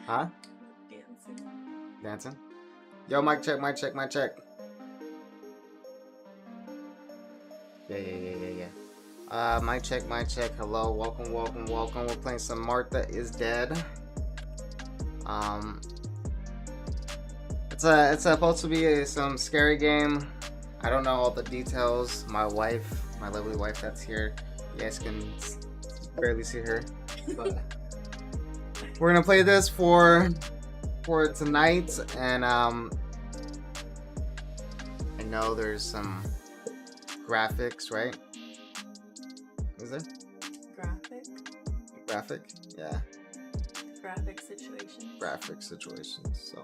Huh? Dancing. Dancing? Yo, mic check, mic check, mic check. Yeah. Mic check, mic check. Hello, welcome, welcome, welcome. We're playing some Martha is Dead. It's supposed to be some scary game. I don't know all the details. My wife, my lovely wife that's here, you guys can barely see her. But we're gonna play this for tonight, and I know there's some graphics, right? Is there? Graphic? Yeah. Graphic situations. Graphic situations. So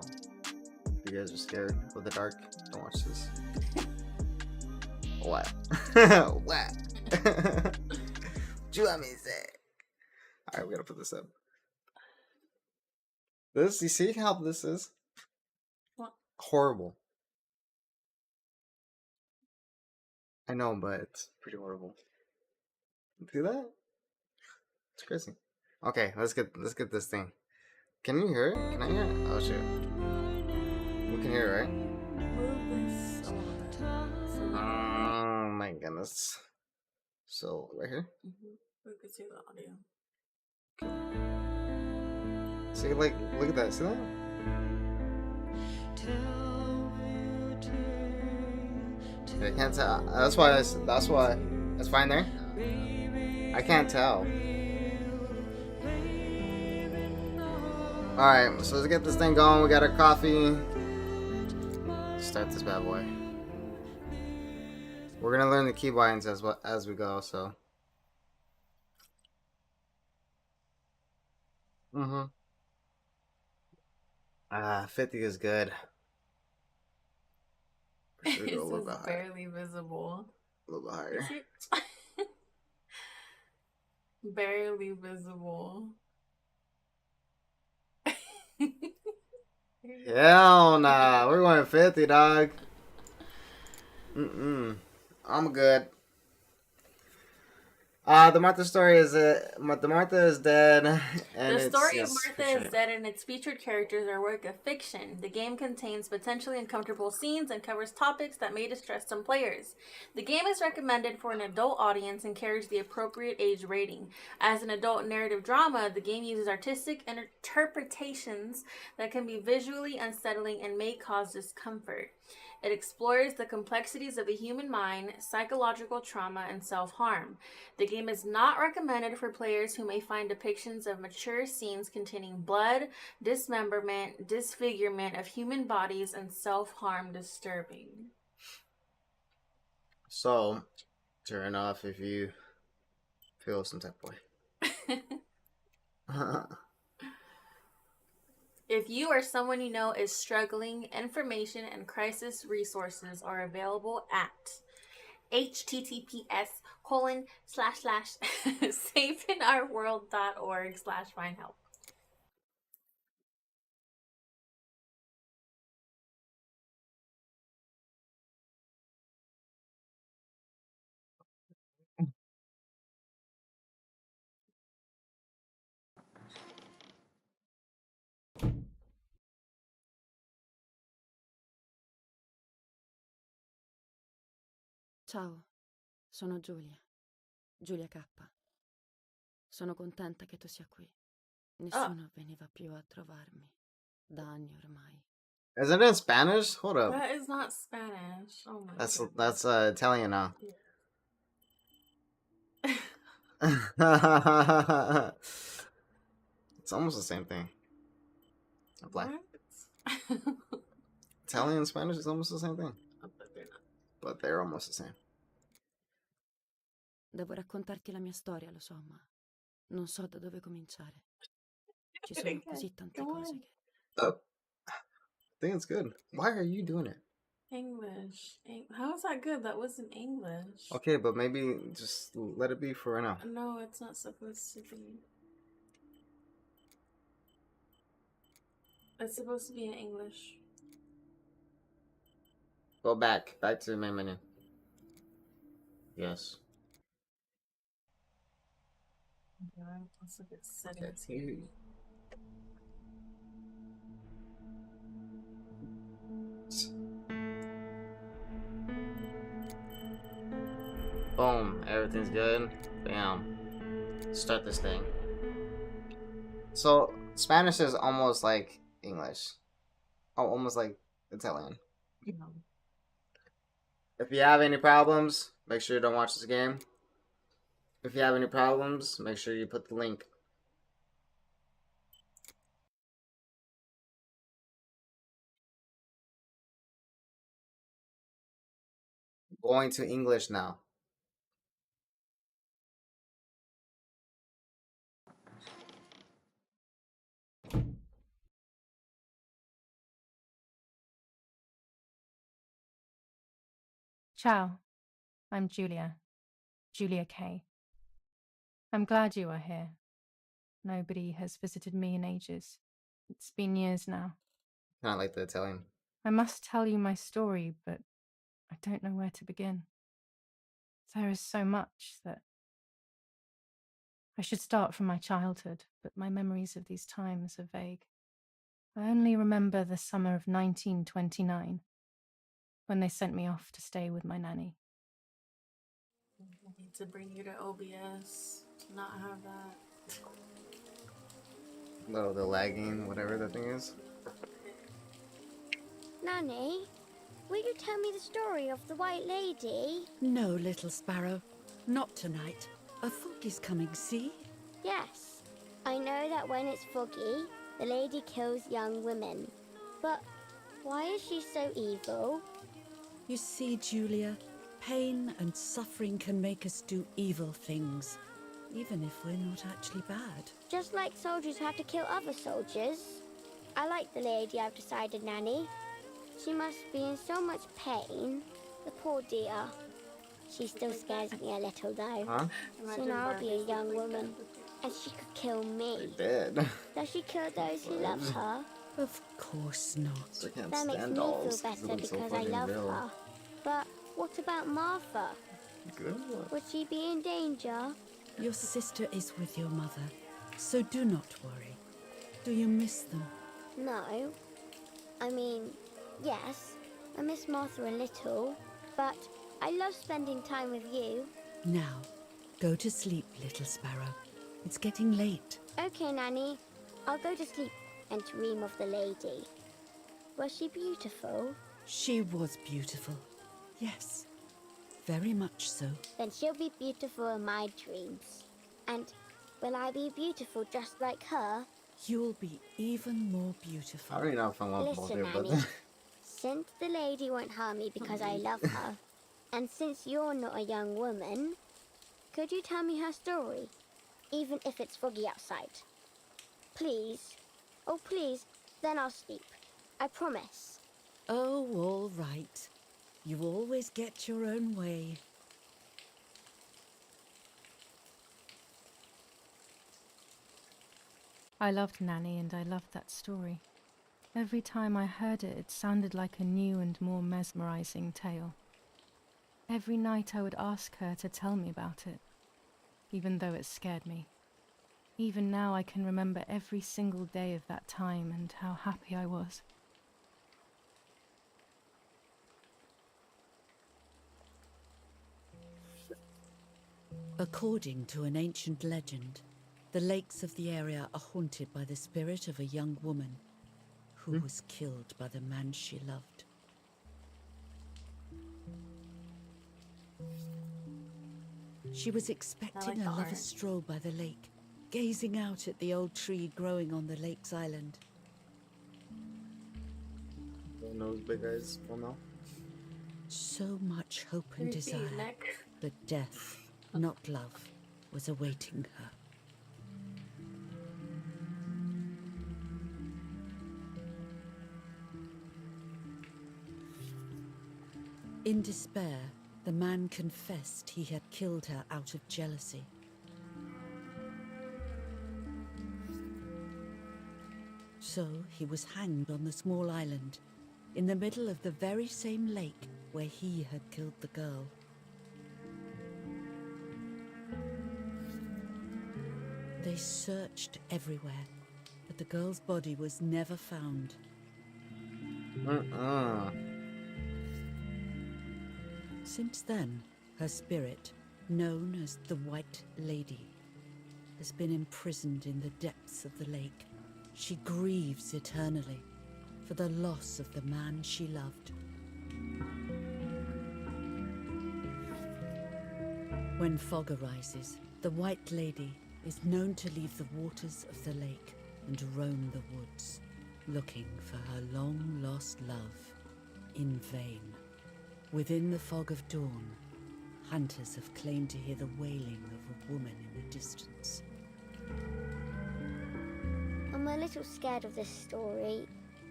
if you guys are scared of the dark, don't watch this. What? What? Do you want me to say? Alright, we gotta put this up. This, you see how this is? What? Horrible. I know, but it's pretty horrible. See that? It's crazy. Okay, let's get this thing. Can you hear it? Can I hear it? Oh shit. We can hear it, right? Move this a little bit. Oh my goodness. So right here? We could see the audio. See, like, look at that. See that? I can't tell. That's why. It's fine there. I can't tell. All right, so let's get this thing going. We got our coffee. Start this bad boy. We're gonna learn the key bindings as we go. So. 50 is good. This is barely visible. A little bit higher. Barely visible. Hell nah. We're going 50, dog. I'm good. The Martha story is the Martha is Dead. And the story of Martha is Dead and its featured characters are a work of fiction. The game contains potentially uncomfortable scenes and covers topics that may distress some players. The game is recommended for an adult audience and carries the appropriate age rating. As an adult narrative drama, the game uses artistic interpretations that can be visually unsettling and may cause discomfort. It explores the complexities of the human mind, psychological trauma, and self-harm. The game is not recommended for players who may find depictions of mature scenes containing blood, dismemberment, disfigurement of human bodies, and self-harm disturbing. So, turn off if you feel some type of way. If you or someone you know is struggling, information and crisis resources are available at https://safeinourworld.org/find help. Ciao, sono Giulia, Giulia K. Sono contenta che tu sia qui. Nessuno veniva più a trovarmi da anni ormai. Isn't it in Spanish? Hold up. That is not Spanish. Oh my god. That's Italian now. It's almost the same thing. What? Italian and Spanish is almost the same thing. But they're not. But they're almost the same. Devo raccontarti la mia storia, lo so, ma non so da dove cominciare. Ci sono così tante cose che... I think it's good. Why are you doing it? English. How is that good? That wasn't English. Okay, but maybe just let it be for right now. No, it's not supposed to be. It's supposed to be in English. Go back to the main menu. Yes. Okay, let's look at settings here. Boom. Everything's good. Bam. Start this thing. So Spanish is almost like English. Oh, almost like Italian. If you have any problems, make sure you don't watch this game. If you have any problems, make sure you put the link. Going to English now. Ciao, I'm Julia. Julia Kay. I'm glad you are here. Nobody has visited me in ages. It's been years now. Kind of like the Italian. I must tell you my story, but I don't know where to begin. There is so much that I should start from my childhood, but my memories of these times are vague. I only remember the summer of 1929, when they sent me off to stay with my nanny. I need to bring you to OBS. Not have that. No, the lagging, whatever the thing is. Nanny, will you tell me the story of the White Lady? No, little sparrow. Not tonight. A fog is coming, see? Yes. I know that when it's foggy, the lady kills young women. But why is she so evil? You see, Julia, pain and suffering can make us do evil things, even if we're not actually bad. Just like soldiers have to kill other soldiers. I like the lady I've decided, Nanny. She must be in so much pain. The poor dear. She still scares me a little, though. Huh? Soon I'll be a young woman, and she could kill me. They did. Does she kill those who love her? Of course not. So I can't That makes stand me dolls. feel This better looks so because I fucking love real. her. But what about Martha? Good. Would she be in danger? Your sister is with your mother, so do not worry. Do you miss them? No. I mean, yes, I miss Martha a little, but I love spending time with you. Now, go to sleep, little sparrow. It's getting late. Okay, Nanny. I'll go to sleep and dream of the lady. Was she beautiful? She was beautiful. Yes, very much so. Then she'll be beautiful in my dreams. And will I be beautiful just like her? You'll be even more I beautiful. don't even know if I want both Listen, here, but Nanny. Since the lady won't harm me because I love her, and since you're not a young woman, could you tell me her story? Even if it's foggy outside. Please. Oh, please. Then I'll sleep. I promise. Oh, all right. You always get your own way. I loved Nanny and I loved that story. Every time I heard it, it sounded like a new and more mesmerizing tale. Every night I would ask her to tell me about it, even though it scared me. Even now I can remember every single day of that time and how happy I was. According to an ancient legend, the lakes of the area are haunted by the spirit of a young woman who was killed by the man she loved. She was expecting the a art. lover's stroll by the lake, gazing out at the old tree growing on the lake's island. nose, big eyes. Well, no. So much hope and Creepy desire, neck. but death, not love, was awaiting her. In despair, the man confessed he had killed her out of jealousy. So he was hanged on the small island, in the middle of the very same lake where he had killed the girl. They searched everywhere, but the girl's body was never found. Mm-mm. Since then, her spirit, known as the White Lady, has been imprisoned in the depths of the lake. She grieves eternally for the loss of the man she loved. When fog arises, the White Lady is known to leave the waters of the lake and roam the woods, looking for her long-lost love in vain. Within the fog of dawn, hunters have claimed to hear the wailing of a woman in the distance. I'm a little scared of this story,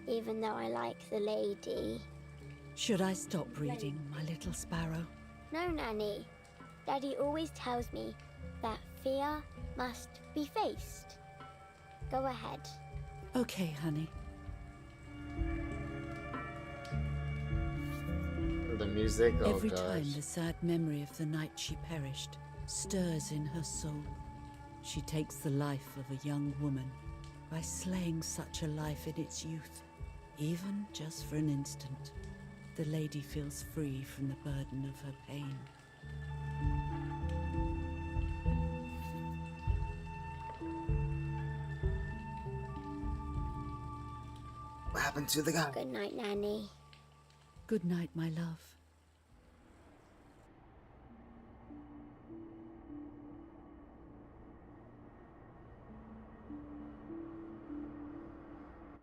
even though I like the lady. Should I stop reading, my little sparrow? No, Nanny. Daddy always tells me that fear must be faced. Go ahead. Okay, honey. The music, oh Every gosh. time the sad memory of the night she perished stirs in her soul, she takes the life of a young woman by slaying such a life in its youth. Even just for an instant, the lady feels free from the burden of her pain. What happened to the guy? Good night, Nanny. Good night, my love.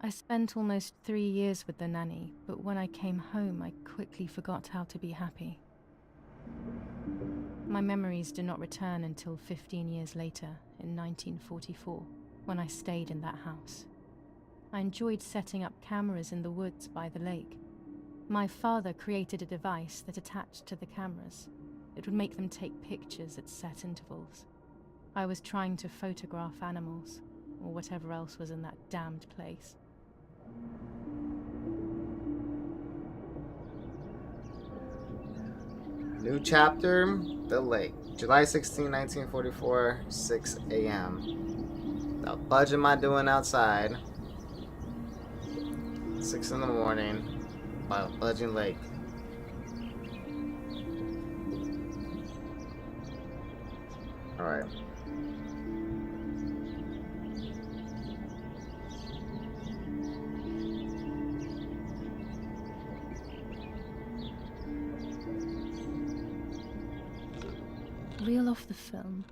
I spent almost 3 years with the nanny, but when I came home, I quickly forgot how to be happy. My memories do not return until 15 years later, in 1944, when I stayed in that house. I enjoyed setting up cameras in the woods by the lake. My father created a device that attached to the cameras. It would make them take pictures at set intervals. I was trying to photograph animals, or whatever else was in that damned place. New chapter, The Lake. July 16, 1944, 6 a.m. The fudge am I doing outside? 6 in the morning by Fudging Lake. Alright. Reel off the film.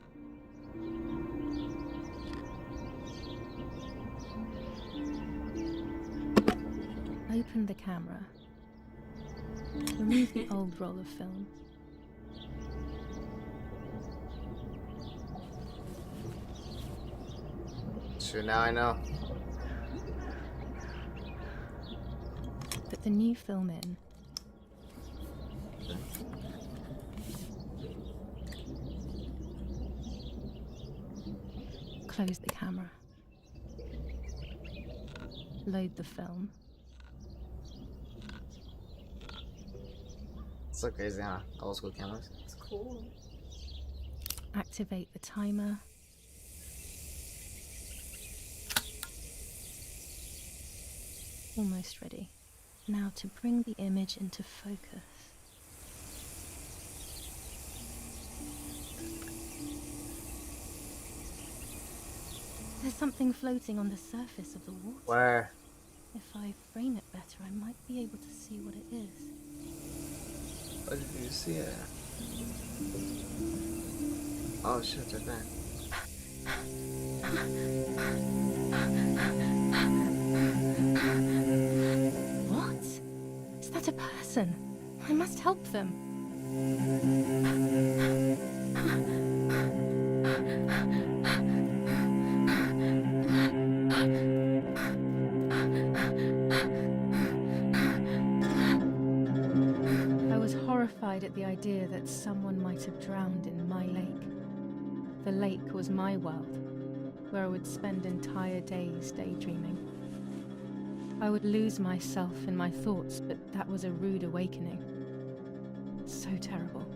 Open the camera. Remove the old roll of film. Sure, now I know. Put the new film in. Close the camera. Load the film. So crazy, huh? Old school cameras. It's cool. Activate the timer. Almost ready. Now to bring the image into focus. There's something floating on the surface of the water. Where? If I frame it better, I might be able to see what it is. What did you see it? Oh shit, it's right there. What? Is that a person? I must help them. I was horrified at the idea that someone might have drowned in my lake. The lake was my world, where I would spend entire days daydreaming. I would lose myself in my thoughts, but that was a rude awakening. So terrible.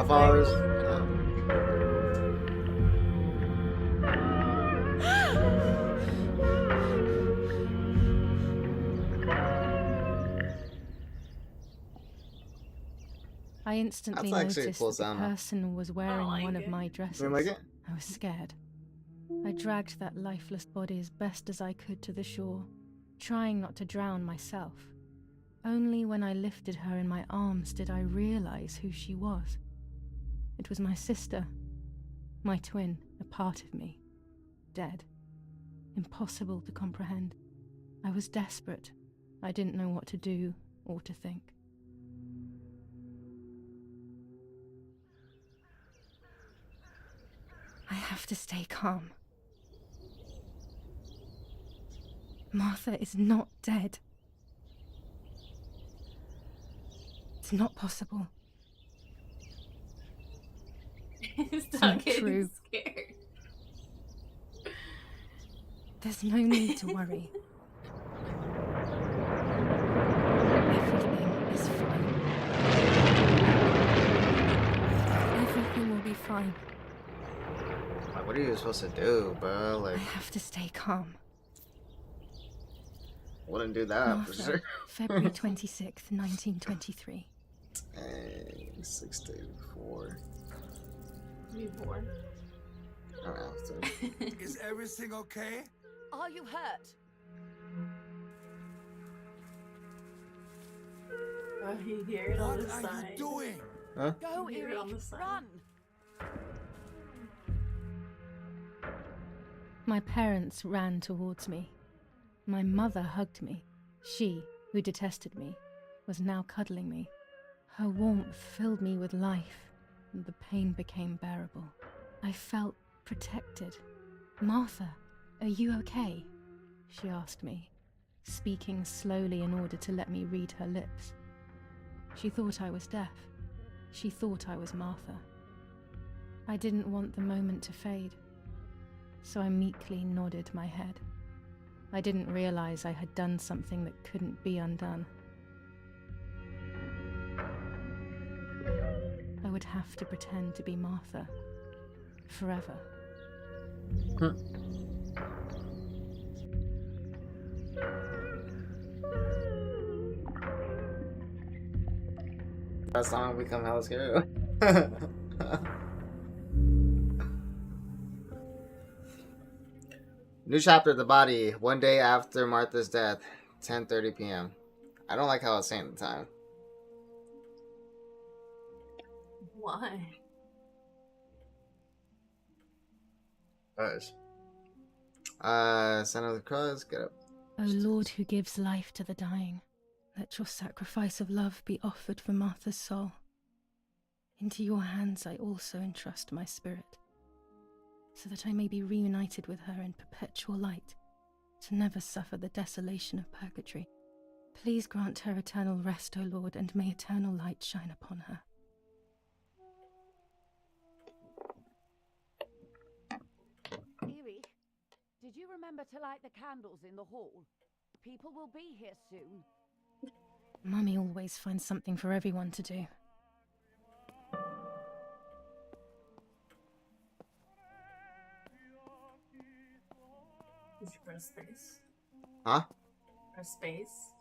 followers. I instantly That's actually a noticed cool that the sound, though. person was wearing like one of it. my dresses. You like it? I was scared. I dragged that lifeless body as best as I could to the shore, trying not to drown myself. Only when I lifted her in my arms did I realize who she was. It was my sister, my twin, a part of me, dead. Impossible to comprehend. I was desperate. I didn't know what to do or to think. I have to stay calm. Martha is not dead. It's not possible. Stop not getting true. scared. There's no need to worry. Everything is fine. Everything will be fine. Like, what are you supposed to do, bro? I Like, have to stay calm. wouldn't do that for Martha, sure. February 26th, 1923. Dang, 6 to 4. Be born. I don't know. Is everything okay? Are you hurt? Oh, you hear it on What the are side. you doing? Huh? Go, You hear it on the Eric, side. run! My parents ran towards me. My mother hugged me. She, who detested me, was now cuddling me. Her warmth filled me with life, and the pain became bearable. I felt protected. Martha, are you okay? She asked me, speaking slowly in order to let me read her lips. She thought I was deaf. She thought I was Martha. I didn't want the moment to fade, so I meekly nodded my head. I didn't realize I had done something that couldn't be undone. I would have to pretend to be Martha forever. That song become hella scary. New chapter, The Body. One day after Martha's death, 10:30 p.m. I don't like how it's saying the time. Why? Guys. Son of the Crows, get up. O Lord, who gives life to the dying, let your sacrifice of love be offered for Martha's soul. Into your hands I also entrust my spirit, so that I may be reunited with her in perpetual light, to never suffer the desolation of purgatory. Please grant her eternal rest, O Lord, and may eternal light shine upon her. Eerie, did you remember to light the candles in the hall? People will be here soon. Mummy always finds something for everyone to do. Did you press space? Huh? Press space.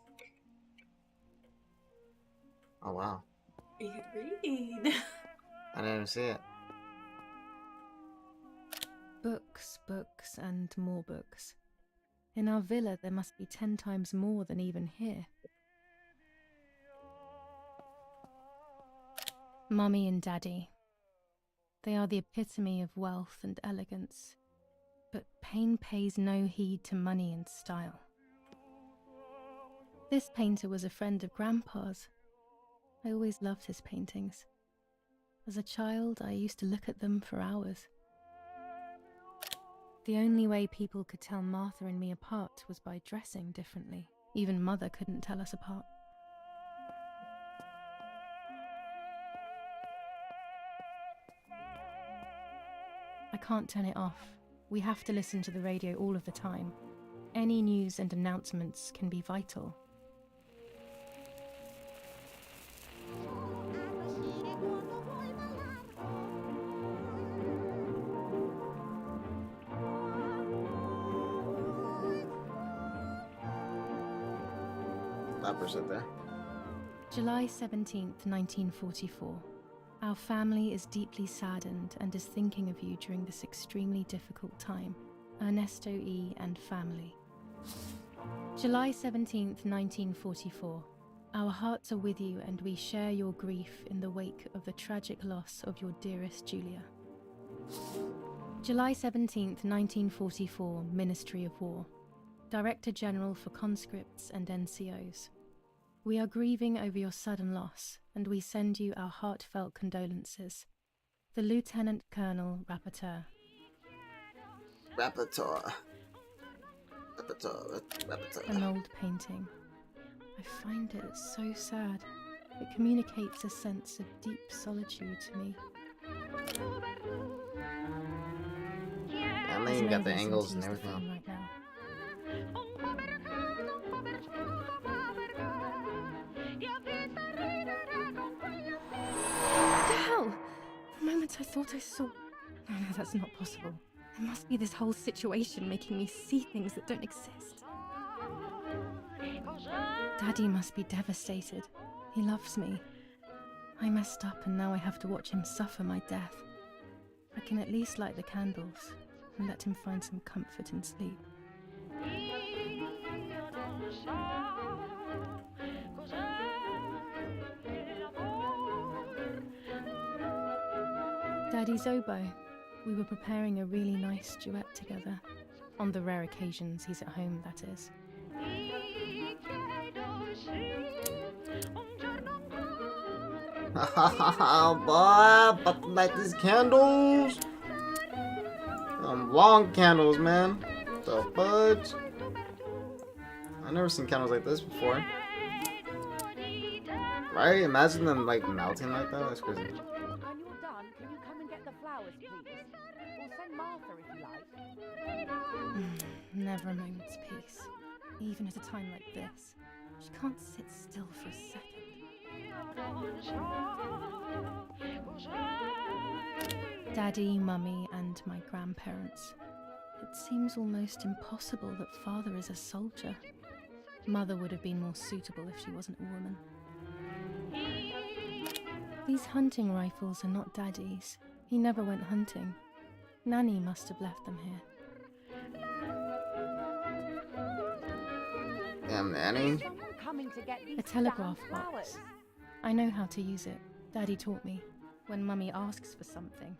Oh, wow. You can read. I didn't even see it. Books, books, and more books. In our villa there must be 10 times more than even here. Mummy and Daddy. They are the epitome of wealth and elegance, but pain pays no heed to money and style. This painter was a friend of Grandpa's. I always loved his paintings. As a child, I used to look at them for hours. The only way people could tell Martha and me apart was by dressing differently. Even Mother couldn't tell us apart. I can't turn it off. We have to listen to the radio all of the time. Any news and announcements can be vital. Flappers right there. July 17th, 1944. Our family is deeply saddened and is thinking of you during this extremely difficult time. Ernesto E. and family. July 17th, 1944. Our hearts are with you and we share your grief in the wake of the tragic loss of your dearest Julia. July 17th, 1944, Ministry of War. Director General for Conscripts and NCOs. We are grieving over your sudden loss, and we send you our heartfelt condolences. The Lieutenant Colonel Rapporteur. Rapporteur. An old painting. I find it so sad. It communicates a sense of deep solitude to me. And then you got the angles and everything. Right now. What the hell? For a moment I thought I saw... No, that's not possible. There must be this whole situation making me see things that don't exist. Daddy must be devastated. He loves me. I messed up and now I have to watch him suffer my death. I can at least light the candles and let him find some comfort in sleep. Daddy's oboe. We were preparing a really nice duet together. On the rare occasions he's at home, that is. Boy, about to light these candles. Long candles, man. The fudge. I've never seen candles like this before. Right? Imagine them like melting like that. That's crazy. When you're done, can you come and get the flowers, please? Or send Martha if you like. Never a moment's peace. Even at a time like this. She can't sit still for a second. Daddy, Mummy, and my grandparents. It seems almost impossible that Father is a soldier. Mother would have been more suitable if she wasn't a woman. These hunting rifles are not Daddy's. He never went hunting. Nanny must have left them here. Damn, Nanny. A telegraph box. I know how to use it. Daddy taught me. When Mummy asks for something,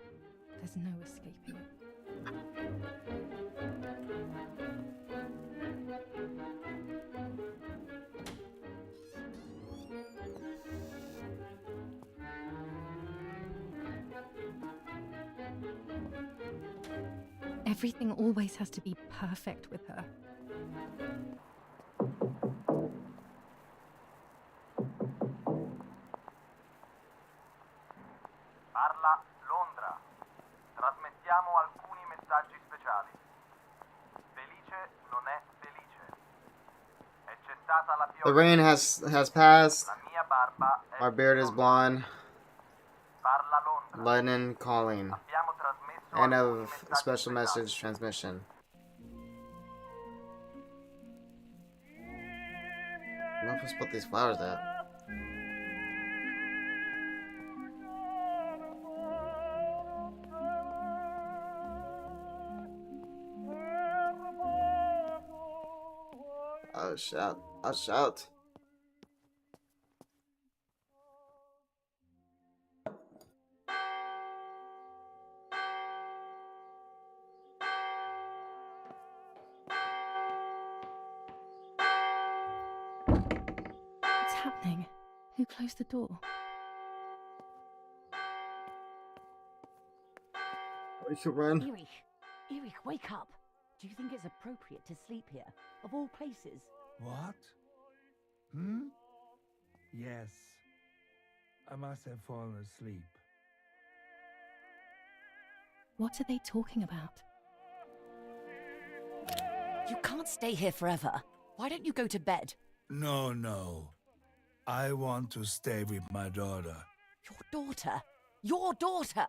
there's no escaping it. Everything always has to be perfect with her. Parla Londra. Trasmettiamo alcuni messaggi speciali. Felice non è felice. È cessata la pioggia. The rain has passed. La mia barba è My beard is blonde. Parla Londra. Lennon calling. Abbiamo trasmesso End alcuni of messaggi special speciali. message transmission. I'm not supposed to put these flowers at. I'll shout. I'll shout. What's happening? Who closed the door? We should run. Erich, wake up. Do you think it's appropriate to sleep here, of all places? What? Yes. I must have fallen asleep. What are they talking about? You can't stay here forever. Why don't you go to bed? No. I want to stay with my daughter. Your daughter? Your daughter?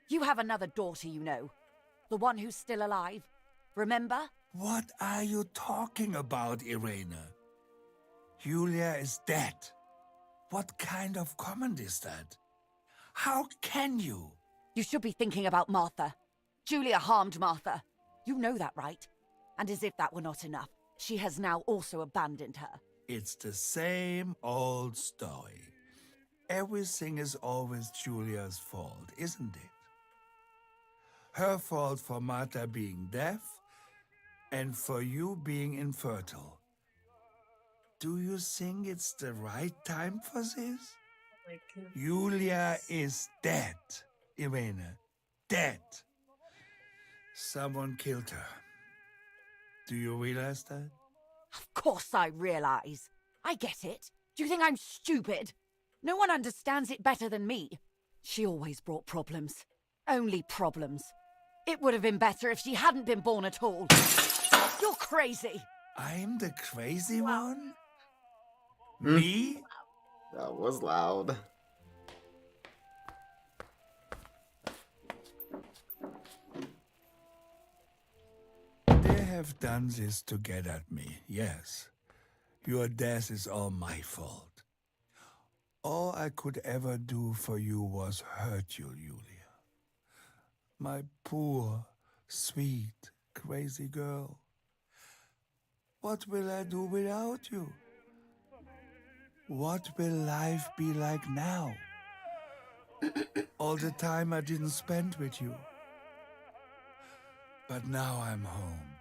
You have another daughter, you know. The one who's still alive. Remember? What are you talking about, Irena? Julia is dead. What kind of comment is that? How can you? You should be thinking about Martha. Julia harmed Martha. You know that, right? And as if that were not enough, she has now also abandoned her. It's the same old story. Everything is always Julia's fault, isn't it? Her fault for Martha being deaf, and for you being infertile. Do you think it's the right time for this? Julia is dead, Irene. Dead. Someone killed her. Do you realize that? Of course I realize. I get it. Do you think I'm stupid? No one understands it better than me. She always brought problems. Only problems. It would have been better if she hadn't been born at all. You're crazy. I'm the crazy one? Me? That was loud. They have done this to get at me, yes. Your death is all my fault. All I could ever do for you was hurt you, Julia. My poor, sweet, crazy girl. What will I do without you? What will life be like now? All the time I didn't spend with you. But now I'm home.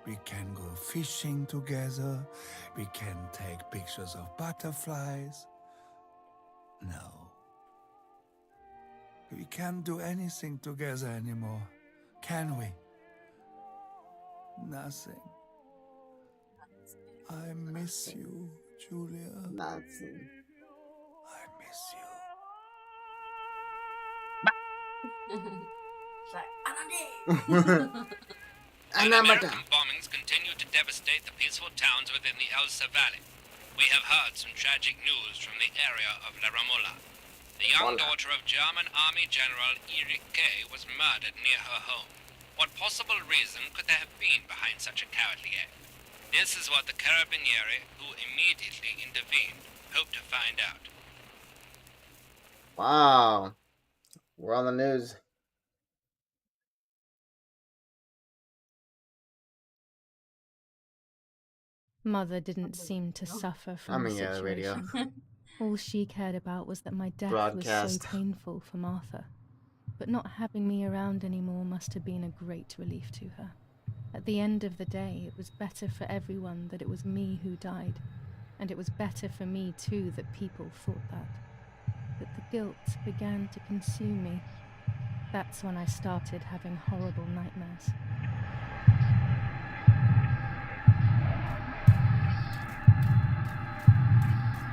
We can go fishing together. We can take pictures of butterflies. No. We can't do anything together anymore, can we? Nothing. I miss you, Julia. Nothing. I miss you. American bombings continue to devastate the peaceful towns within the Elsa Valley. We have heard some tragic news from the area of La Ramola. The young daughter of German Army General Erich Kay was murdered near her home. What possible reason could there have been behind such a cowardly act? This is what the Carabinieri, who immediately intervened, hope to find out. Wow. We're on the news. Mother didn't seem to suffer from the situation. Radio. All she cared about was that my death was Broadcast. so painful for Martha. But not having me around anymore must have been a great relief to her. At the end of the day, it was better for everyone that it was me who died. And it was better for me too that people thought that. But the guilt began to consume me. That's when I started having horrible nightmares.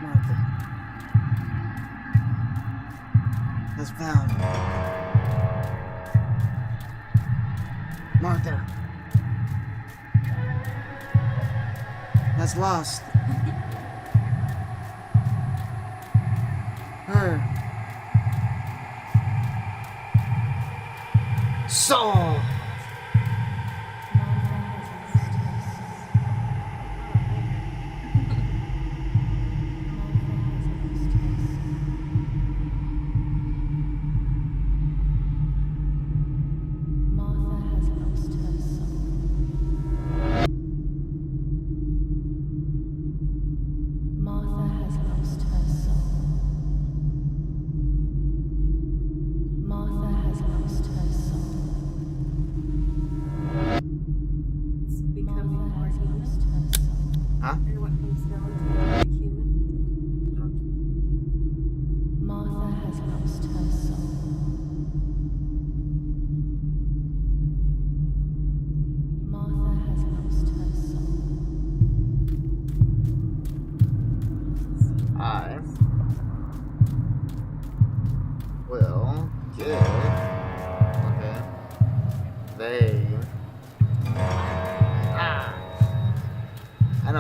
Martha. That's found. Martha. That's lost. Her. Soul.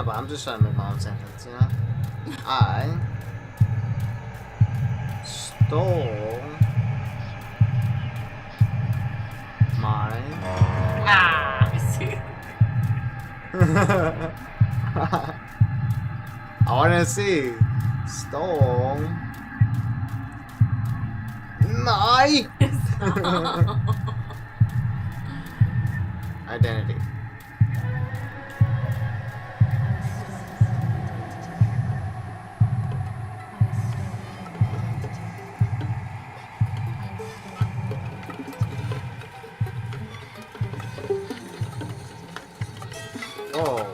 I'm just trying to make my own sentence, you know? I stole my trying to see. Stole. My identity. Oh.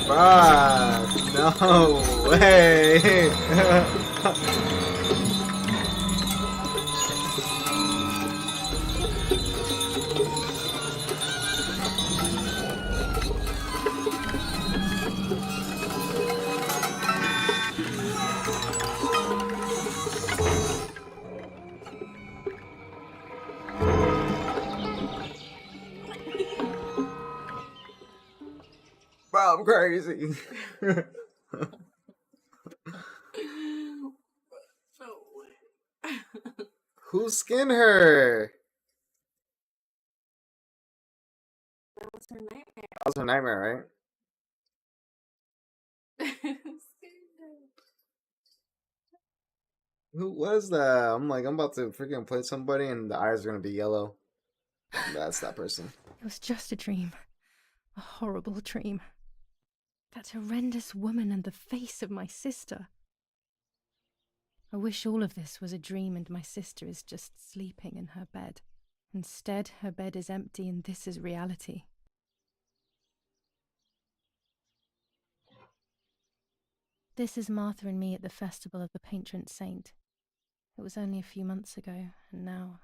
Fuck, no way. Bro, I'm crazy. Who skinned her? That was her nightmare. That was her nightmare, right? Who was that? I'm like, I'm about to freaking play somebody and the eyes are gonna be yellow. That's that person. It was just a dream. A horrible dream. That horrendous woman and the face of my sister. I wish all of this was a dream and my sister is just sleeping in her bed. Instead, her bed is empty and this is reality. This is Martha and me at the festival of the patron saint. It was only a few months ago, and now...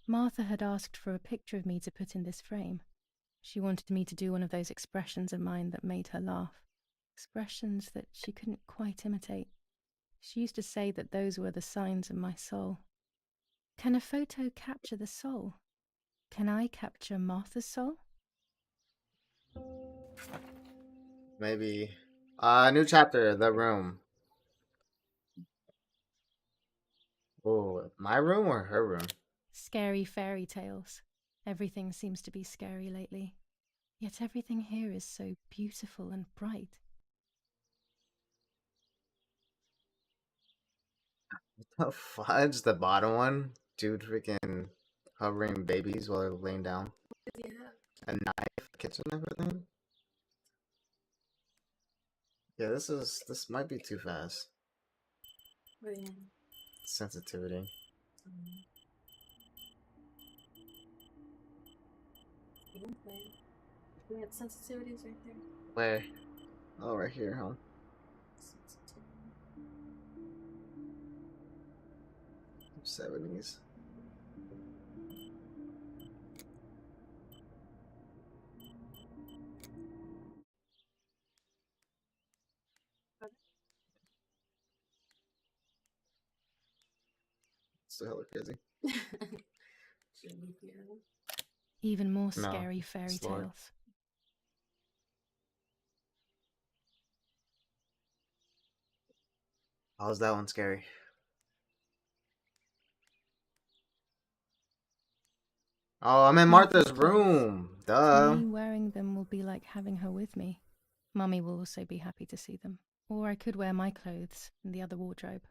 Martha had asked for a picture of me to put in this frame. She wanted me to do one of those expressions of mine that made her laugh. Expressions that she couldn't quite imitate. She used to say that those were the signs of my soul. Can a photo capture the soul? Can I capture Martha's soul? Maybe. New chapter, The Room. Oh, my room or her room? Scary fairy tales. Everything seems to be scary lately. Yet everything here is so beautiful and bright. The fudge, the bottom one? Dude freaking hovering babies while they're laying down. Yeah. A knife, kitchen knife, I think. Yeah, this might be too fast. What do you Sensitivity. Gameplay. We have sensitivities right there. Where? Oh, right here, huh? Sensitivity. 70s. So hella crazy. Even more No, scary fairy slower. tales. How's that one scary? Oh, I'm in Martha's room. To Duh. me, wearing them will be like having her with me. Mummy will also be happy to see them. Or I could wear my clothes in the other wardrobe.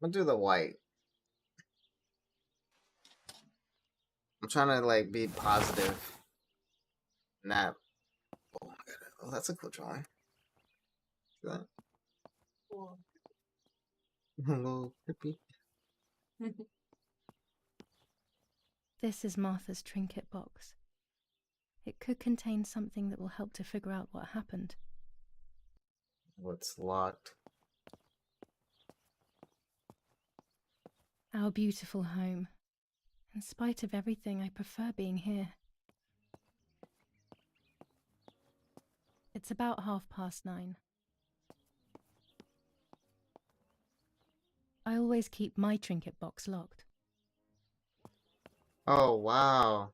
I'm gonna do the white. I'm trying to like be positive. Not. Oh my god. Oh, that's a cool drawing. See that? Cool. A little creepy. This is Martha's trinket box. It could contain something that will help to figure out what happened. What's locked? Our beautiful home. In spite of everything, I prefer being here. It's about 9:30. I always keep my trinket box locked. Oh wow.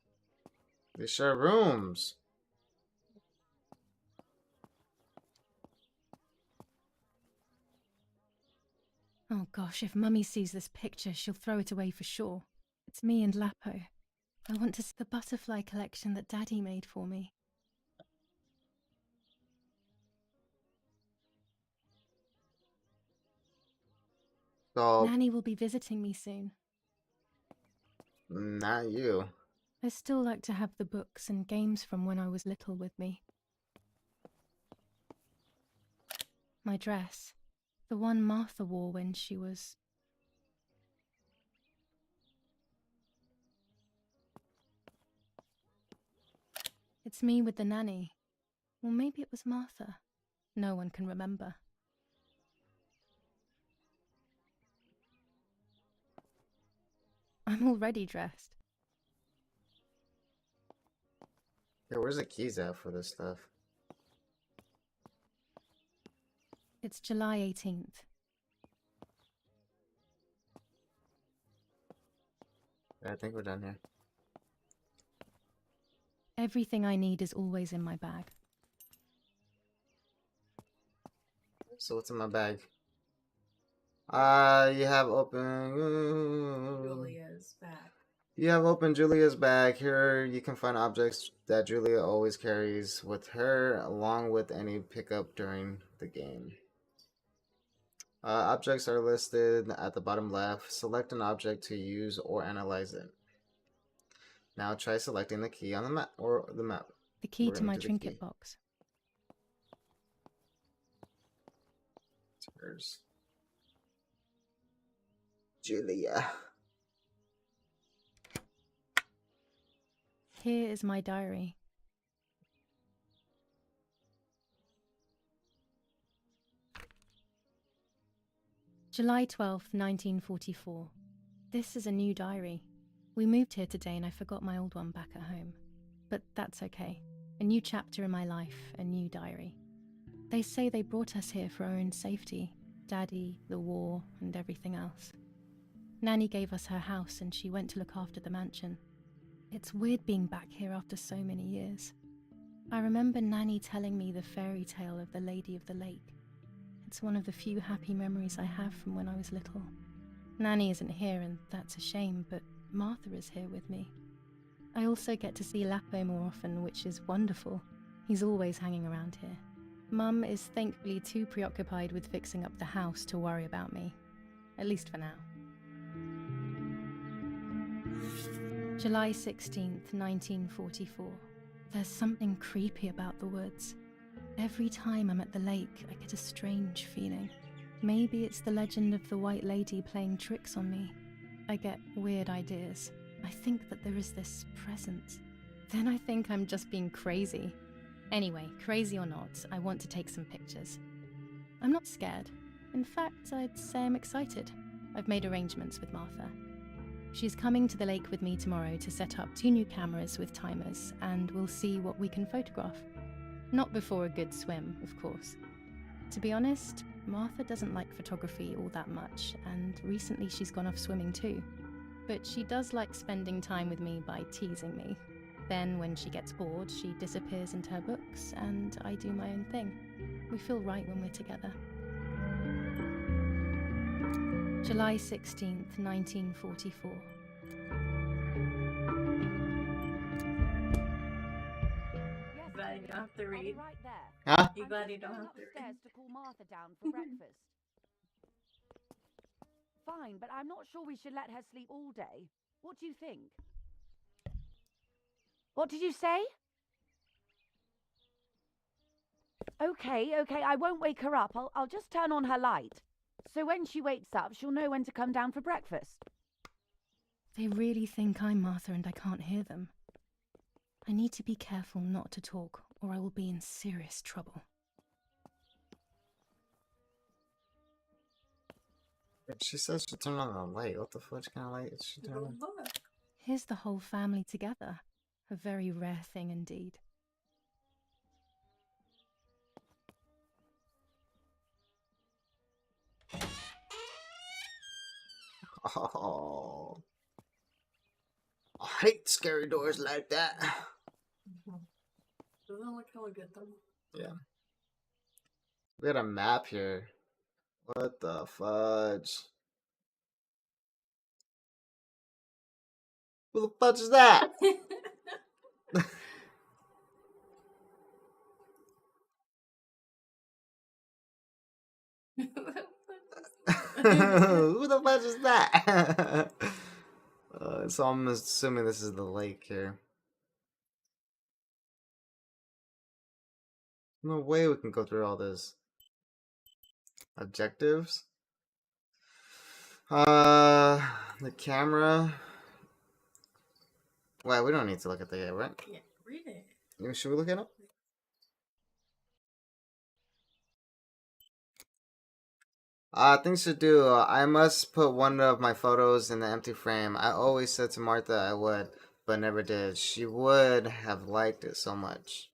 They share rooms. Oh gosh, if Mummy sees this picture, she'll throw it away for sure. It's me and Lapo. I want to see the butterfly collection that Daddy made for me. So, Nanny will be visiting me soon. not you. I still like to have the books and games from when I was little with me. My dress, the one Martha wore when she was... It's me with the nanny. Or maybe it was Martha. No one can remember. I'm already dressed. Yeah, where's the keys at for this stuff? It's July 18th. I think we're done here. Everything I need is always in my bag. So what's in my bag? You have open... Julia's bag. You have opened Julia's bag. Here you can find objects that Julia always carries with her, along with any pickup during the game. Objects are listed at the bottom left. Select an object to use or analyze it. Now try selecting the key on the map, or the map. The key We're to gonna my do the trinket key. box. Here's Julia. Here is my diary. July 12th, 1944. This is a new diary. We moved here today and I forgot my old one back at home. But that's okay. A new chapter in my life, a new diary. They say they brought us here for our own safety. Daddy, the war, and everything else. Nanny gave us her house and she went to look after the mansion. It's weird being back here after so many years. I remember Nanny telling me the fairy tale of the Lady of the Lake. It's one of the few happy memories I have from when I was little. Nanny isn't here and that's a shame, but Martha is here with me. I also get to see Lapo more often, which is wonderful. He's always hanging around here. Mum is thankfully too preoccupied with fixing up the house to worry about me. At least for now. July 16th, 1944. There's something creepy about the woods. Every time I'm at the lake, I get a strange feeling. Maybe it's the legend of the White Lady playing tricks on me. I get weird ideas. I think that there is this presence. Then I think I'm just being crazy. Anyway, crazy or not, I want to take some pictures. I'm not scared. In fact, I'd say I'm excited. I've made arrangements with Martha. She's coming to the lake with me tomorrow to set up 2 new cameras with timers, and we'll see what we can photograph. Not before a good swim, of course. To be honest, Martha doesn't like photography all that much, and recently she's gone off swimming too. But she does like spending time with me by teasing me. Then, when she gets bored, she disappears into her books, and I do my own thing. We feel right when we're together. July 16th, 1944. have to I'll be read. right there. Huh? You I'm glad just you don't going have to read. upstairs to call Martha down for breakfast. Fine, but I'm not sure we should let her sleep all day. What do you think? What did you say? Okay, I won't wake her up. I'll just turn on her light. So when she wakes up, she'll know when to come down for breakfast. They really think I'm Martha and I can't hear them. I need to be careful not to talk, or I will be in serious trouble. She says she turned on the light. What the fudge kind of light is she turning on? Look. Here's the whole family together. A very rare thing indeed. Oh, I hate scary doors like that. Doesn't look hella good though. Yeah. We got a map here. What the fudge? Who the fudge is that? Who the fudge is that? So I'm assuming this is the lake here. No way we can go through all this. Objectives. The camera. Well, we don't need to look at the right? Yeah, read it. Should we look it up? Things to do. I must put one of my photos in the empty frame. I always said to Martha I would, but never did. She would have liked it so much.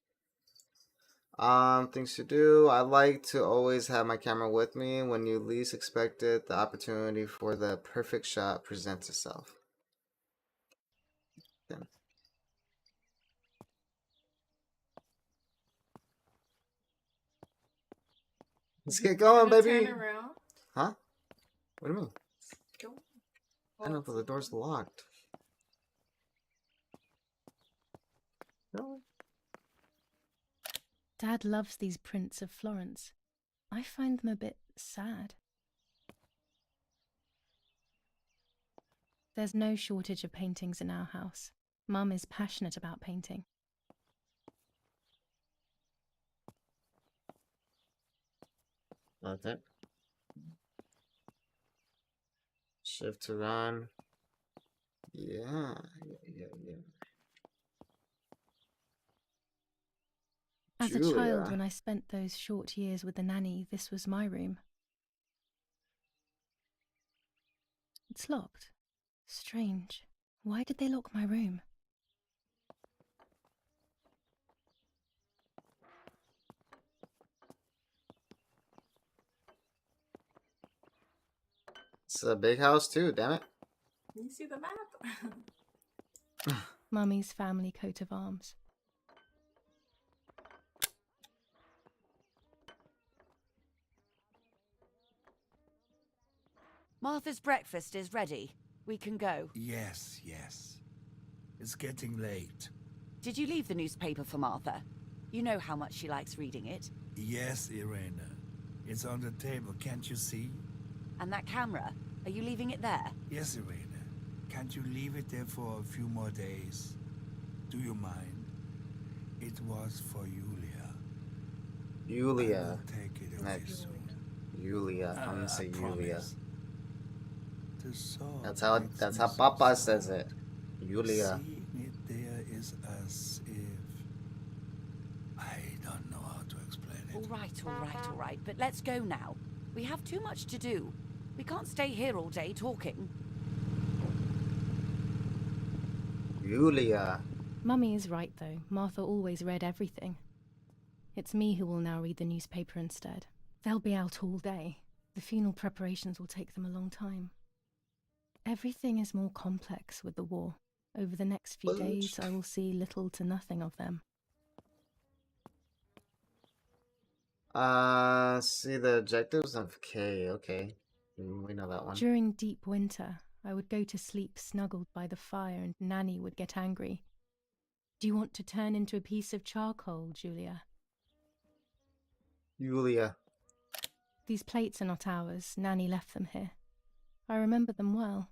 Things to do. I like to always have my camera with me. When you least expect it, the opportunity for the perfect shot presents itself. Okay. Let's get going, baby. Turn around. Huh? What do you mean? Go. I don't know, but the door's locked. No. Dad loves these prints of Florence. I find them a bit sad. There's no shortage of paintings in our house. Mum is passionate about painting. That's it. Shift to run. Yeah. As a Julia. child, when I spent those short years with the nanny, this was my room. It's locked. Strange. Why did they lock my room? It's a big house too, damn it. You see the map? Mummy's family coat of arms. Martha's breakfast is ready. We can go. Yes. It's getting late. Did you leave the newspaper for Martha? You know how much she likes reading it. Yes, Irena. It's on the table, can't you see? And that camera, are you leaving it there? Yes, Irena. Can't you leave it there for a few more days? Do you mind? It was for Julia. Julia. I will take it away Nice. soon. Julia. I'm gonna say I Julia. promise. The sword That's how makes Papa me says it. Julia. Seeing it there is as if... I don't know how to explain it. All right. But let's go now. We have too much to do. We can't stay here all day talking. Julia. Mummy is right, though. Martha always read everything. It's me who will now read the newspaper instead. They'll be out all day. The funeral preparations will take them a long time. Everything is more complex with the war. Over the next few days, I will see little to nothing of them. See the objectives of K. Okay. We know that one. During deep winter, I would go to sleep snuggled by the fire and Nanny would get angry. Do you want to turn into a piece of charcoal, Julia? Julia. These plates are not ours. Nanny left them here. I remember them well.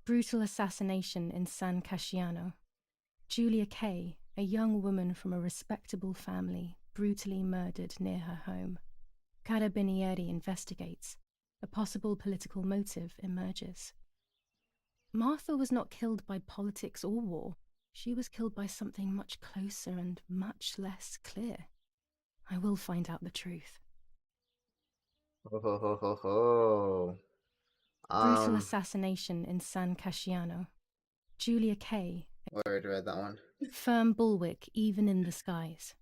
Brutal assassination in San Casciano. Julia Kay, a young woman from a respectable family, brutally murdered near her home. Carabinieri investigates. A possible political motive emerges. Martha was not killed by politics or war. She was killed by something much closer and much less clear. I will find out the truth. Ho ho ho ho ho. Brutal assassination in San Casciano. Julia Kay. I already read that one. Firm bulwark even in the skies.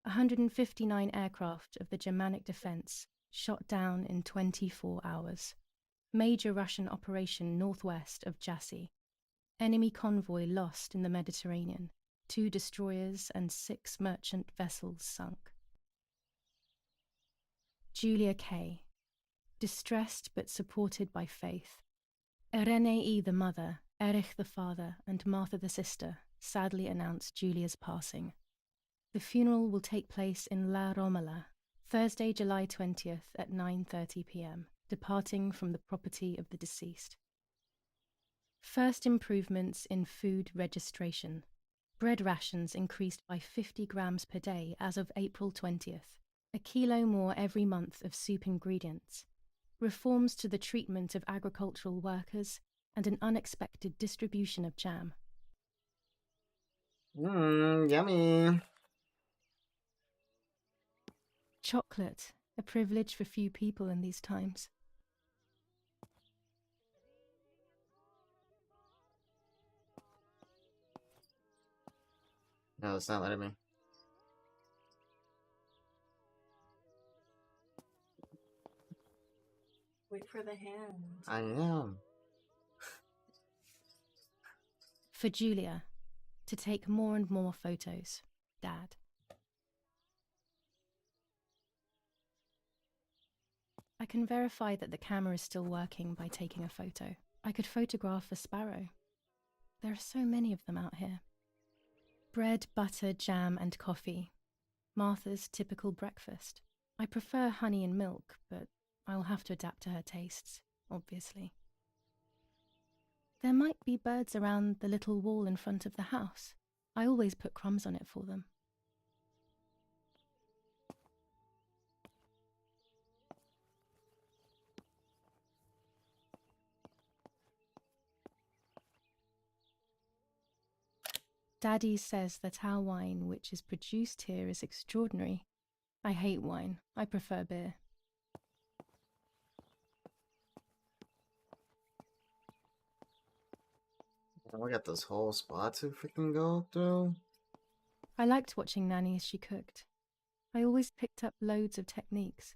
159 aircraft of the Germanic defense shot down in 24 hours. Major Russian operation northwest of Jassy. Enemy convoy lost in the Mediterranean. 2 destroyers and 6 merchant vessels sunk. Julia Kay. Distressed but supported by faith. Irenei the mother, Erich the father, and Martha the sister sadly announced Julia's passing. The funeral will take place in La Romola, Thursday, July 20th at 9:30 p.m., departing from the property of the deceased. First improvements in food registration. Bread rations increased by 50 grams per day as of April 20th, a kilo more every month of soup ingredients. Reforms to the treatment of agricultural workers, and an unexpected distribution of jam. Yummy. Chocolate, a privilege for few people in these times. No, it's not letting me. Wait for the hand. I am. For Julia, to take more and more photos. Dad. I can verify that the camera is still working by taking a photo. I could photograph a sparrow. There are so many of them out here. Bread, butter, jam, and coffee. Martha's typical breakfast. I prefer honey and milk, but I'll have to adapt to her tastes, obviously. There might be birds around the little wall in front of the house. I always put crumbs on it for them. Daddy says that our wine, which is produced here, is extraordinary. I hate wine. I prefer beer. We got this whole spot to freaking go through. I liked watching Nanny as she cooked. I always picked up loads of techniques.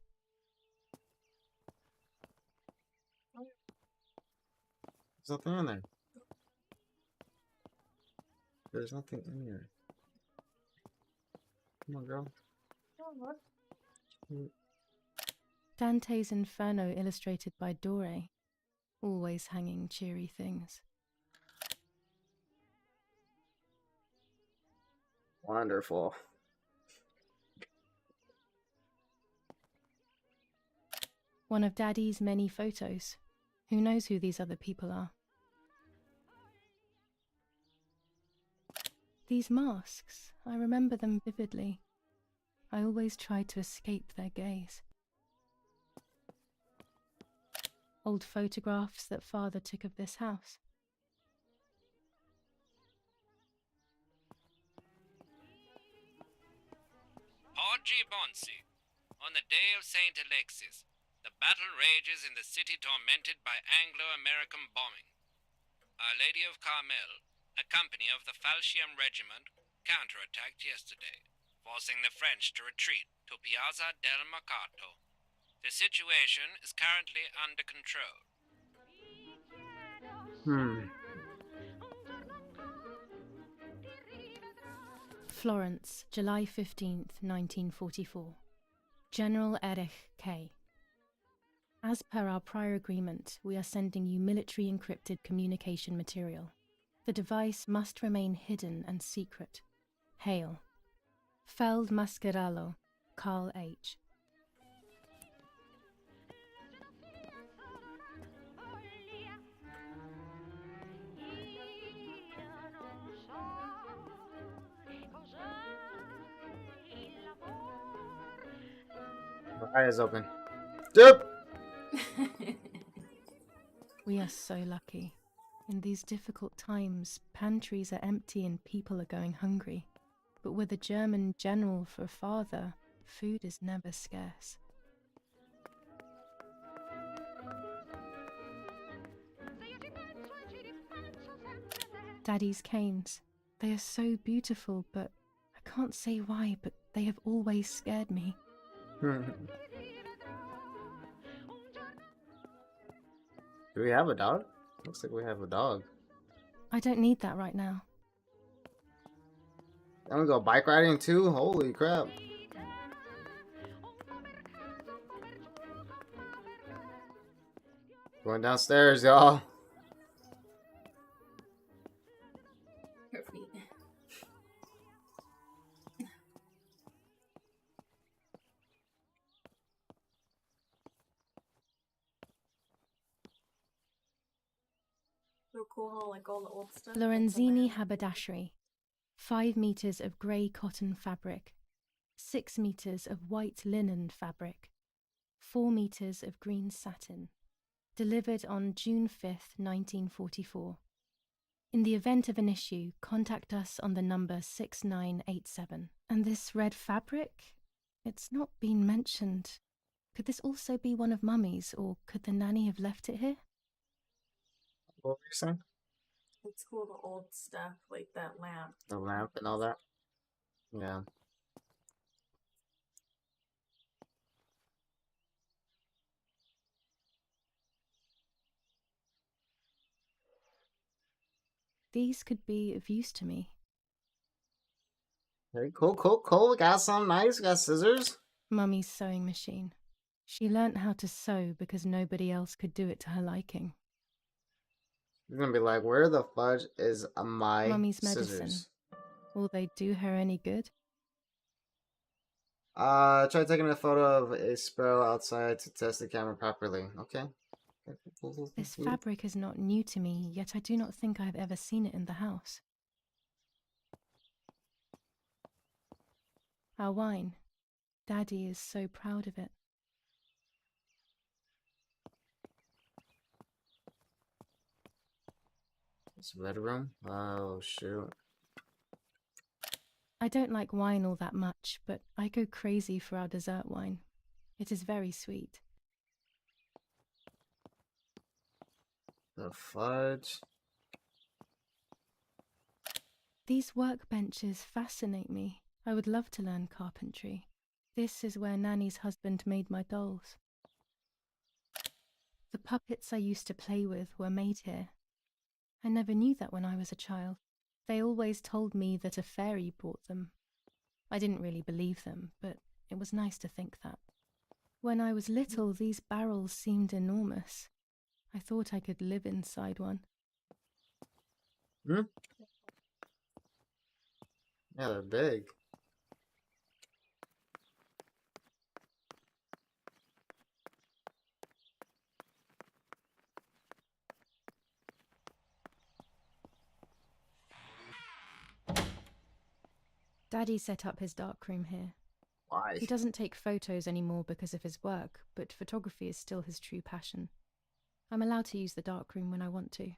There's nothing in there. There's nothing in here. Come on, girl. Dante's Inferno illustrated by Dore. Always hanging cheery things. Wonderful. One of Daddy's many photos. Who knows who these other people are? These masks, I remember them vividly. I always tried to escape their gaze. Old photographs that Father took of this house. Porgy Bonsi, on the day of St. Alexis, the battle rages in the city tormented by Anglo-American bombing. Our Lady of Carmel, a company of the Falchiam Regiment, counterattacked yesterday, forcing the French to retreat to Piazza del Mercato. The situation is currently under control. Florence, July 15th, 1944. General Erich K. As per our prior agreement, we are sending you military encrypted communication material. The device must remain hidden and secret. Hail. Feld Mascherallo, Carl H. My eyes open. Yep. We are so lucky. In these difficult times, pantries are empty and people are going hungry. But with a German general for a father, food is never scarce. Daddy's canes. They are so beautiful, but I can't say why, but they have always scared me. Do we have a dog? Looks like we have a dog. I don't need that right now. I'm gonna go bike riding too? Holy crap. Going downstairs, y'all. Her feet. So cool how like all the old stuff. Lorenzini haberdashery. 5 meters of grey cotton fabric. 6 meters of white linen fabric. 4 meters of green satin. Delivered on June 5th, 1944. In the event of an issue, contact us on the number 6987. And this red fabric? It's not been mentioned. Could this also be one of Mummy's, or could the nanny have left it here? What were you saying? It's cool, the old stuff, like that lamp. The lamp and all that? Yeah. These could be of use to me. Very cool. We got some nice. We got scissors. Mummy's sewing machine. She learnt how to sew because nobody else could do it to her liking. You're gonna be like, where the fudge is my Mummy's medicine. scissors? Will they do her any good? Try taking a photo of a sparrow outside to test the camera properly. Okay. This fabric is not new to me, yet I do not think I have ever seen it in the house. Our wine. Daddy is so proud of it. It's red room. Oh shoot. I don't like wine all that much, but I go crazy for our dessert wine. It is very sweet. The fudge. These workbenches fascinate me. I would love to learn carpentry. This is where Nanny's husband made my dolls. The puppets I used to play with were made here. I never knew that when I was a child. They always told me that a fairy brought them. I didn't really believe them, but it was nice to think that. When I was little, these barrels seemed enormous. I thought I could live inside one. Yeah, they're big. Daddy set up his darkroom here. Why? He doesn't take photos anymore because of his work, but photography is still his true passion. I'm allowed to use the darkroom when I want to.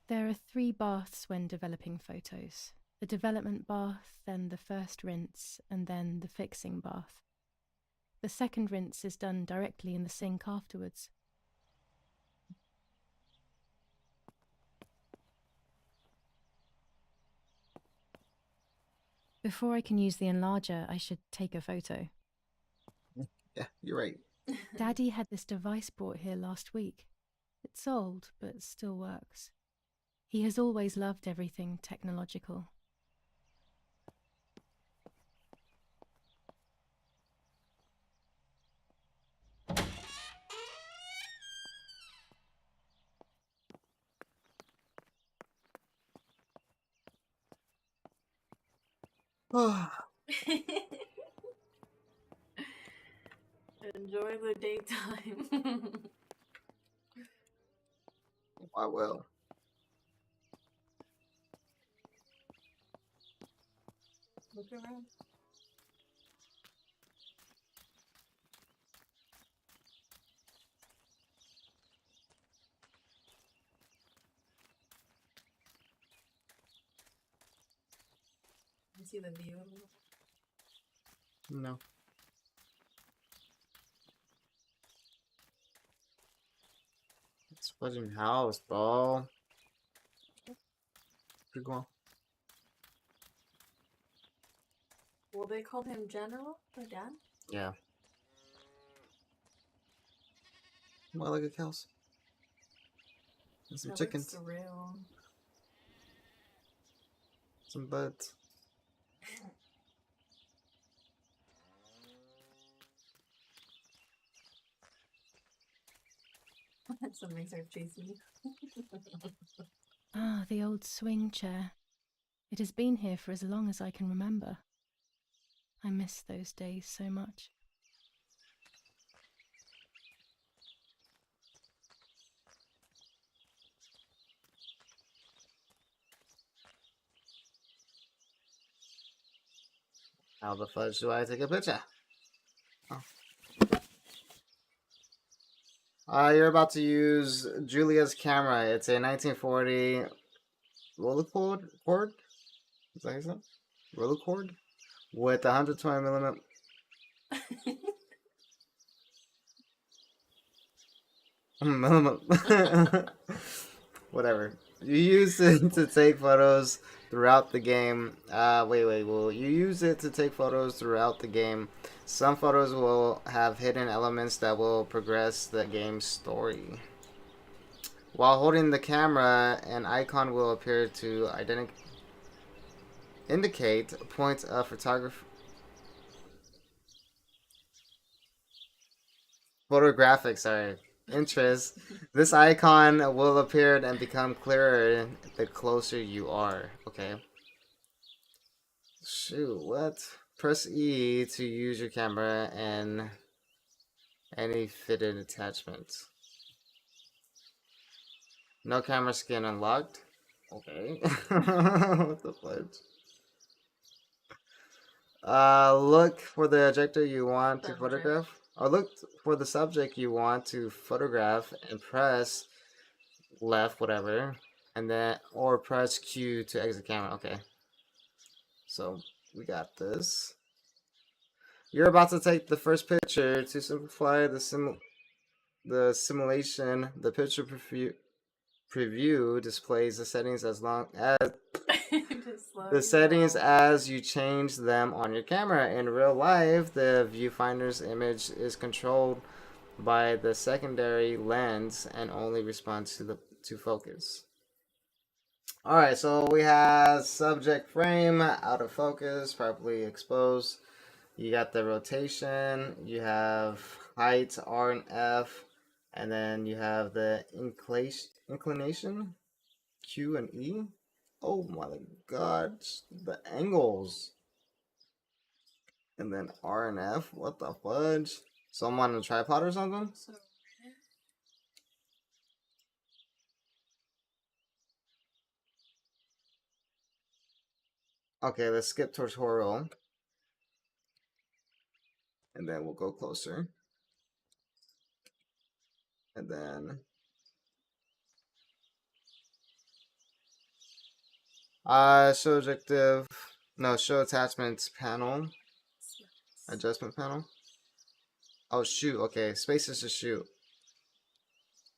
There are 3 baths when developing photos. The development bath, then the first rinse, and then the fixing bath. The second rinse is done directly in the sink afterwards. Before I can use the enlarger, I should take a photo. Yeah, you're right. Daddy had this device brought here last week. It's old, but still works. He has always loved everything technological. Enjoy the daytime. I will. Look around. You see the view? No. It's fucking house, bro. Keep going. Well, they called him General, or Dad? Yeah. More like a cows. And some That chickens. looks surreal. Some birds. Some makes her chasing you. Ah, the old swing chair. It has been here for as long as I can remember. I miss those days so much. How the fudge do I take a picture? Oh. You're about to use Julia's camera. It's a 1940 Rolleicord? Is that his name? Rolleicord? With 120 millimeter. Whatever. You use it to take photos throughout the game. Well, you use it to take photos throughout the game. Some photos will have hidden elements that will progress the game's story. While holding the camera, an icon will appear to indicate points of photographic, interest. This icon will appear and become clearer the closer you are. Okay. Shoot, what? Press E to use your camera and any fitted attachments. No camera skin unlocked. Okay. What the fudge? Look for the objective you want to photograph. Or look for the subject you want to photograph and press left, whatever. And then, or press Q to exit camera. Okay. So, we got this. You're about to take the first picture. To simplify the simulation, the picture preview displays the settings as long as as you change them on your camera. In real life, the viewfinder's image is controlled by the secondary lens and only responds to focus. Alright, so we have subject frame, out of focus, properly exposed. You got the rotation, you have height, R and F, and then you have the inclination, Q and E. Oh my god, the angles. And then R and F, what the fudge? So I'm on a tripod or something? Okay, let's skip tutorial. And then we'll go closer. And then show objective, no, show attachments panel, adjustment panel. Oh shoot, okay, space is to shoot.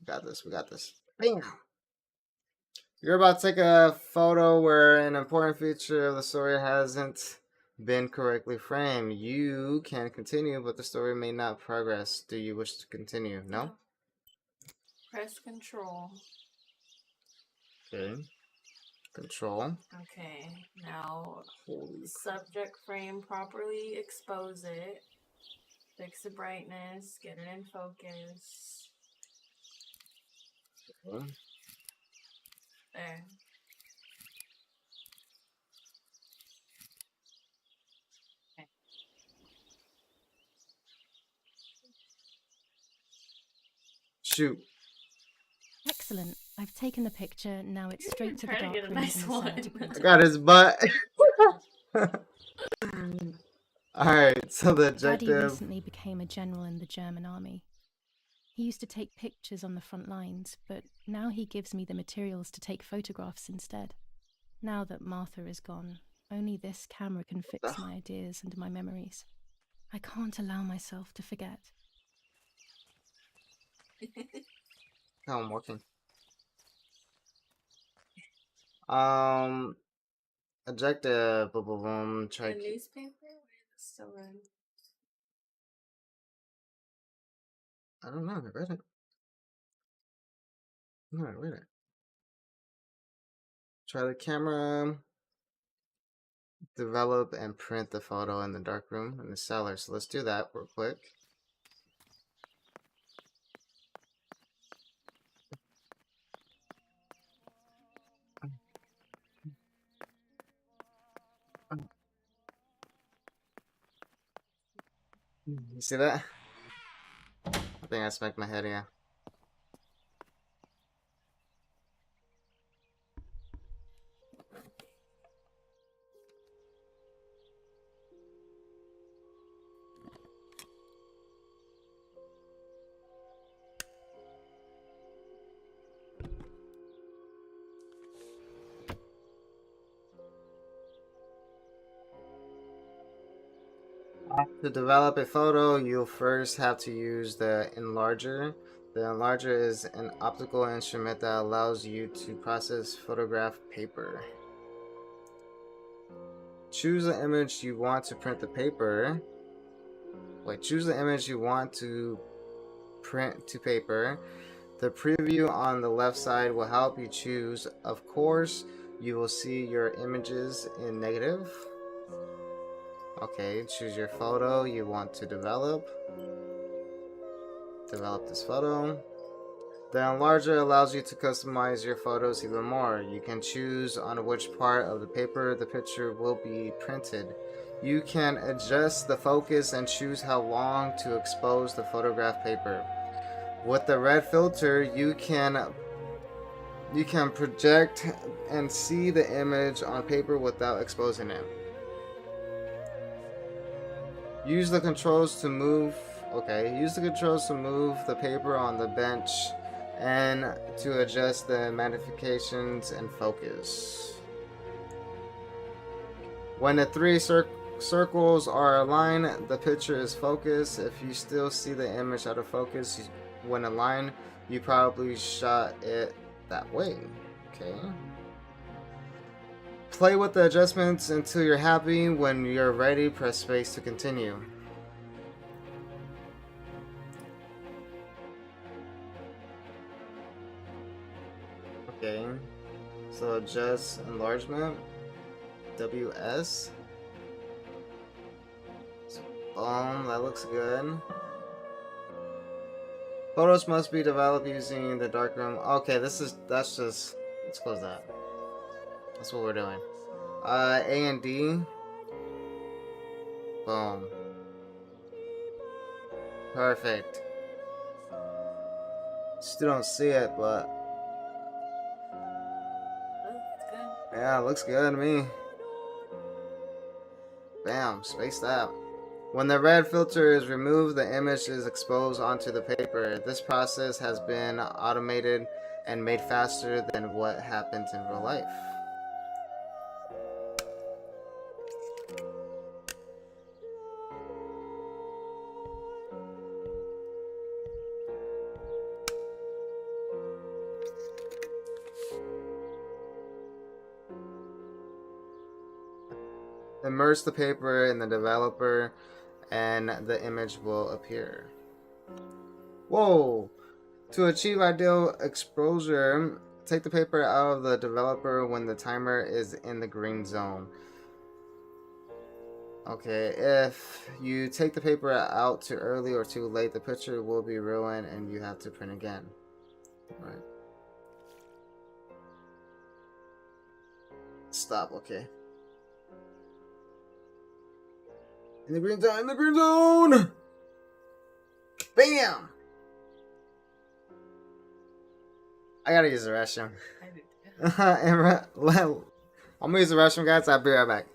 We got this. Bam! You're about to take a photo where an important feature of the story hasn't been correctly framed. You can continue, but the story may not progress. Do you wish to continue? No? Press Control. Okay. Control. Okay, now Holy subject frame, properly expose it. Fix the brightness, get it in focus. crap. There. Shoot. Excellent. I've taken the picture. Now it's straight to the Try to dark get a room nice in the one. cellar to print I it. got his butt. Alright, so the Daddy objective. recently became a general in the German army. He used to take pictures on the front lines, but now he gives me the materials to take photographs instead. Now that Martha is gone, only this camera can fix my ideas and my memories. I can't allow myself to forget. How I'm working. Objective. Boom, boom, boom. The Try. newspaper? It's still running. I don't know. I read it. No, I read it. Try the camera. Develop and print the photo in the darkroom in the cellar. So let's do that real quick. You see that? I think I smacked my head, yeah. To develop a photo, you'll first have to use the enlarger. The enlarger is an optical instrument that allows you to process photograph paper. Choose the image you want to print the paper. Choose the image you want to print to paper. The preview on the left side will help you choose. Of course, you will see your images in negative. Okay, choose your photo you want to develop. Develop this photo. The enlarger allows you to customize your photos even more. You can choose on which part of the paper the picture will be printed. You can adjust the focus and choose how long to expose the photograph paper. With the red filter, you can project and see the image on paper without exposing it. Use the controls to move the paper on the bench and to adjust the magnifications and focus. When the three circles are aligned, the picture is focused. If you still see the image out of focus when aligned, you probably shot it that way. Okay. Play with the adjustments until you're happy. When you're ready, press space to continue. Okay, so adjust enlargement, WS. Boom, that looks good. Photos must be developed using the darkroom. Okay, that's just, let's close that. That's what we're doing. A and D. Boom. Perfect. Still don't see it, but yeah, it looks good to me. Bam, spaced out. When the red filter is removed, the image is exposed onto the paper. This process has been automated and made faster than what happens in real life. Immerse the paper in the developer and the image will appear. Whoa! To achieve ideal exposure, take the paper out of the developer when the timer is in the green zone. Okay, if you take the paper out too early or too late, the picture will be ruined and you have to print again. Right. Stop, okay. In the green zone, in the green zone! Bam! I gotta use the restroom. I'm gonna use the restroom, guys. I'll be right back.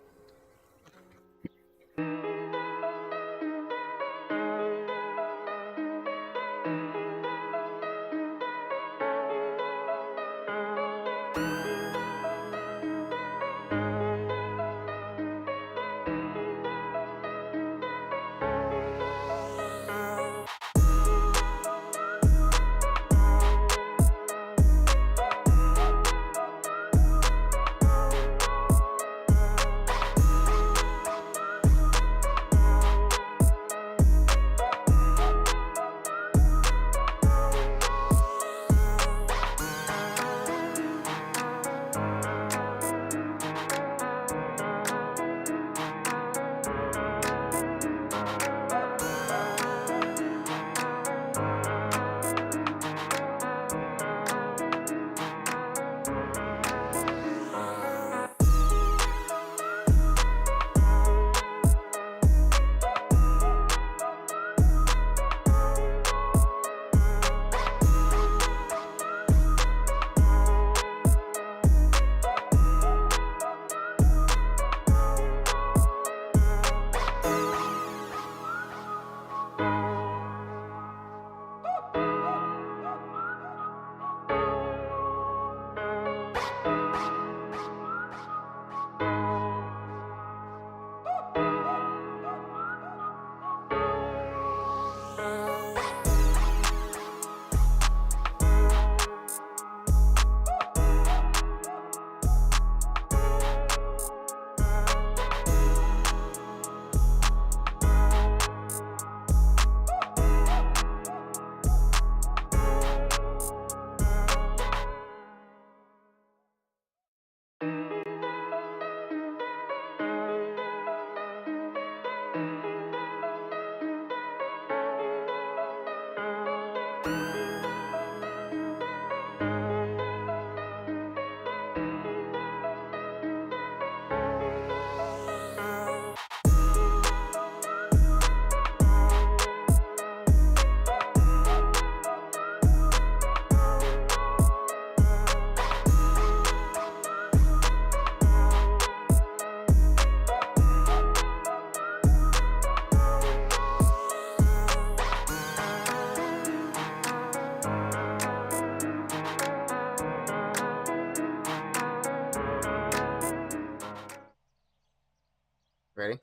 Ready?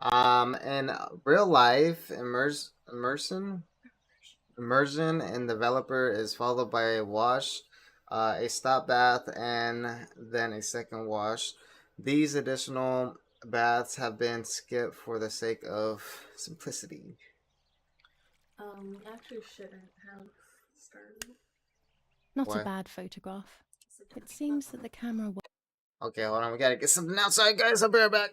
In real life, immersion in developer is followed by a wash, a stop bath, and then a second wash. These additional baths have been skipped for the sake of simplicity. Actually shouldn't have started. Not What? a bad photograph. It seems that the camera. Okay, hold on. We gotta get something outside, guys. I'll be right back.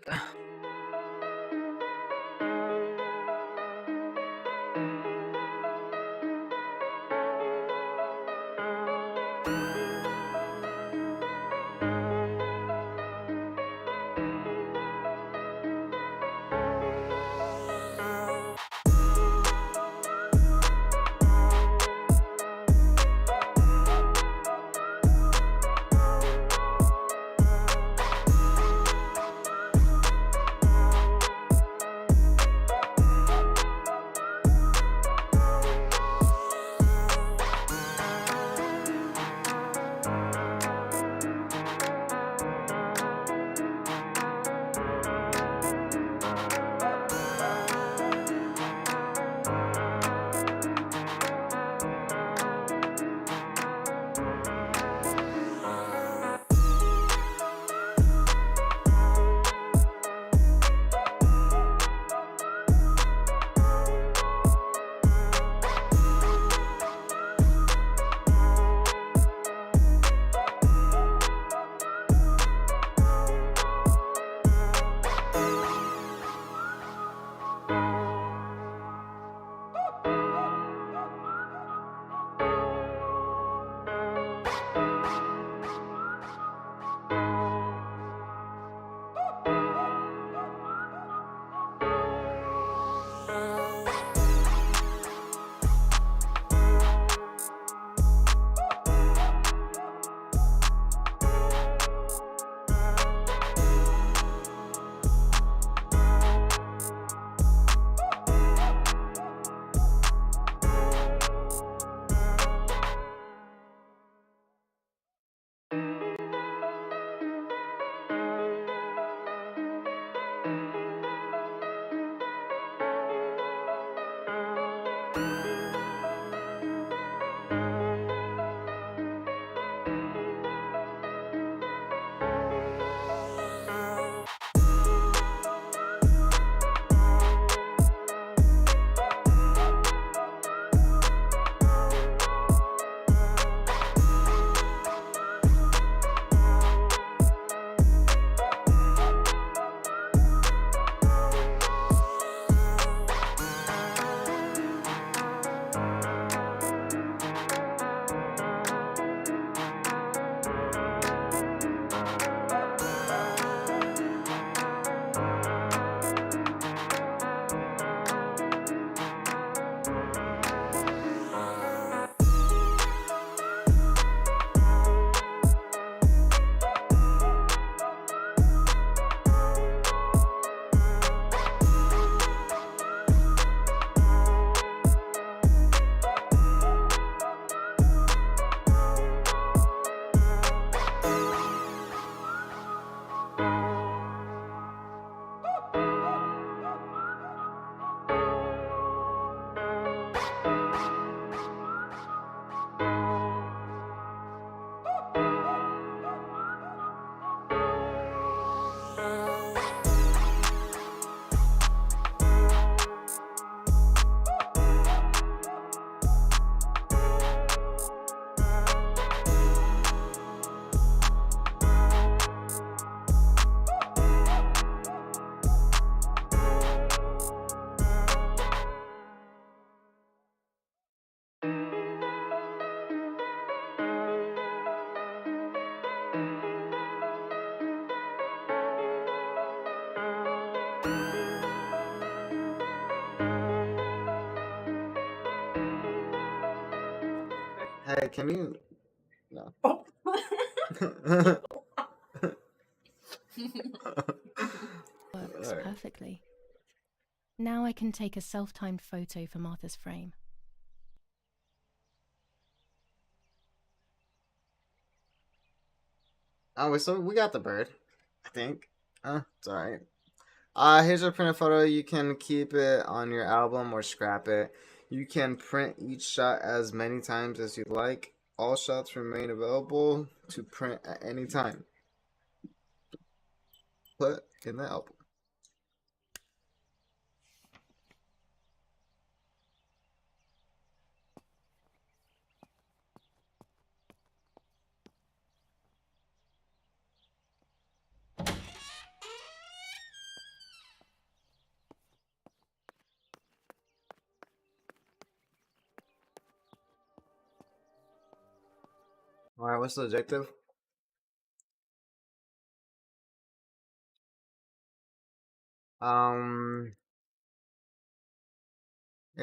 Hey, can you? No. Works Alright. perfectly. Now I can take a self-timed photo for Martha's frame. Oh, so we got the bird, I think. It's alright. Here's a printed photo. You can keep it on your album or scrap it. You can print each shot as many times as you'd like. All shots remain available to print at any time. Put in the album. Alright, what's the objective? A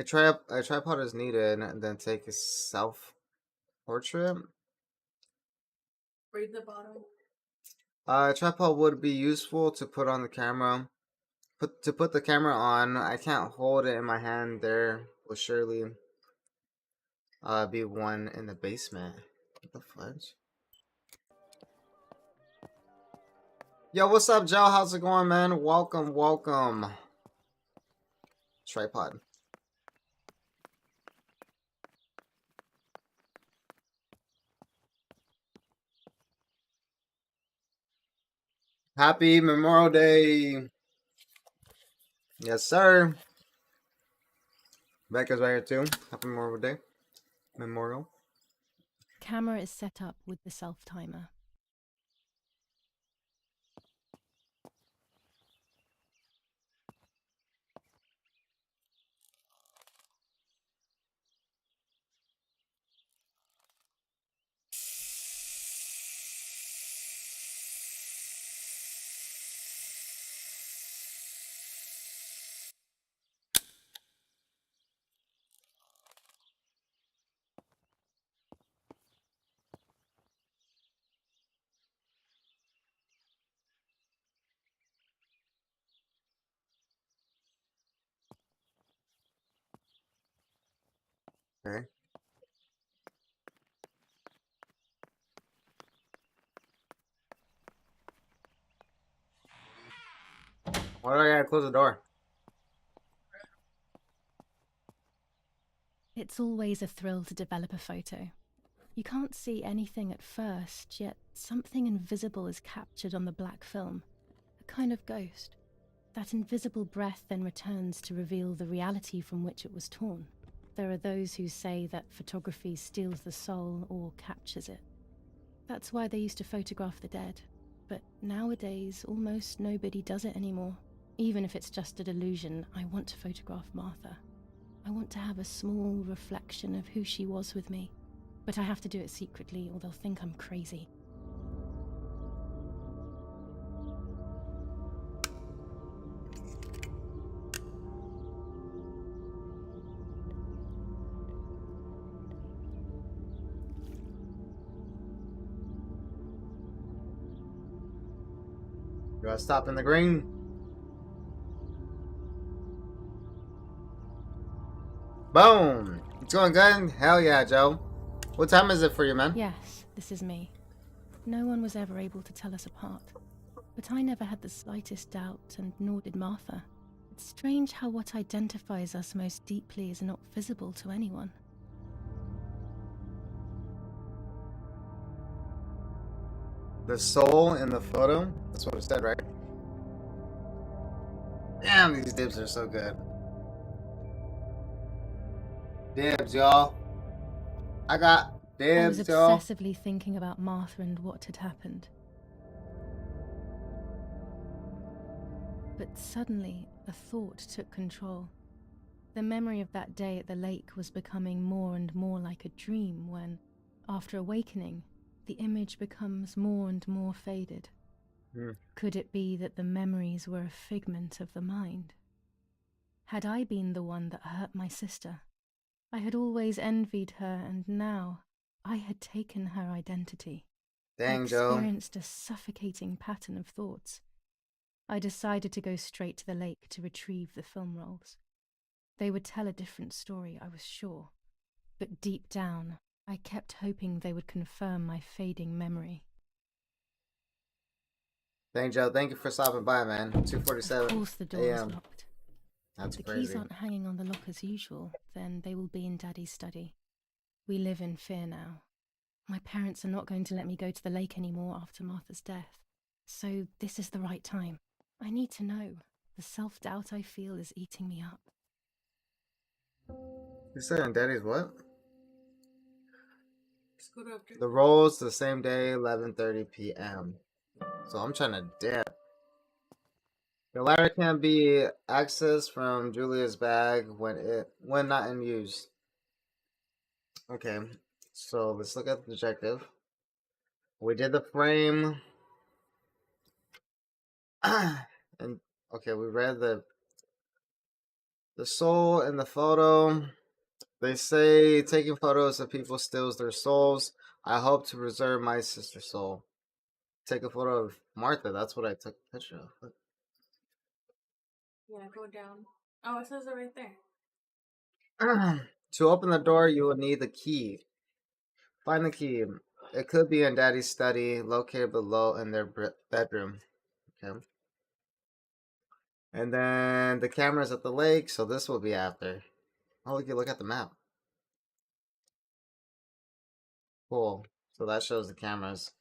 tripod is needed, and then take a self-portrait. Read the bottom. A tripod would be useful to put on the camera. To put the camera on, I can't hold it in my hand. There will surely be one in the basement. What the fudge? Yo, what's up, Joe? How's it going, man? Welcome, welcome. Tripod. Happy Memorial Day. Yes, sir. Becca's right here, too. Happy Memorial Day. Memorial. Camera is set up with the self-timer. Okay. Why do I gotta close the door? It's always a thrill to develop a photo. You can't see anything at first, yet something invisible is captured on the black film. A kind of ghost. That invisible breath then returns to reveal the reality from which it was torn. There are those who say that photography steals the soul or captures it. That's why they used to photograph the dead. But nowadays, almost nobody does it anymore. Even if it's just a delusion, I want to photograph Martha. I want to have a small reflection of who she was with me. But I have to do it secretly, or they'll think I'm crazy. You gotta stop in the green. Boom! It's going good? Hell yeah, Joe. What time is it for you, man? Yes, this is me. No one was ever able to tell us apart. But I never had the slightest doubt, and nor did Martha. It's strange how what identifies us most deeply is not visible to anyone. The soul in the photo? That's what it said, right? Damn, these dibs are so good. Dibs, y'all. I got I was dibs, y'all. obsessively thinking about Martha and what had happened. But suddenly, a thought took control. The memory of that day at the lake was becoming more and more like a dream when, after awakening, the image becomes more and more faded. Could it be that the memories were a figment of the mind? Had I been the one that hurt my sister? I had always envied her, and now, I had taken her identity. Dang, I Joe. experienced a suffocating pattern of thoughts. I decided to go straight to the lake to retrieve the film rolls. They would tell a different story, I was sure. But deep down, I kept hoping they would confirm my fading memory. Dang, Joe. Thank you for stopping by, man. 2:47 Of course the door is a.m. locked. That's If the crazy. keys aren't hanging on the lock as usual, then they will be in Daddy's study. We live in fear now. My parents are not going to let me go to the lake anymore after Martha's death. So this is the right time. I need to know. The self-doubt I feel is eating me up. You said Daddy's what? Just go to update. The rolls the same day, 11:30 p.m. So I'm trying to dip. The ladder can be accessed from Julia's bag when not in use. Okay, so let's look at the objective. We did the frame. And okay, we read the soul in the photo. They say taking photos of people steals their souls. I hope to preserve my sister's soul. Take a photo of Martha. That's what I took a picture of. Yeah, go down. Oh, it says it right there. To open the door, you will need the key. Find the key. It could be in Daddy's study, located below in their bedroom. Okay. And then the camera's at the lake, so this will be after. Oh, look at the map. Cool. So that shows the cameras.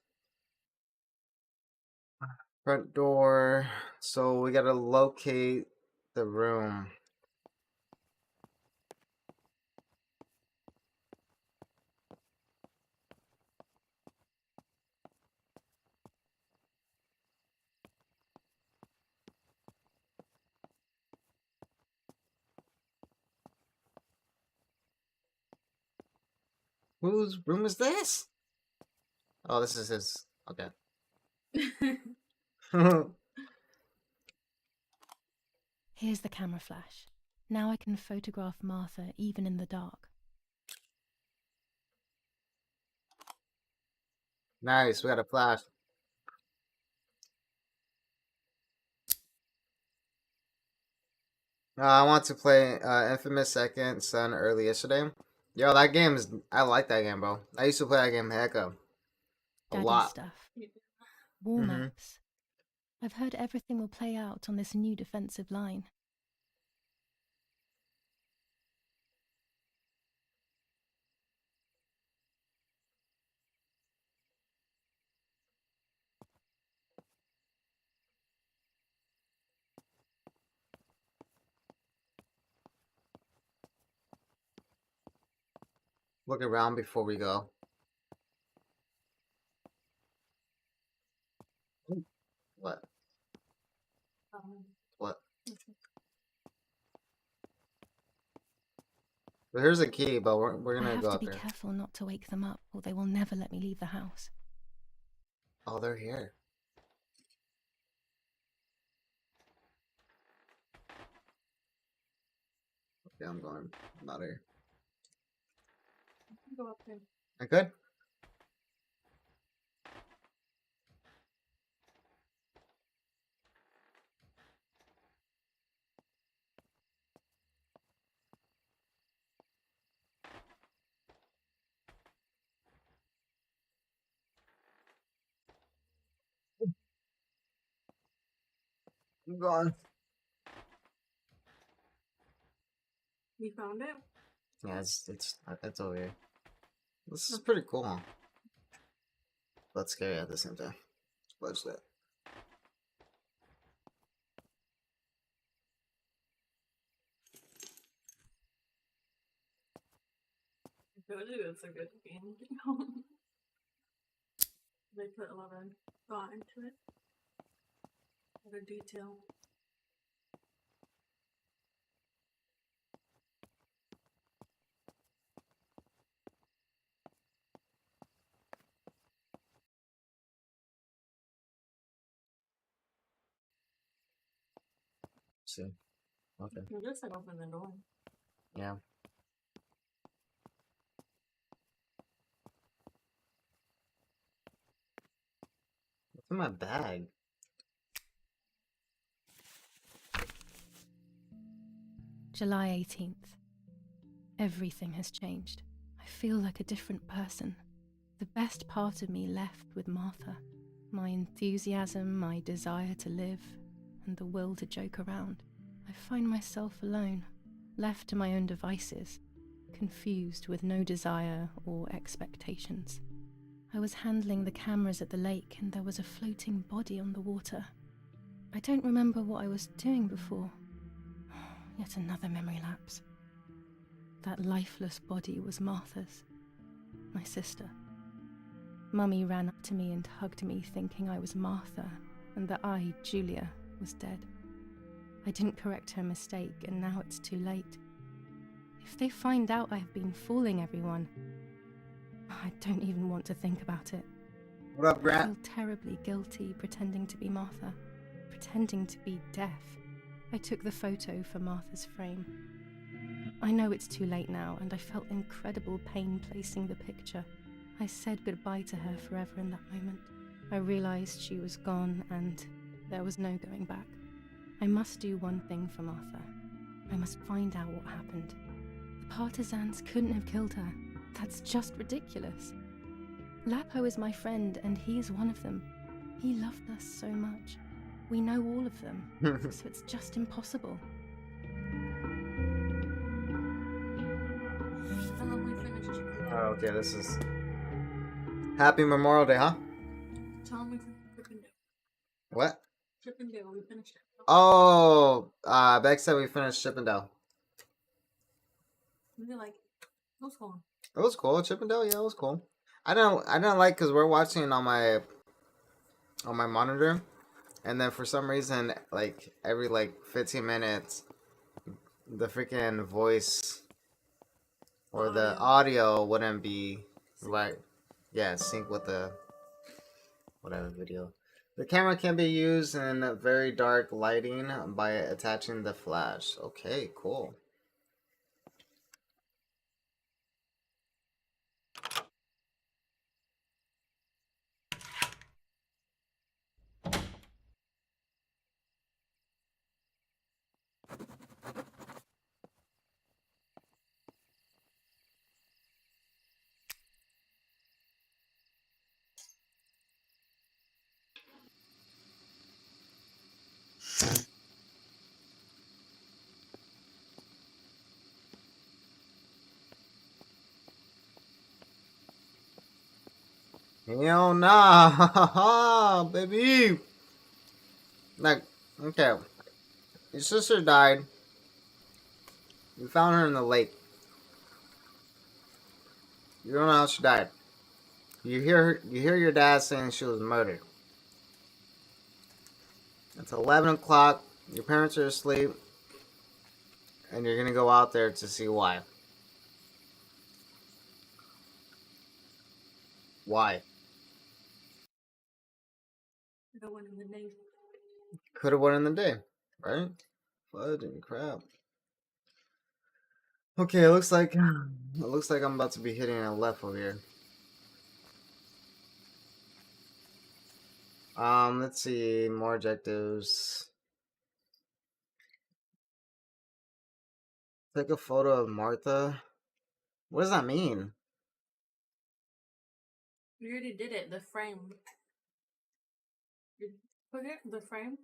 Front door. So we gotta locate the room. Whose room is this? Oh, this is his. Okay. Here's the camera flash. Now I can photograph Martha even in the dark. Nice, we got a flash. I want to play Infamous Second Son early yesterday. Yo, that game is. I like that game, bro. I used to play that game heck up. A Daddy lot. stuff. War maps. I've heard everything will play out on this new defensive line. Look around before we go. What? What? Well, here's a key, but we're I gonna have go to up be there. careful not to wake them up, or they will never let me leave the house. Oh, they're here. Okay, I'm going. I'm not here. Go up there. I could. I'm gone. You found it? Yeah, it's over here. This is pretty cool, but scary at the same time. What's that? I told you it's a good game. They put a lot of thought into it. A lot of detail. See. Okay. You just like open the door. Yeah. in my bag? July 18th. Everything has changed. I feel like a different person. The best part of me left with Martha. My enthusiasm, my desire to live, and the will to joke around. I find myself alone, left to my own devices, confused with no desire or expectations. I was handling the cameras at the lake and there was a floating body on the water. I don't remember what I was doing before. Yet another memory lapse. That lifeless body was Martha's, my sister. Mummy ran up to me and hugged me, thinking I was Martha and that I, Julia, was dead. I didn't correct her mistake, and now it's too late. If they find out I've been fooling everyone, I don't even want to think about it. What up, I Grant? feel terribly guilty pretending to be Martha, pretending to be deaf. I took the photo for Martha's frame. I know it's too late now, and I felt incredible pain placing the picture. I said goodbye to her forever in that moment. I realized she was gone, and there was no going back. I must do one thing for Martha. I must find out what happened. The partisans couldn't have killed her. That's just ridiculous. Lapo is my friend, and he is one of them. He loved us so much. We know all of them, so it's just impossible. Tell them we finished Chippendale. Oh, okay, this is Happy Memorial Day, huh? Tell them we finished Chippendale. What? Chippendale, we finished it. Oh, Beck said we finished Chippendale. And they're like, what's going on? It was cool. Chippendale, yeah, it was cool. I didn't like because we're watching it on my monitor, and then for some reason, like every 15 minutes, the freaking voice or the audio wouldn't be right. Yeah, sync with the whatever video. The camera can be used in very dark lighting by attaching the flash. Okay, cool. Hell nah, baby. Like, okay, your sister died. You found her in the lake. You don't know how she died. You hear your dad saying she was murdered. It's 11 o'clock. Your parents are asleep, and you're gonna go out there to see why. Why? Could have went in the day. Could have won in the day, right? Fudging crap. Okay, it looks like I'm about to be hitting a left over here. Let's see, more objectives. Take a photo of Martha. What does that mean? We already did it, the frame. You put it, the frame?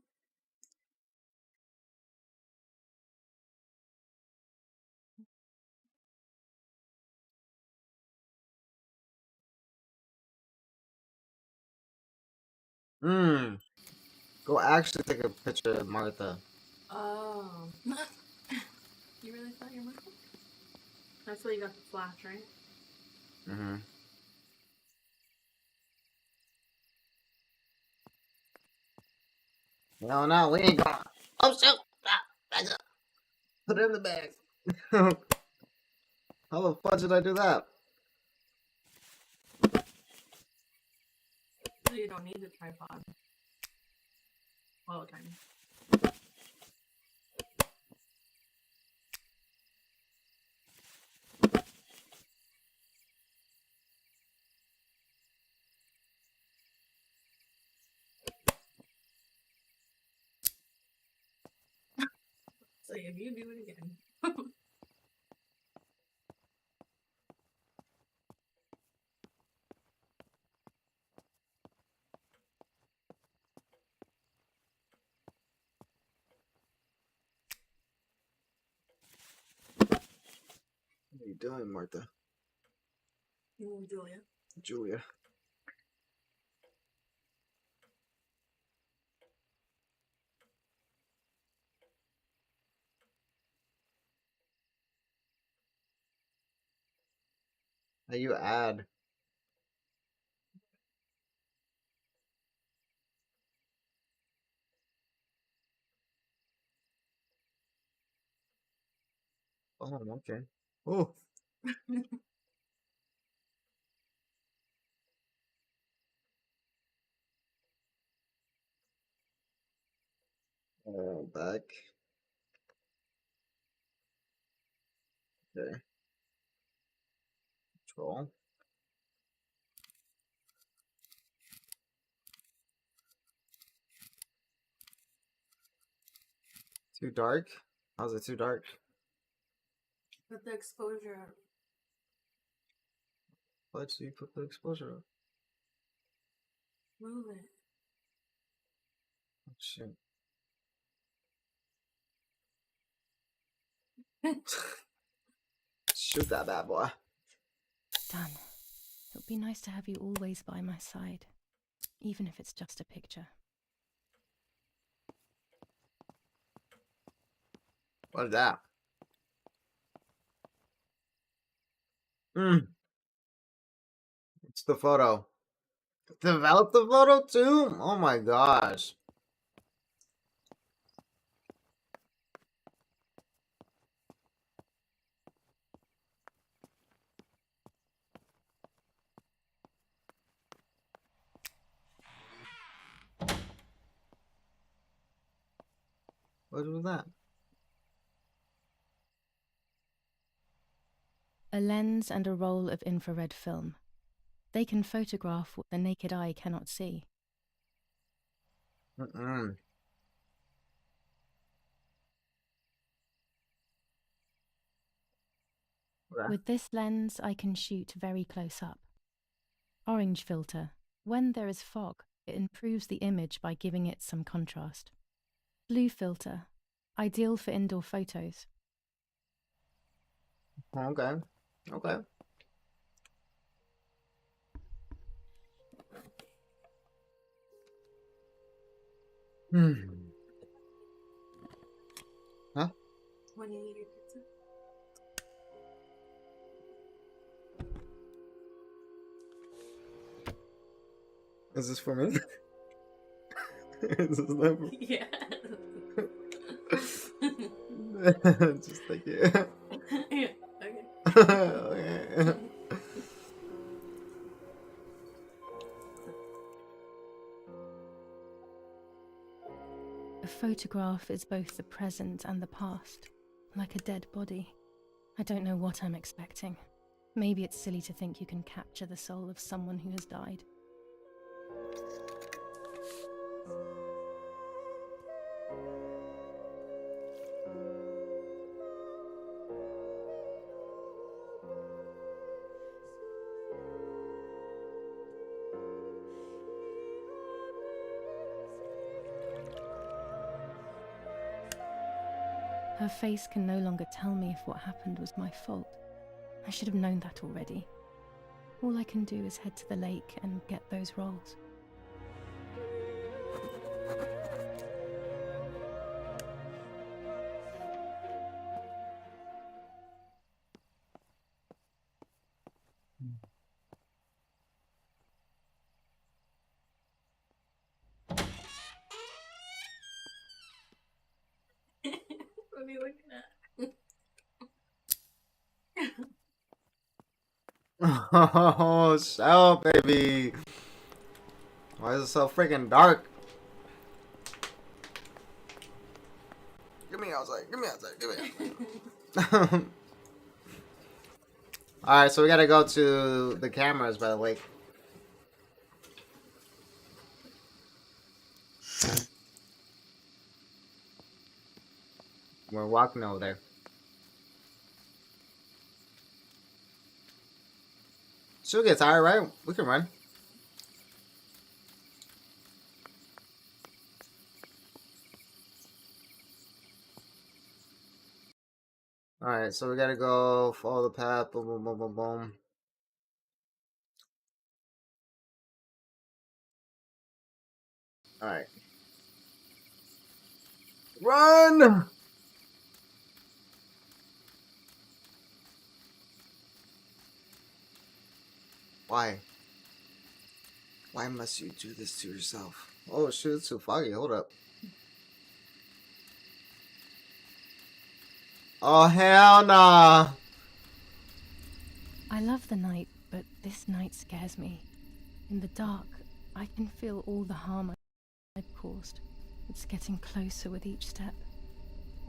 Go actually take a picture of Martha. Oh. You really thought you were? That's why you got the flash, right? Mm-hmm. No, we ain't going. Oh, shoot! Back up. Put it in the bag. How the fuck did I do that? So you don't need the tripod. All the time. Like, if you do it again. What are you doing, Martha? Julia. Julia. How you add? Oh, okay. Oh. Back. Okay. Control. Too dark? How's it too dark? Put the exposure up. Why do you put the exposure up? Move it. Oh, shit. Shoot that bad boy. Dan, it would be nice to have you always by my side, even if it's just a picture. What is that? It's the photo. Develop the photo too? Oh my gosh. What was that? A lens and a roll of infrared film. They can photograph what the naked eye cannot see. With this lens, I can shoot very close up. Orange filter. When there is fog, it improves the image by giving it some contrast. Blue filter. Ideal for indoor photos. Okay. Okay. Huh? When you eat your pizza. Is this for me? Is this not for... Yeah. Just like it. Yeah. Okay. Okay. A photograph is both the present and the past, like a dead body. I don't know what I'm expecting. Maybe it's silly to think you can capture the soul of someone who has died. Her face can no longer tell me if what happened was my fault. I should have known that already. All I can do is head to the lake and get those rolls. What are you looking at? Oh, shell, baby. Why is it so freaking dark? Get me outside. Get me outside. Get me outside. Alright, so we gotta go to the cameras by the lake. We're walking over there. She'll get tired, right? We can run. Alright, so we gotta go follow the path. Boom, boom, boom, boom, boom. Alright. Run! Why? Why must you do this to yourself? Oh shoot, it's too foggy. Hold up. Oh hell nah. I love the night, but this night scares me. In the dark, I can feel all the harm I've caused. It's getting closer with each step.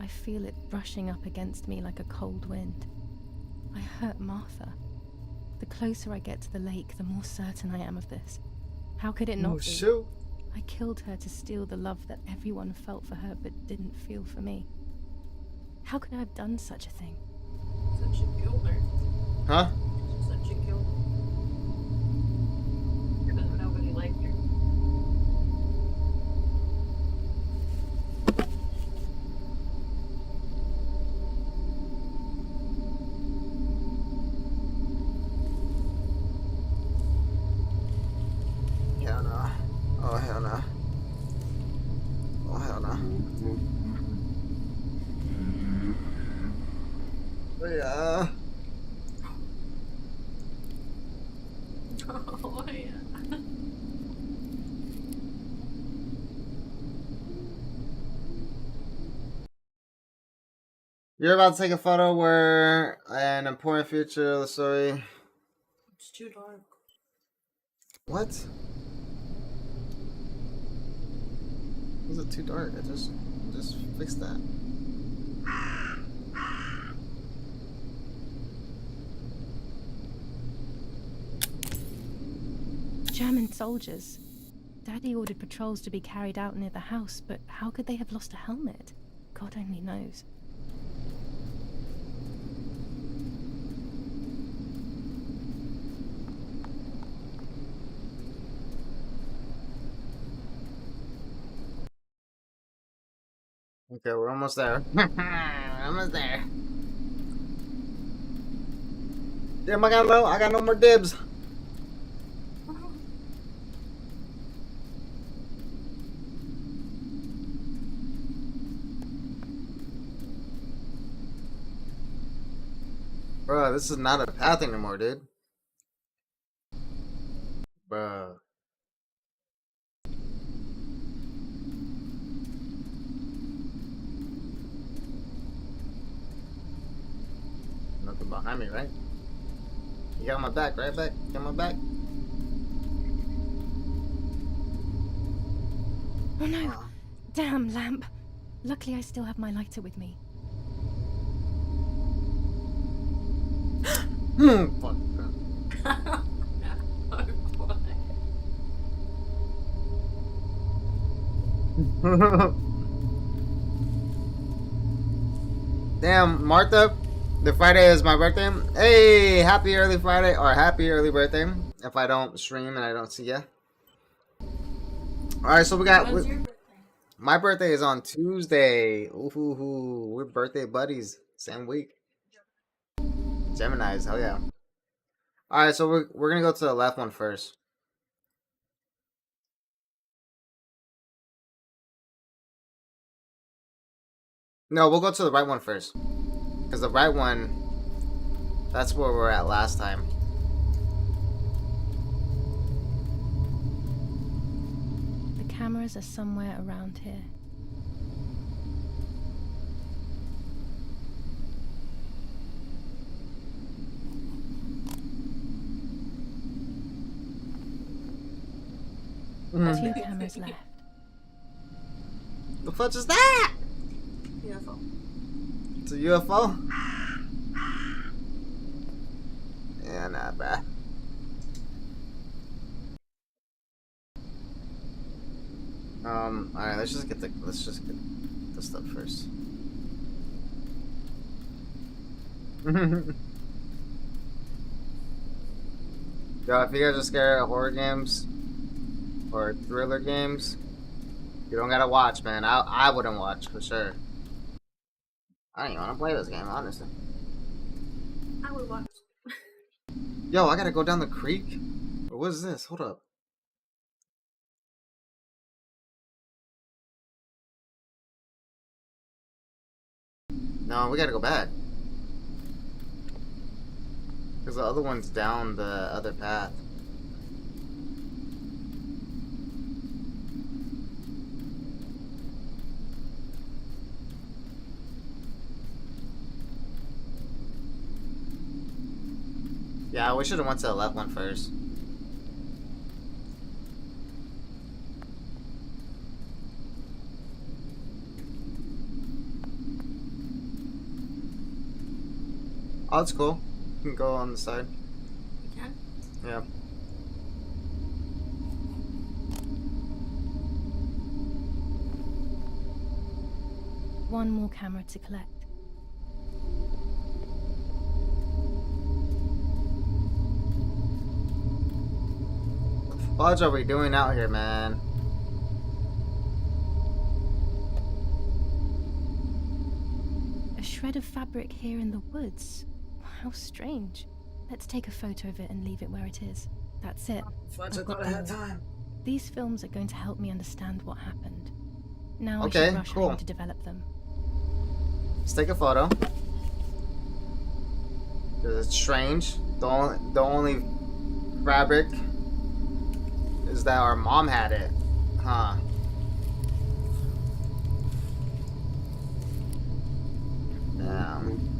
I feel it brushing up against me like a cold wind. I hurt Martha. The closer I get to the lake, the more certain I am of this. How could it not be? Shoot. I killed her to steal the love that everyone felt for her but didn't feel for me. How could I have done such a thing? Such a killer. Huh? Such a killer. Because nobody liked her. Hell no. Oh hell no. Oh hell no. Yeah. Oh yeah. You're about to take a photo where an important feature of the story. It's too dark. What? Was it too dark? I just fixed that. German soldiers. Daddy ordered patrols to be carried out near the house, but how could they have lost a helmet? God only knows. Okay, we're almost there. We're almost there. Damn, I got no more dibs. Bro, this is not a path anymore, dude. Bro. Nothing behind me, right? You got my back, right? Back? Got my back? Oh no! Damn lamp! Luckily I still have my lighter with me. Fuck. Damn, Martha, the Friday is my birthday. Hey, happy early Friday, or happy early birthday. If I don't stream and I don't see ya. Alright, so we got... When's your birthday? My birthday is on Tuesday. Ooh, we're birthday buddies. Same week. Geminis, hell yeah. Alright, so we're gonna go to the left one first. No, we'll go to the right one first. Because the right one, that's where we were at last time. The cameras are somewhere around here. Two cameras left. The fuck is that? UFO. It's a UFO? Yeah, nah, bruh. Alright, let's just get the stuff first. Yo, if you guys are scared of horror games or thriller games, you don't gotta watch, man. I wouldn't watch for sure. I don't even want to play this game, honestly. I would watch. Yo, I gotta go down the creek? Or what is this? Hold up. No, we gotta go back. Because the other one's down the other path. Yeah, we should have went to the left one first. Oh, that's cool. You can go on the side. You can? Yeah. One more camera to collect. What are we doing out here, man? A shred of fabric here in the woods. How strange. Let's take a photo of it and leave it where it is. That's it. I've got them all. These films are going to help me understand what happened. Now I should rush home to develop them. Let's take a photo. It's strange. The only fabric is that our mom had it. Huh. Damn.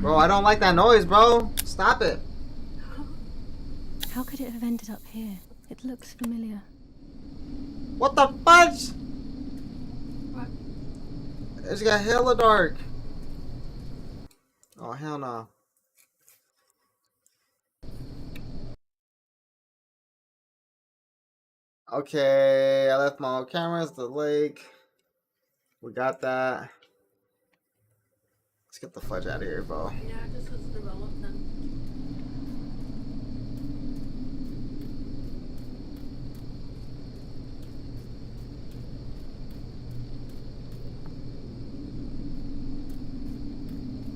Bro, I don't like that noise, bro. Stop it. How could it have ended up here? It looks familiar. What the fudge? What? It's got hella dark. Oh, hell no. Okay, I left my old cameras, the lake. We got that. Let's get the fudge out of here, bro. Yeah, just let's develop them.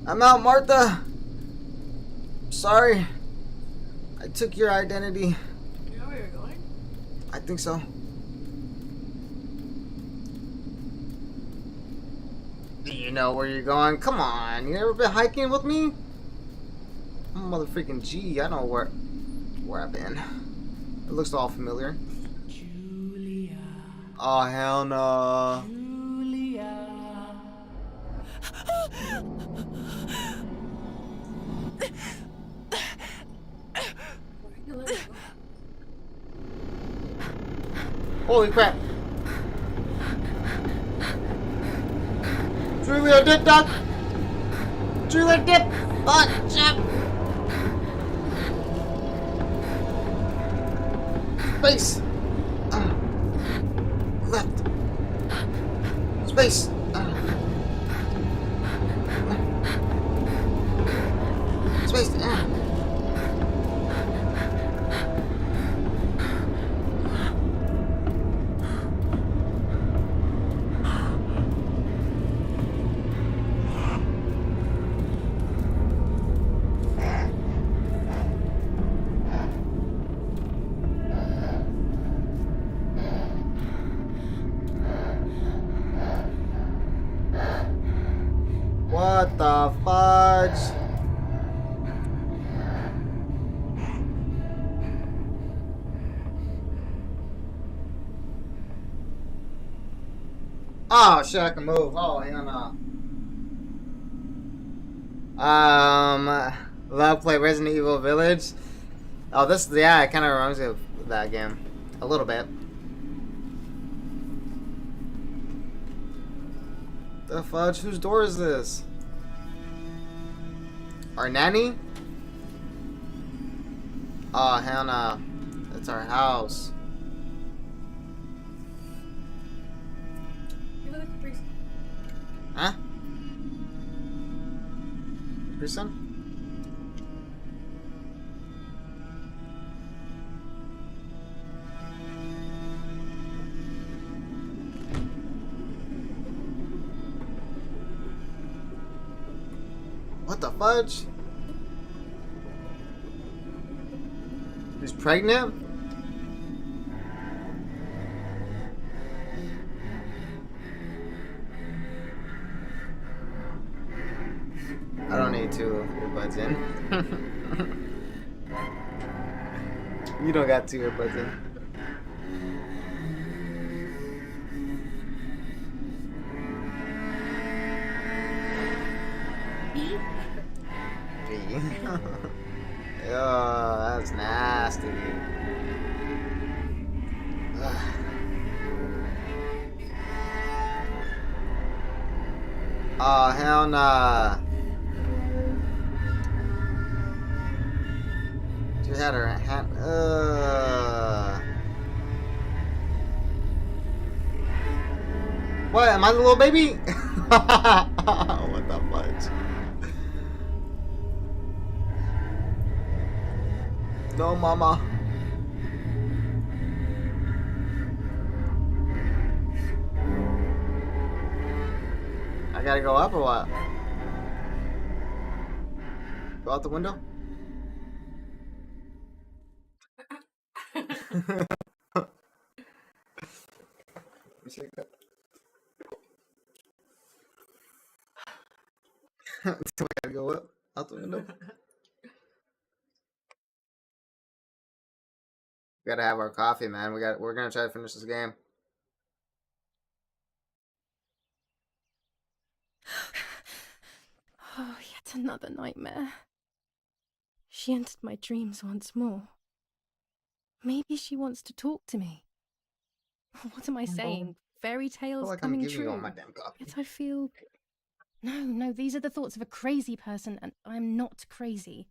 I'm out, Martha. Sorry. I took your identity. You know where you're going? I think so. Do you know where you're going? Come on. You ever been hiking with me? I'm a motherfucking G. I know where I've been. It looks all familiar. Julia. Oh, hell no. Julia. Holy crap. Julia, dip, duck. Julia, dip. Oh, jump. Space. Left. Space. Space. What the fudge? Oh shit, I can move. Oh hell no. Love play Resident Evil Village. Oh, this, yeah, it kind of reminds me of that game. A little bit. The fudge? Whose door is this? Our nanny? Oh, hell no. It's our house. You look at the trees. Huh? Capri Sun? What the fudge? She's pregnant? I don't need two earbuds in. You don't got two earbuds in. Oh, that's nasty. Ugh. Oh, hell nah. She had her hand. What? Am I the little baby? What the fudge? No, mama. I gotta go up or what? Go out the window? So we gotta go up out the window. We gotta have our coffee, man. We're gonna try to finish this game. Oh, yet another nightmare. She entered my dreams once more. Maybe she wants to talk to me. What am I saying? Fairy I feel tales like I'm coming giving you all true. my damn coffee. Yet I feel... No, these are the thoughts of a crazy person, and I'm not crazy.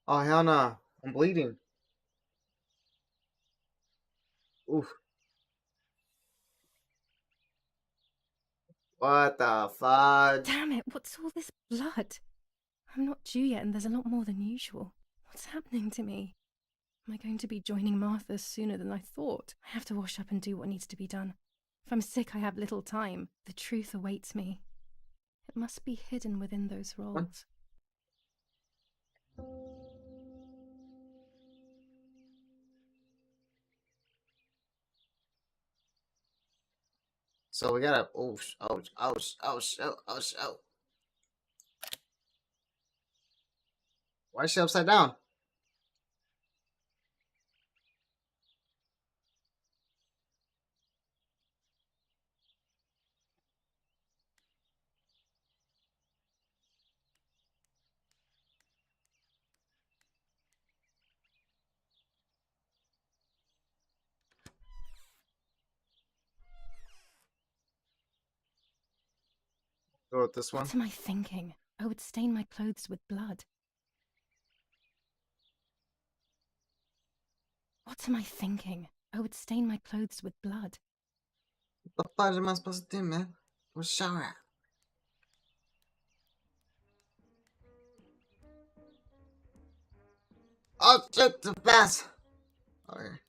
Oh, hell no. I'm bleeding. Oof. What the fudge? Damn it, what's all this blood? I'm not due yet, and there's a lot more than usual. What's happening to me? Am I going to be joining Martha sooner than I thought? I have to wash up and do what needs to be done. If I'm sick, I have little time. The truth awaits me. It must be hidden within those rolls. So we gotta. Oh. Why is she upside down? Go with this one. What am I thinking? I would stain my clothes with blood. What am I thinking? I would stain my clothes with blood. What the fudge am I supposed to do, man? Where's the shower at? Oh shit, too fast. Oh, here.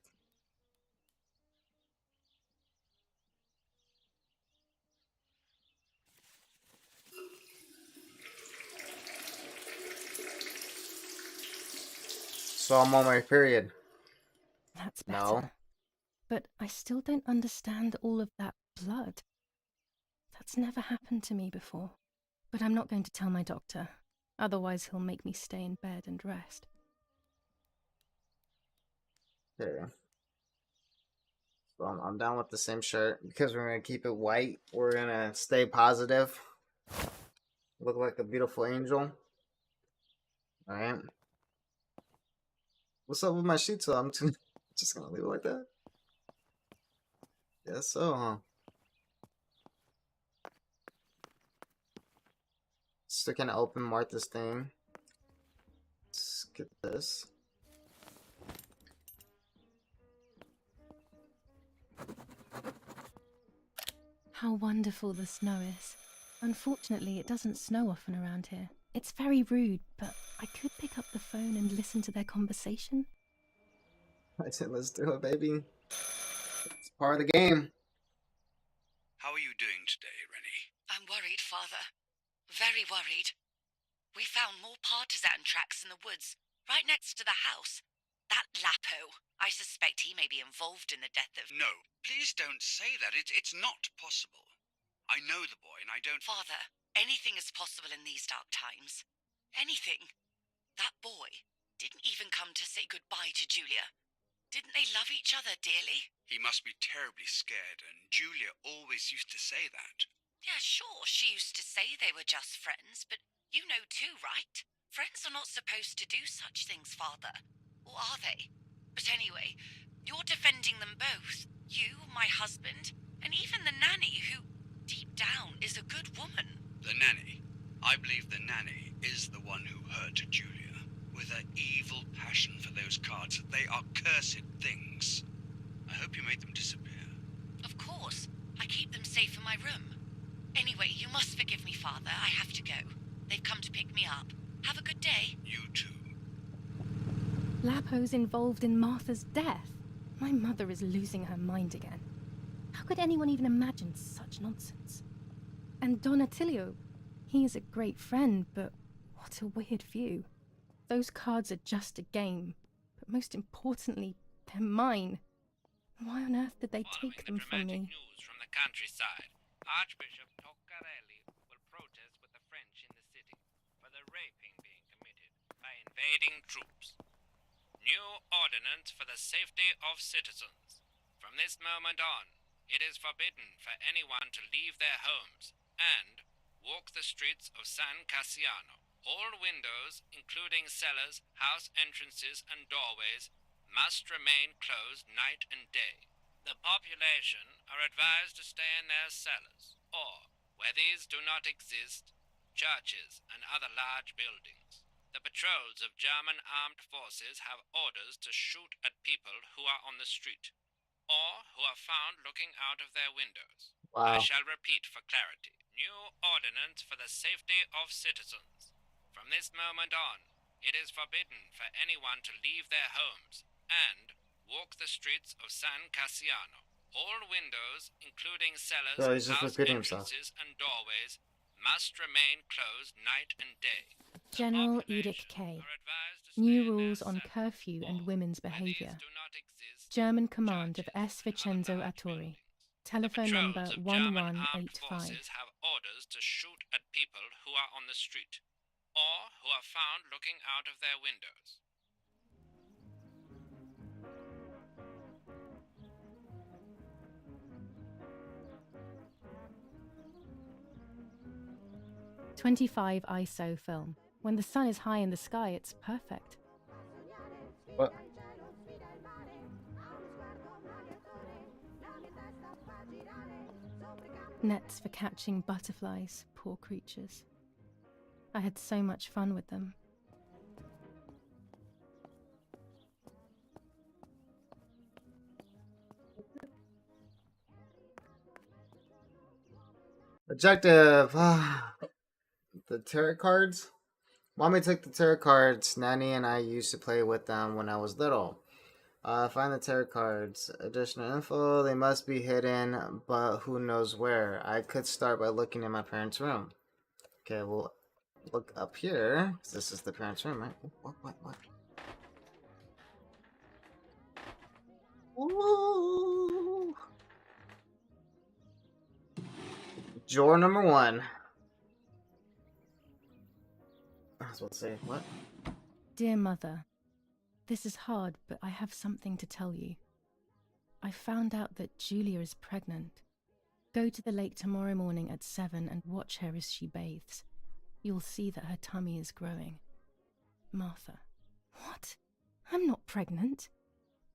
So I'm on my period. That's better. No. But I still don't understand all of that blood. That's never happened to me before. But I'm not going to tell my doctor. Otherwise he'll make me stay in bed and rest. There. So I'm down with the same shirt because we're gonna keep it white. We're gonna stay positive. Look like a beautiful angel. Alright. What's up with my sheets though? I'm just gonna leave it like that. Guess so, huh? Still gonna open Martha's thing. Let's get this. How wonderful the snow is. Unfortunately, it doesn't snow often around here. It's very rude, but I could pick up the phone and listen to their conversation. I said, let's do it, baby. It's part of the game. How are you doing today, Rennie? I'm worried, Father. Very worried. We found more partisan tracks in the woods, right next to the house. That Lapo, I suspect he may be involved in the death of... No, please don't say that. It's not possible. I know the boy and I don't... Father, anything is possible in these dark times. Anything. That boy didn't even come to say goodbye to Julia. Didn't they love each other dearly? He must be terribly scared, and Julia always used to say that. Yeah, sure, she used to say they were just friends, but you know too, right? Friends are not supposed to do such things, Father. Or are they? But anyway, you're defending them both. You, my husband, and even the nanny who, deep down, is a good woman. The nanny. I believe the nanny is the one who hurt Julia. With her evil passion for those cards. They are cursed things. I hope you made them disappear. Of course. I keep them safe in my room. Anyway, you must forgive me, Father. I have to go. They've come to pick me up. Have a good day. You too. Lapo's involved in Martha's death. My mother is losing her mind again. How could anyone even imagine such nonsense? And Don Attilio, he is a great friend, but what a weird view. Those cards are just a game, but most importantly, they're mine. Why on earth did they take them from me? News from the countryside. Archbishop Toccarelli will protest with the French in the city for the raping being committed by invading troops. New ordinance for the safety of citizens. From this moment on, it is forbidden for anyone to leave their homes and walk the streets of San Cassiano. All windows, including cellars, house entrances, and doorways, must remain closed night and day. The population are advised to stay in their cellars, or, where these do not exist, churches and other large buildings. The patrols of German armed forces have orders to shoot at people who are on the street, or who are found looking out of their windows. Wow. I shall repeat for clarity. New ordinance for the safety of citizens. From this moment on, it is forbidden for anyone to leave their homes and walk the streets of San Cassiano. All windows, including cellars, So he's just house repeating himself. entrances, and doorways must remain closed night and day. General Edict K. New rules on curfew and women's behavior. German command of S. Vincenzo Arturi. Telephone number Patrols of German armed 1185. forces have orders to shoot at people who are on the street, or who are found looking out of their windows. .25 ISO film. When the sun is high in the sky, it's perfect. What? Nets for catching butterflies, poor creatures. I had so much fun with them. Objective. The tarot cards. Mommy took the tarot cards. Nanny and I used to play with them when I was little. Find the tarot cards. Additional info. They must be hidden, but who knows where. I could start by looking in my parents' room. Okay, we'll look up here. This is the parents' room, right? What? Ooh. Drawer number 1. I was about to say, what? Dear Mother, this is hard, but I have something to tell you. I found out that Julia is pregnant. Go to the lake tomorrow morning at 7 and watch her as she bathes. You'll see that her tummy is growing. Martha. What? I'm not pregnant.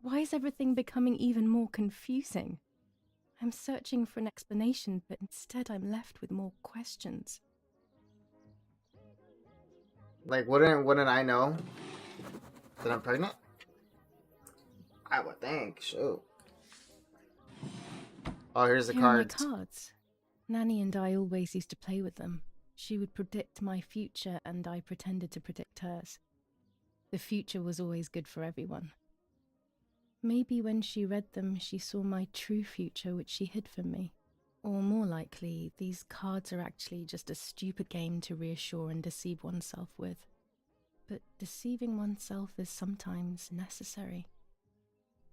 Why is everything becoming even more confusing? I'm searching for an explanation, but instead I'm left with more questions. Like, wouldn't I know that I'm pregnant? I would think. Shoot. Oh, here's the Here are my cards. cards. Nanny and I always used to play with them. She would predict my future and I pretended to predict hers. The future was always good for everyone. Maybe when she read them, she saw my true future, which she hid from me. Or more likely, these cards are actually just a stupid game to reassure and deceive oneself with. But deceiving oneself is sometimes necessary.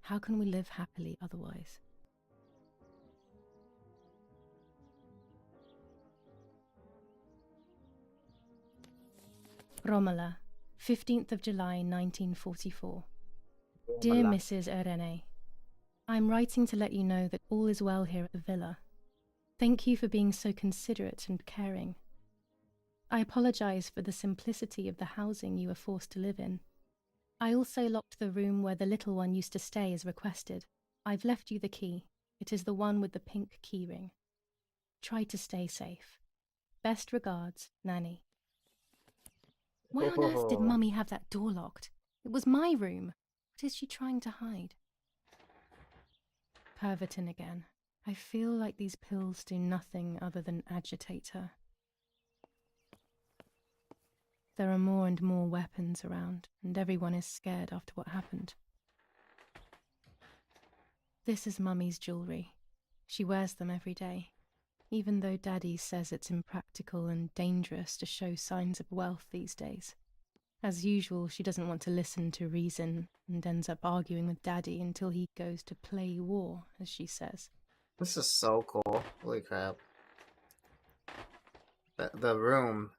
How can we live happily otherwise? Romola, 15th of July 1944. Dear Mrs. Irene, I'm writing to let you know that all is well here at the villa. Thank you for being so considerate and caring. I apologize for the simplicity of the housing you were forced to live in. I also locked the room where the little one used to stay as requested. I've left you the key. It is the one with the pink keyring. Try to stay safe. Best regards, Nanny. Why on earth did Mummy have that door locked? It was my room. What is she trying to hide? Pervertin again. I feel like these pills do nothing other than agitate her. There are more and more weapons around, and everyone is scared after what happened. This is Mummy's jewellery. She wears them every day, even though Daddy says it's impractical and dangerous to show signs of wealth these days. As usual, she doesn't want to listen to reason and ends up arguing with Daddy until he goes to play war, as she says. This is so cool. Holy crap. The room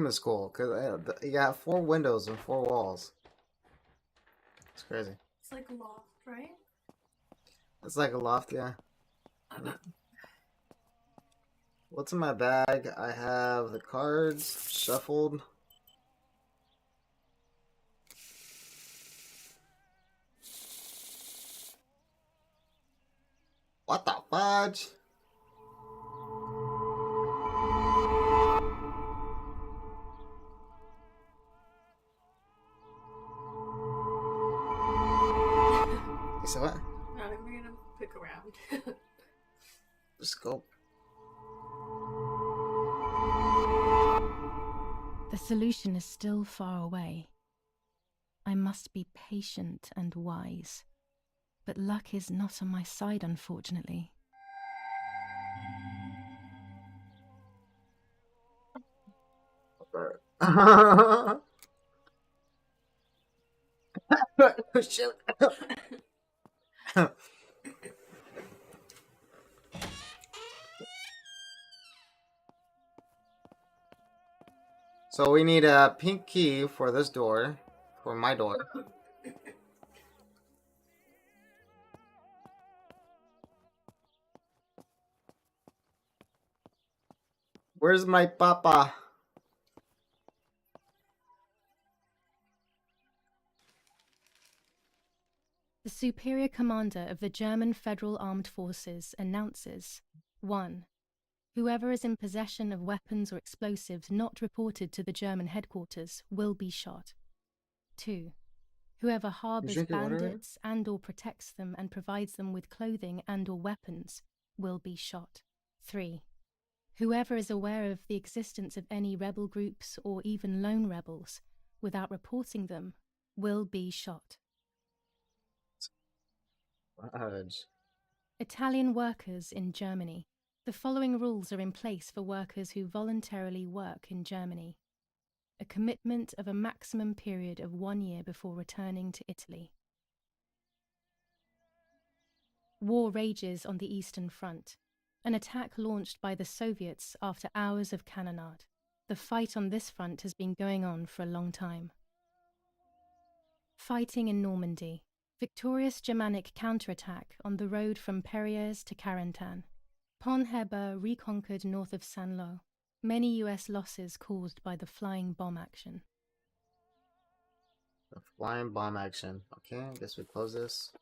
is cool because you got 4 windows and 4 walls. It's crazy. It's like a loft, right? It's like a loft, yeah. What's in my bag? I have the cards shuffled. What the fudge? You said what? No, we're gonna pick around. Just go. The solution is still far away. I must be patient and wise. But luck is not on my side, unfortunately. Shoot. So we need a pink key for this door, for my door. Where's my papa? The superior commander of the German Federal Armed Forces announces 1. Whoever is in possession of weapons or explosives not reported to the German headquarters will be shot. 2. Whoever harbors bandits and or protects them and provides them with clothing and or weapons will be shot. 3. Whoever is aware of the existence of any rebel groups or even lone rebels without reporting them will be shot. Fudge. Italian workers in Germany. The following rules are in place for workers who voluntarily work in Germany. A commitment of a maximum period of 1 year before returning to Italy. War rages on the Eastern Front. An attack launched by the Soviets after hours of cannonade. The fight on this front has been going on for a long time. Fighting in Normandy. Victorious Germanic counterattack on the road from Perriers to Carentan. Pont Heber reconquered north of Saint-Lô. Many US losses caused by the flying bomb action. The flying bomb action. Okay, I guess we close this.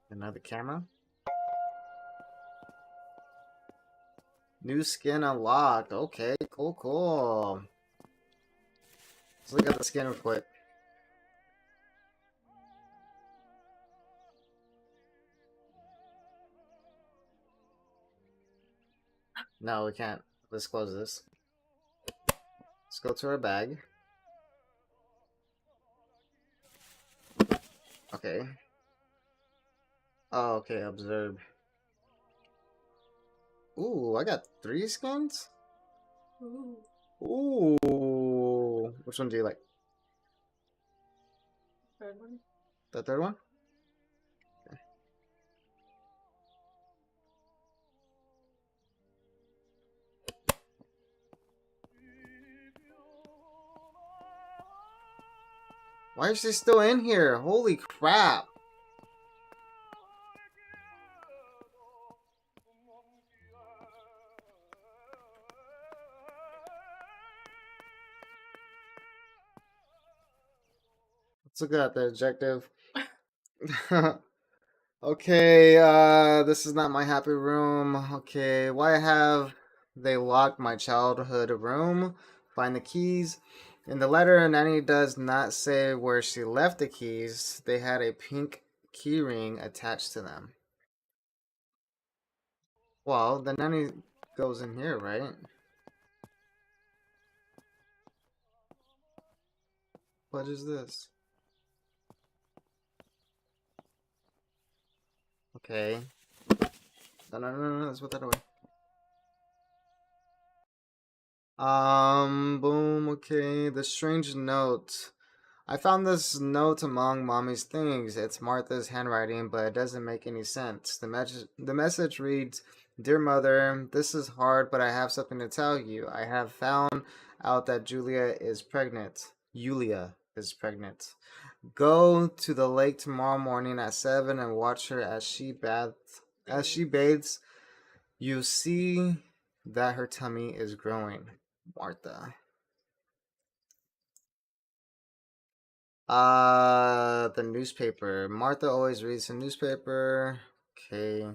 Another camera. New skin unlocked. Okay, cool. Let's look at the skin real quick. No, we can't. Let's close this. Let's go to our bag. Okay. Oh, okay, observe. Ooh, I got 3 skins? Ooh. Ooh. Which one do you like? Third one. The third one? Okay. Why is she still in here? Holy crap. Let's look at the objective. Okay, this is not my happy room. Okay, why have they locked my childhood room? Find the keys. In the letter, Nanny does not say where she left the keys. They had a pink key ring attached to them. Well, the Nanny goes in here, right? What is this? Okay. No, let's put that away. Boom, okay. The strange note. I found this note among Mommy's things. It's Martha's handwriting, but it doesn't make any sense. The message reads, Dear Mother, this is hard, but I have something to tell you. I have found out that Julia is pregnant. Yulia is pregnant. Go to the lake tomorrow morning at 7 and watch her as she bathes. You see that her tummy is growing. Martha. The newspaper. Martha always reads the newspaper. Okay.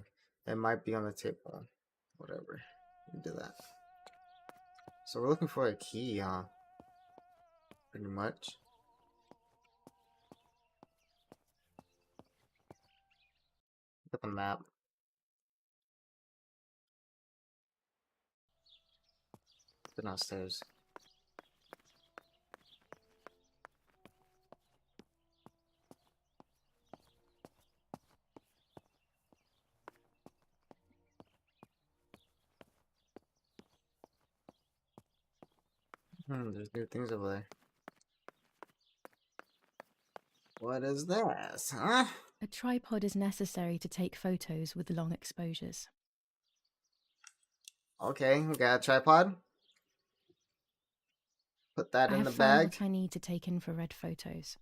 It might be on the table. Whatever. We do that. So we're looking for a key, huh? Pretty much. Look at the map. Been downstairs. There's new things over there. What is this, huh? A tripod is necessary to take photos with long exposures. Okay, we got a tripod. Put that I in have the found bag. what I need to take infrared photos.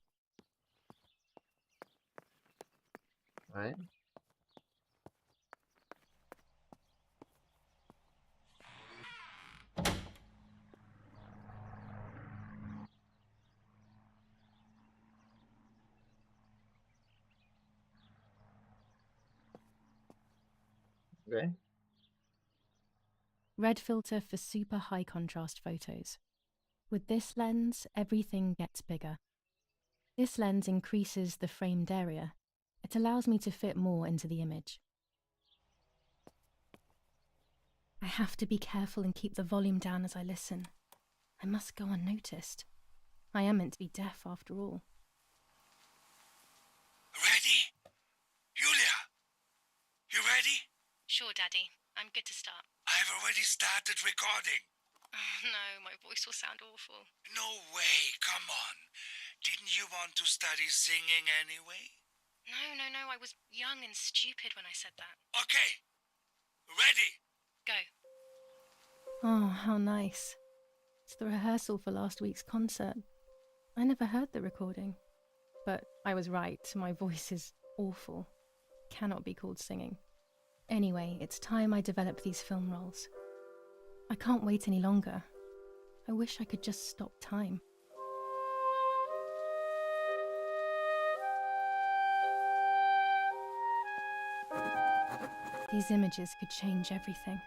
Right. Okay. Red filter for super high contrast photos. With this lens, everything gets bigger. This lens increases the framed area. It allows me to fit more into the image. I have to be careful and keep the volume down as I listen. I must go unnoticed. I am meant to be deaf after all. Ready? Julia? You ready? Sure, Daddy. I'm good to start. I've already started recording. Oh, no, my voice will sound awful. No way, come on. Didn't you want to study singing anyway? No, I was young and stupid when I said that. Okay. Ready? Go. Oh, how nice. It's the rehearsal for last week's concert. I never heard the recording. But I was right, my voice is awful. Cannot be called singing. Anyway, it's time I develop these film roles. I can't wait any longer. I wish I could just stop time. These images could change everything.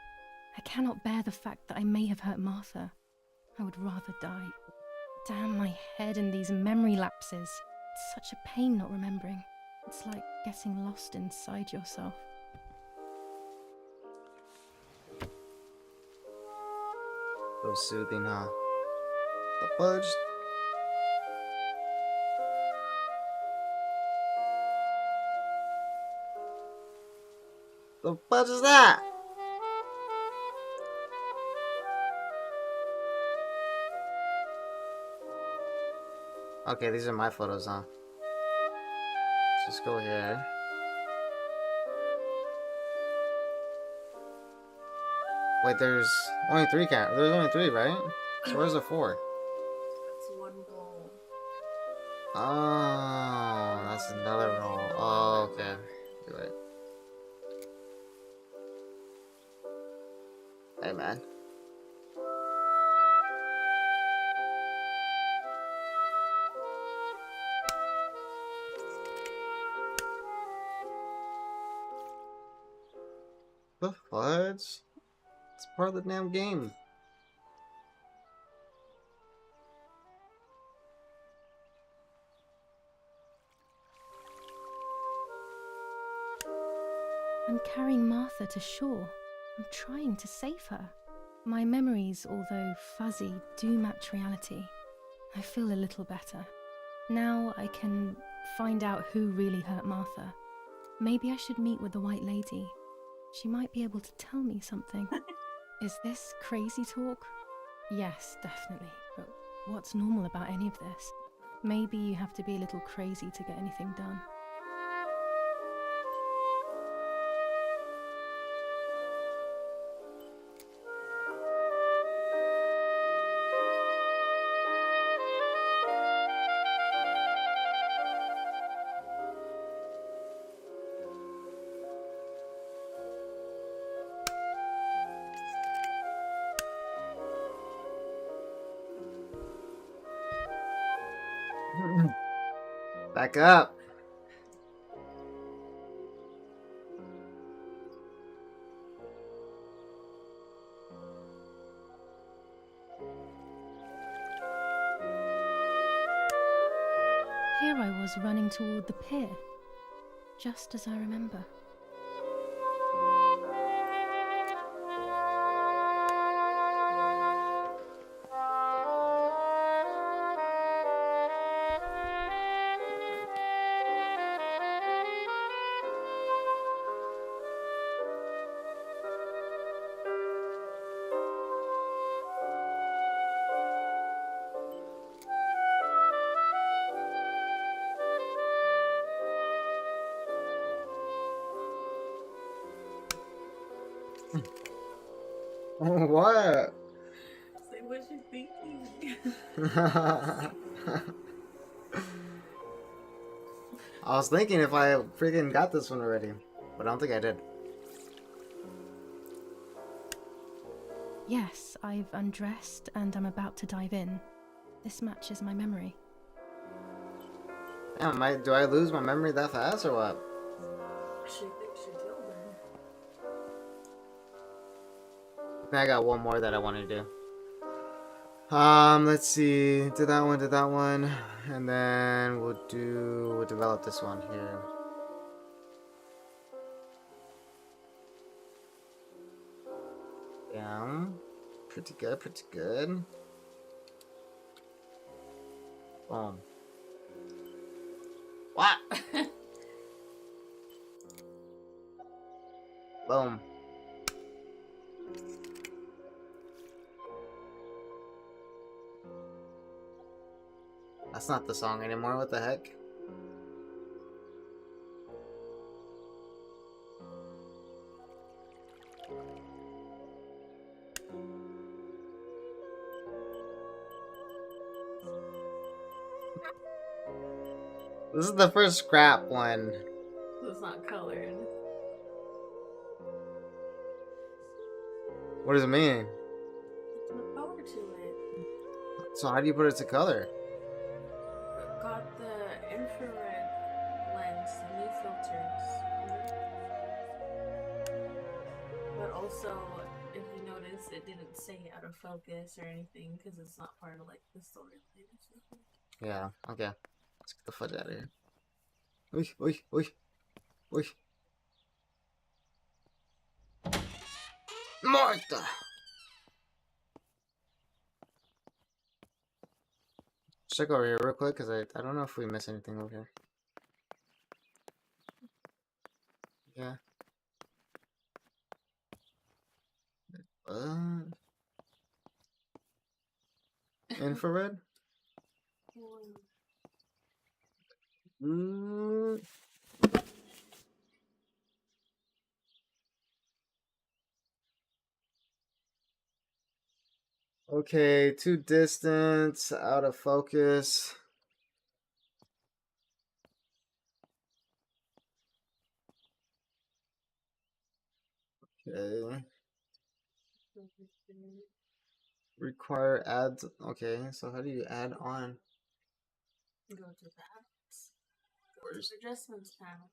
I cannot bear the fact that I may have hurt Martha. I would rather die. Damn my head and these memory lapses. It's such a pain not remembering. It's like getting lost inside yourself. So soothing, huh? The fudge. The fudge is that? Okay, these are my photos, huh? Let's just go here. Wait, there's only 3 There's only 3, right? So where's the 4? That's one roll. Oh, that's another roll. Oh, okay. You're right. Hey, man. The fudge? It's part of the damn game. I'm carrying Martha to shore. I'm trying to save her. My memories, although fuzzy, do match reality. I feel a little better. Now I can find out who really hurt Martha. Maybe I should meet with the White Lady. She might be able to tell me something. Is this crazy talk? Yes, definitely. But what's normal about any of this? Maybe you have to be a little crazy to get anything done. Back up. Here I was running toward the pier, just as I remember. What? Say what you're thinking. I was thinking if I freaking got this one already, but I don't think I did. Yes, I've undressed and I'm about to dive in. This matches my memory. Damn, do I lose my memory that fast or what? She thinks she killed her. I think I got one more that I want to do. Let's see. Did that one, and then we'll develop this one here. Yeah, pretty good, pretty good. Boom. What? Boom. That's not the song anymore, what the heck? This is the first scrap one. It's not colored. What does it mean? There's no color to it. So how do you put it to color? Got the infrared lens, new filters. But also, if you notice, guess it didn't say out of focus or anything because it's not part of like the storyline or something. Yeah, okay. Let's get the fudge out of here. Oi, oi, oi, oi. Martha! Check over here real quick, because I don't know if we miss anything over here. Yeah. Infrared? Mm. Okay, too distant, out of focus. Okay. Require ads. Okay, so how do you add on? Go to that. Go to the adjustments panel.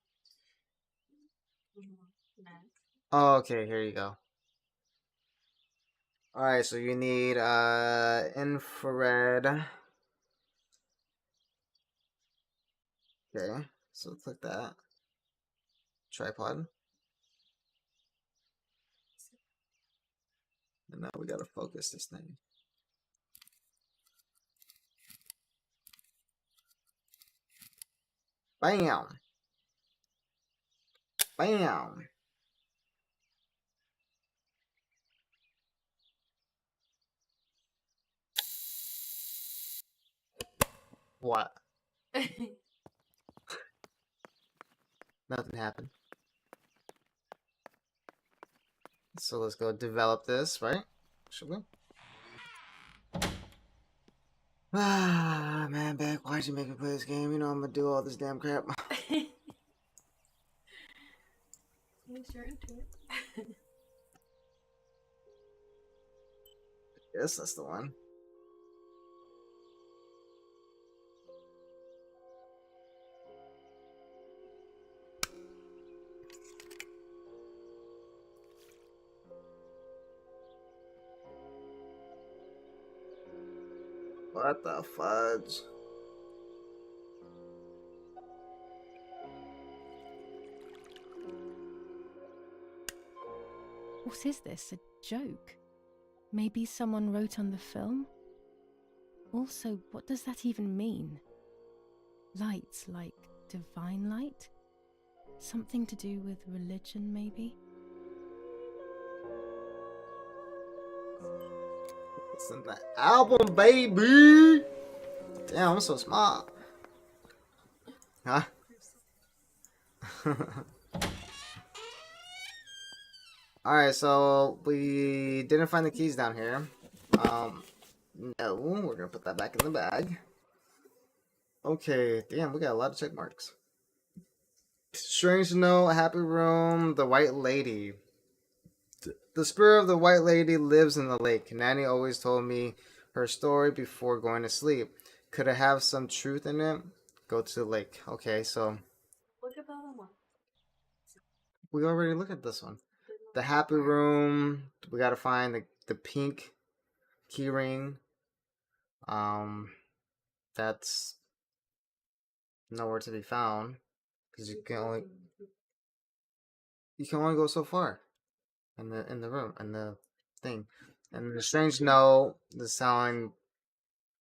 Back. Oh, okay, here you go. Alright, so you need infrared. Okay, so click that. Tripod. And now we gotta focus this thing. Bam! Bam! What? Nothing happened. So let's go develop this, right? Should we? Ah, man, Beck, why'd you make me play this game? You know I'm gonna do all this damn crap. You're into it. Yes, that's the one. What the fudge? What is this? A joke? Maybe someone wrote on the film? Also, what does that even mean? Lights like divine light? Something to do with religion, maybe? It's in the album, baby! Damn, I'm so smart. Huh? Alright, so we didn't find the keys down here. No, we're gonna put that back in the bag. Okay, damn, we got a lot of check marks. Strange to know, a happy room, the white lady. The spirit of the white lady lives in the lake. Nanny always told me her story before going to sleep. Could it have some truth in it? Go to the lake. Okay, so Look at the other one. we already looked at this one. The happy room. We gotta find the pink key ring. That's nowhere to be found because you can only go so far in the room in the thing. And the strange note is telling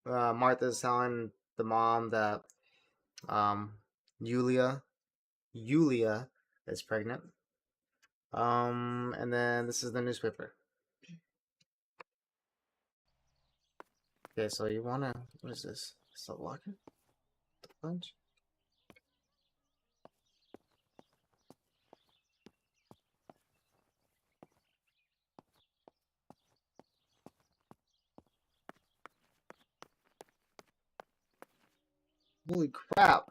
Martha's telling the mom that Yulia is pregnant. And then this is the newspaper. Okay, so you wanna, what is this? Stop walking? The punch? Holy crap!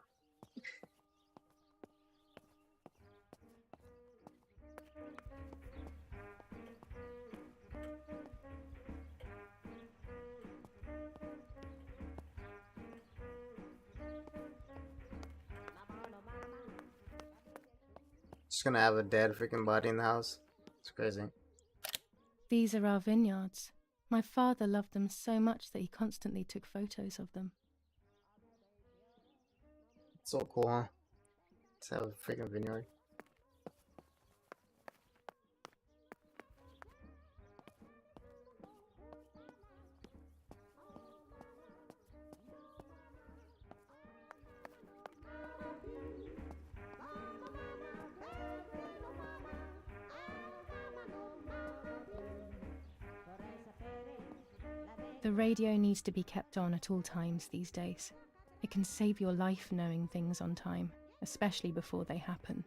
Just gonna have a dead freaking body in the house. It's crazy. These are our vineyards. My father loved them so much that he constantly took photos of them. So cool, huh? To have a freaking vineyard. The radio needs to be kept on at all times these days. It can save your life knowing things on time, especially before they happen.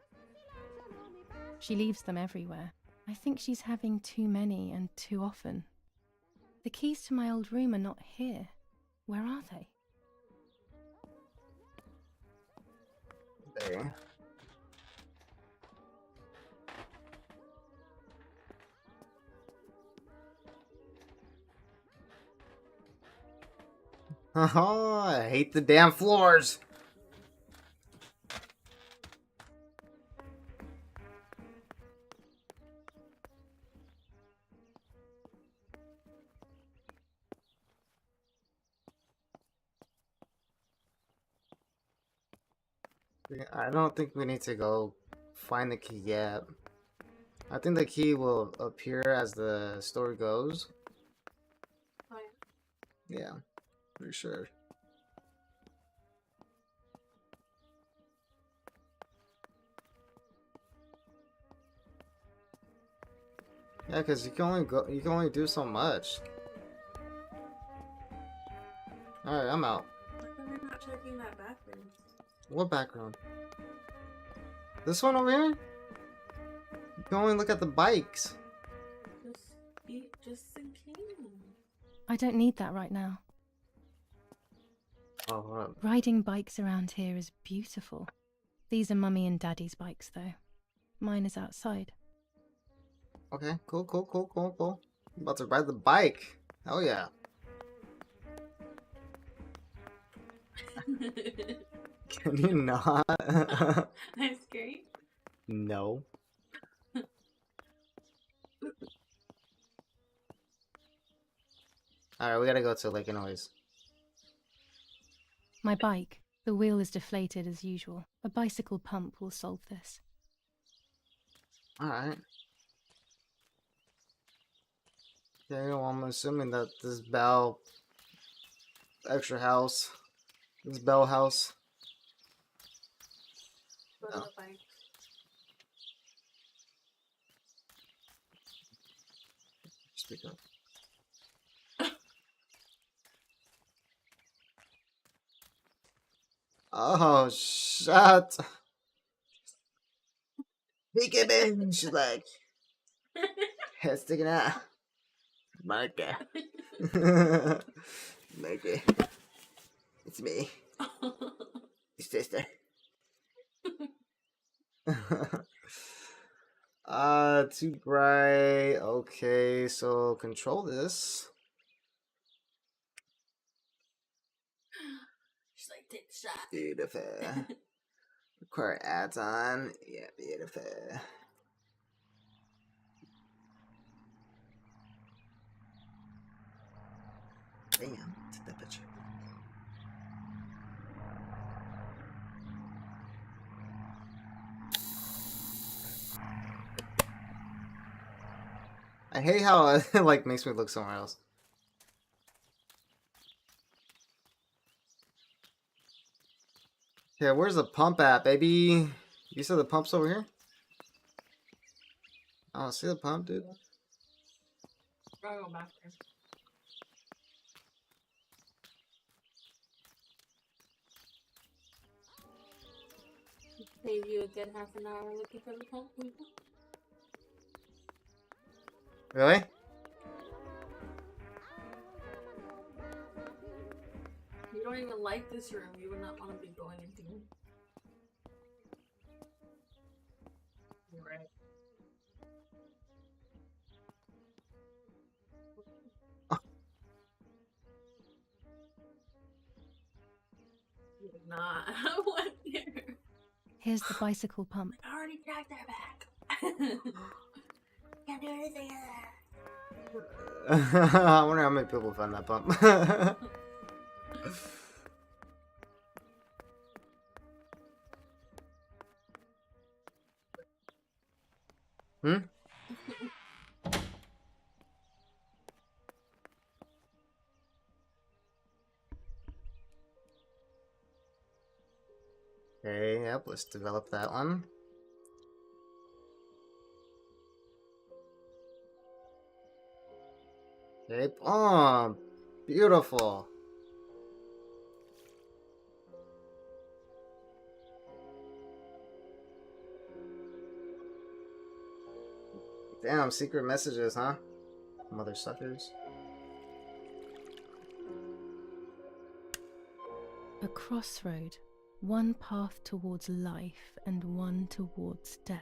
She leaves them everywhere. I think she's having too many and too often. The keys to my old room are not here. Where are they? There. Oh, I hate the damn floors. I don't think we need to go find the key yet. I think the key will appear as the story goes. Oh, Yeah, for sure. Yeah, because you can only do so much. Alright, I'm out. How come you're not checking that bathroom? What background? This one over here? You can only look at the bikes. Just in case. I don't need that right now. Oh, hold up. Riding bikes around here is beautiful. These are Mummy and Daddy's bikes, though. Mine is outside. Okay, cool. I'm about to ride the bike. Hell yeah. Can you not? I'm scary. No. Alright, we gotta go to Lake Noise. My bike. The wheel is deflated as usual. A bicycle pump will solve this. Alright. Okay, well, I'm assuming that this Bell extra house, this Bell house. Go to the bike. Speak up. Oh, shut. Peekaboo. She's like, head sticking out. Martha. Martha. It's me. Your sister. Too bright. Okay, so control this. She's like, take the shot. Beautiful. Require ads on. Yeah, beautiful. Damn, take that picture. I hate how it like makes me look somewhere else. Okay, where's the pump at, baby? You said the pump's over here? I don't see the pump, dude. Gotta go back there. Save you a good half an hour looking for the pump. Really? You don't even like this room. You would not want to be going into. You're right. You did not. I went there. Here's the bicycle pump. I already dragged her back. Can't do anything. I wonder how many people found that pump. Hmm? Okay, yep, let's develop that one. Okay, oh, beautiful. Damn, secret messages, huh? Mother suckers. A crossroad, one path towards life and one towards death.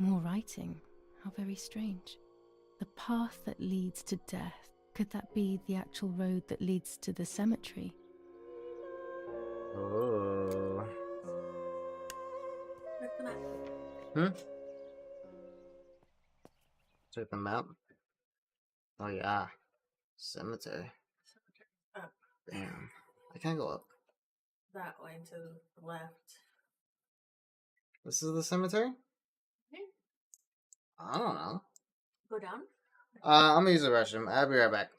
More writing, how very strange. The path that leads to death, could that be the actual road that leads to the cemetery? Oh. Where's the map? Hmm? Check the map. Oh yeah. Cemetery. Up Damn. I can't go up. that way to the left. This is the cemetery? Okay. I don't know. Go down. I'm gonna use the restroom. I'll be right back.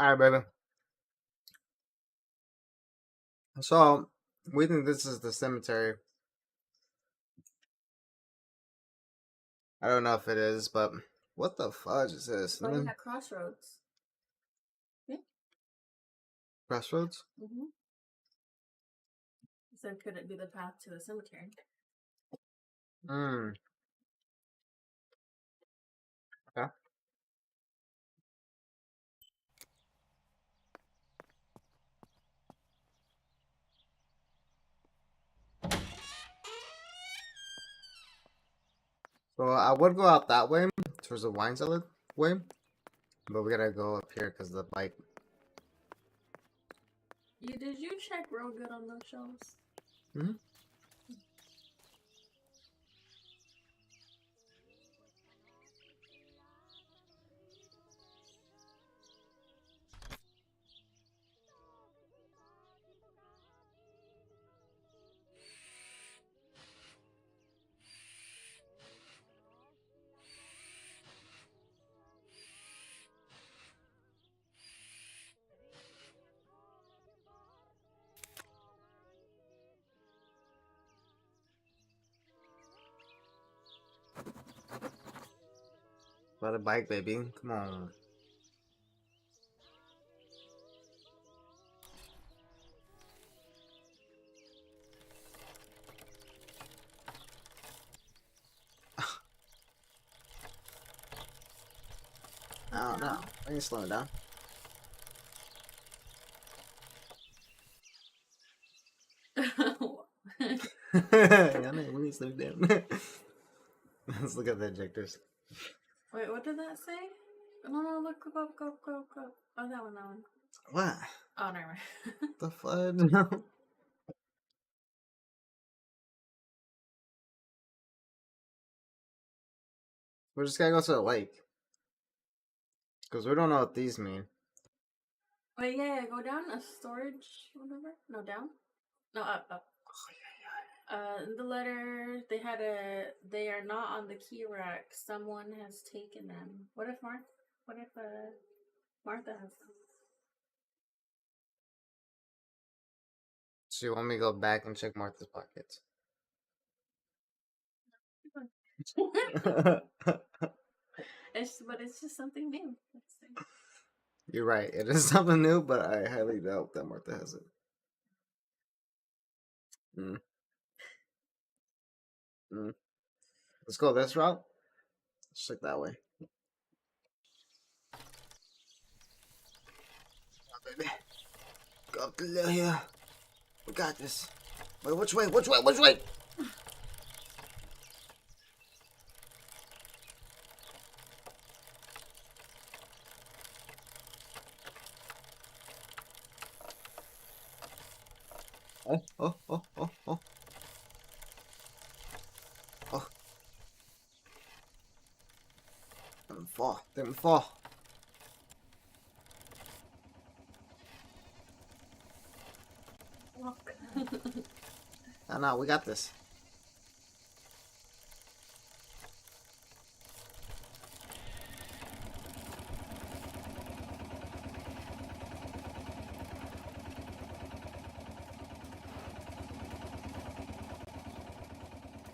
Alright, baby. So, we think this is the cemetery. I don't know if it is, but what the fudge is this? Like at Crossroads. Yeah. Crossroads? Mm-hmm. So could it be the path to the cemetery? Hmm. Okay. So I would go out that way, towards the wine cellar way, but we gotta go up here because the bike. Did you check real good on those shelves? Hmm. By the bike, baby. Come on. I don't know. I can slow it down. Yeah, man, we need to slow it down. Let's look at the injectors. Wait, what did that say? No, look, go. Oh, that one. What? Oh, never mind. The fudge? We just gotta go to the lake. Because we don't know what these mean. Wait, yeah, go down a storage, whatever. No, down. No, up. The letter they are not on the key rack. Someone has taken them. What if Martha has them? So you want me to go back and check Martha's pockets? But it's just something new. You're right. It is something new, but I highly doubt that Martha has it. Let's go this route. Let's check that way. Oh, baby. Go up the here. We got this. Wait, which way? Oh. Didn't fall. Walk. No, we got this.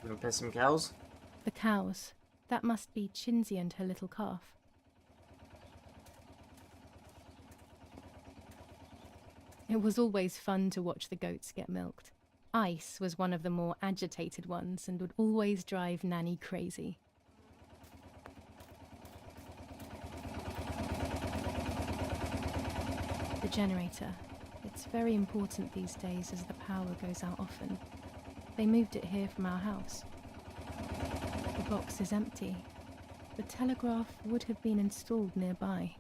You wanna pet some cows? The cows. That must be Chinsey and her little calf. It was always fun to watch the goats get milked. Ice was one of the more agitated ones and would always drive Nanny crazy. The generator. It's very important these days as the power goes out often. They moved it here from our house. The box is empty. The telegraph would have been installed nearby.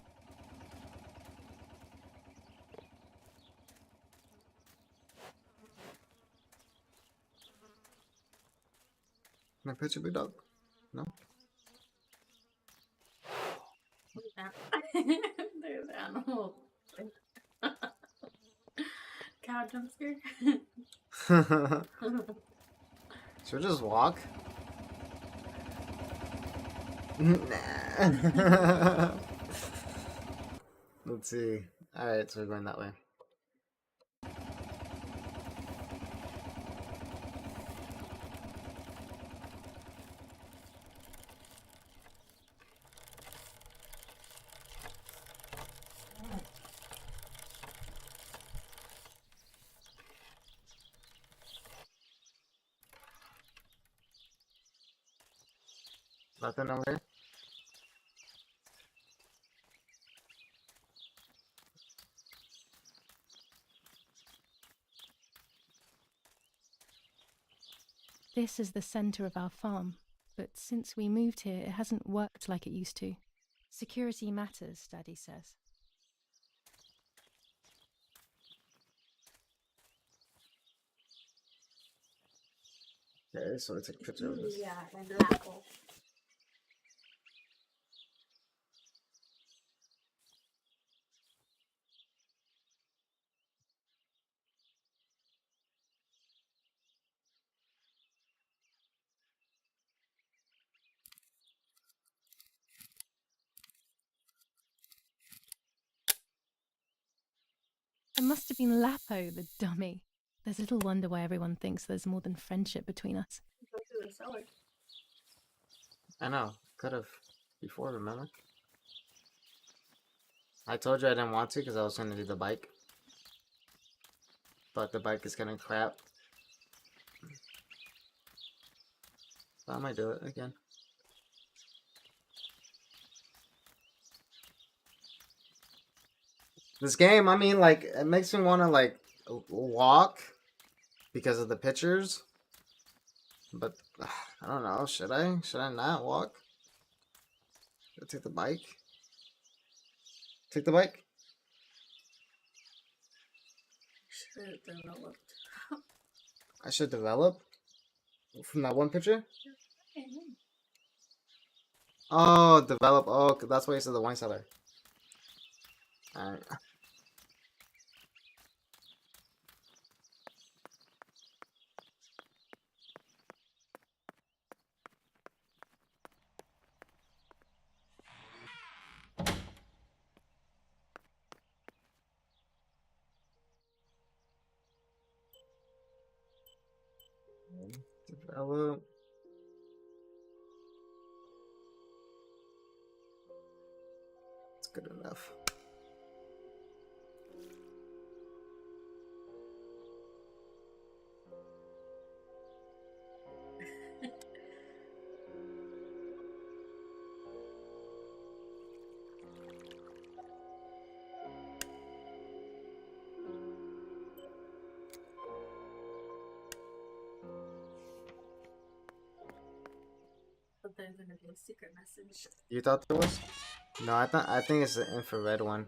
Can I pet your big dog? No? There's the animal. Cow jump scare. Should we just walk? Nah. Let's see. Alright, so we're going that way. Nothing over here? This is the center of our farm, but since we moved here, it hasn't worked like it used to. Security matters, Daddy says. Okay, so let's take a picture of this. Yeah, and the apple. It must have been Lapo, the dummy. There's little wonder why everyone thinks there's more than friendship between us. Go to the cellar. I know. Could have before, remember? I told you I didn't want to because I was going to do the bike. But the bike is kind of crap. But I might do it again. This game, I mean, like, it makes me want to, like, walk because of the pictures. But, I don't know, should I? Should I not walk? Should I take the bike? Take the bike? Should have developed. I should develop? From that one picture? Oh, develop. Oh, that's why you said the wine cellar. Alright. Develop. It's good enough. But there's gonna be a secret message. You thought there was? No, I think it's the infrared one.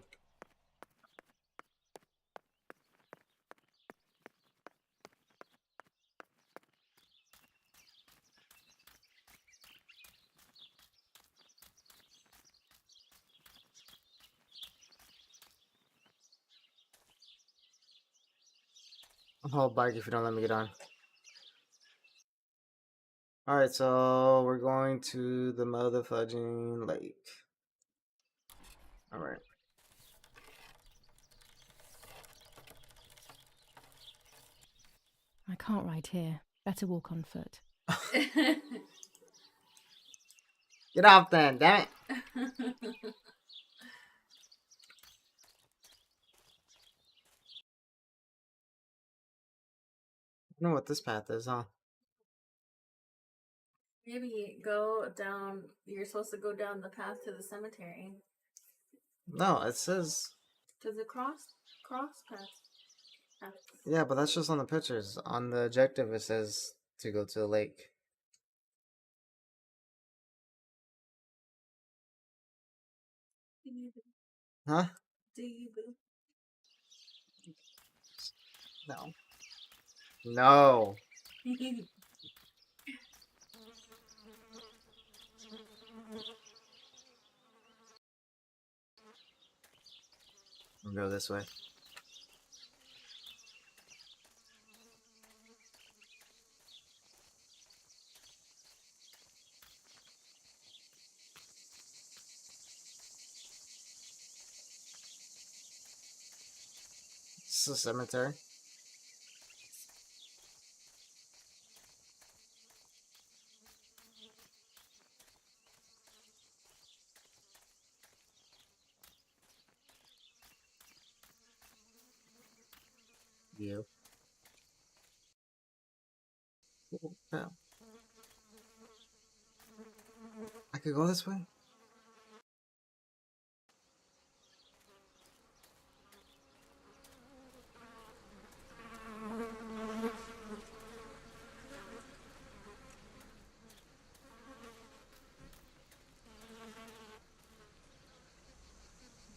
I'll hold bike if you don't let me get on. Alright, so we're going to the motherfudging lake. Alright. I can't ride here. Better walk on foot. Get off then, damn it! I don't know what this path is, huh? Maybe go down. You're supposed to go down the path to the cemetery. No, it says... To the cross path. Yeah, but that's just on the pictures. On the objective, it says to go to the lake. Huh? Do you boo? No. No. We'll go this way. This is a cemetery. You. Oh, could go this way?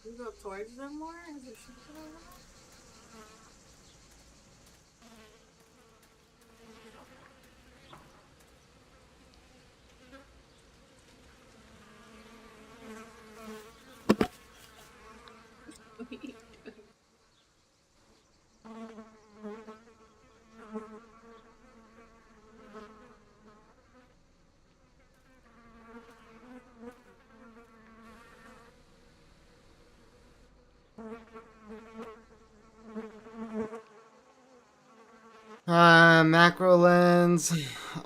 You go towards them more? Is there something over there? Macro lens,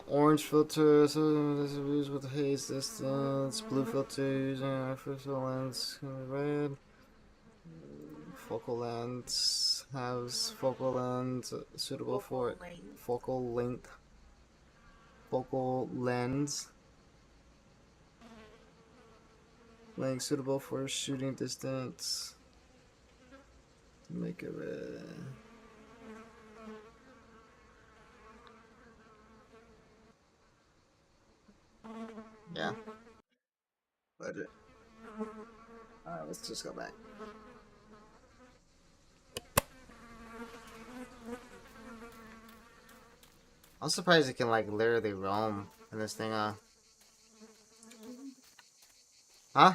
orange filter, so this is used with haze distance, blue filters, focal lens, red. Focal lens has focal lens suitable for focal length. Focal lens. Length suitable for shooting distance. Make it red. Yeah. Budget. Alright, let's just go back. I'm surprised it can like literally roam in this thing, Huh?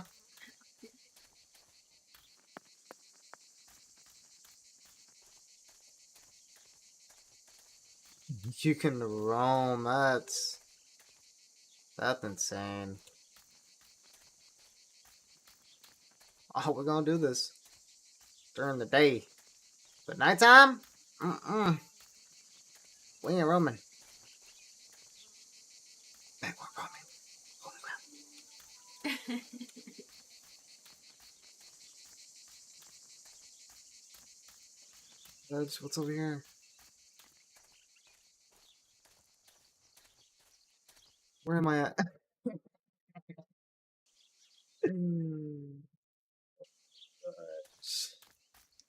You can roam, that's insane. Oh, we're gonna do this during the day. But nighttime? We ain't roaming. Backward roaming. Holy crap. That's what's over here. Where am I at?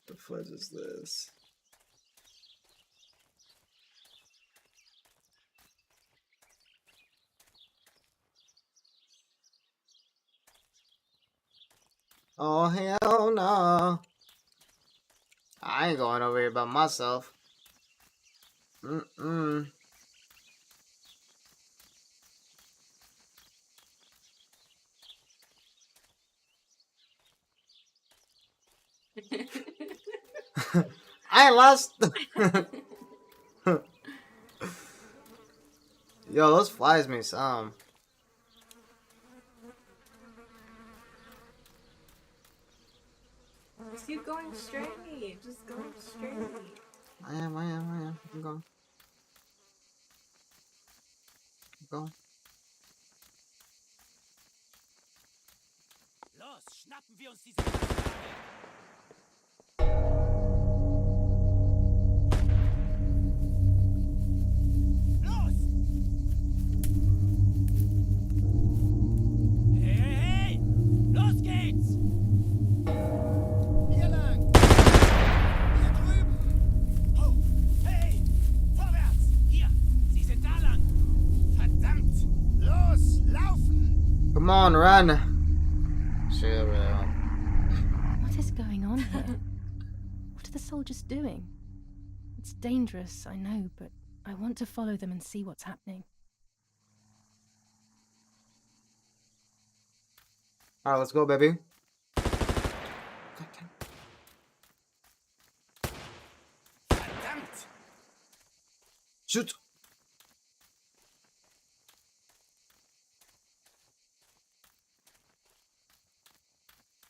The fudge is this? Oh hell no! I ain't going over here by myself. I ain't lost. Yo, those flies me some. Just keep going straight. Just go straight. I am. I'm going. I'm going. Los, schnappen wir uns diese Los! Hey! Los geht's! Hier lang! Hier drüben! Oh! Hey! Vorwärts! Hier! Sie sind da lang! Verdammt! Los! Laufen! Come on, run! Chill, bro. What is going on here? What are the soldiers doing? It's dangerous, I know, but I want to follow them and see what's happening. Alright, let's go, baby. Verdammt! Shoot!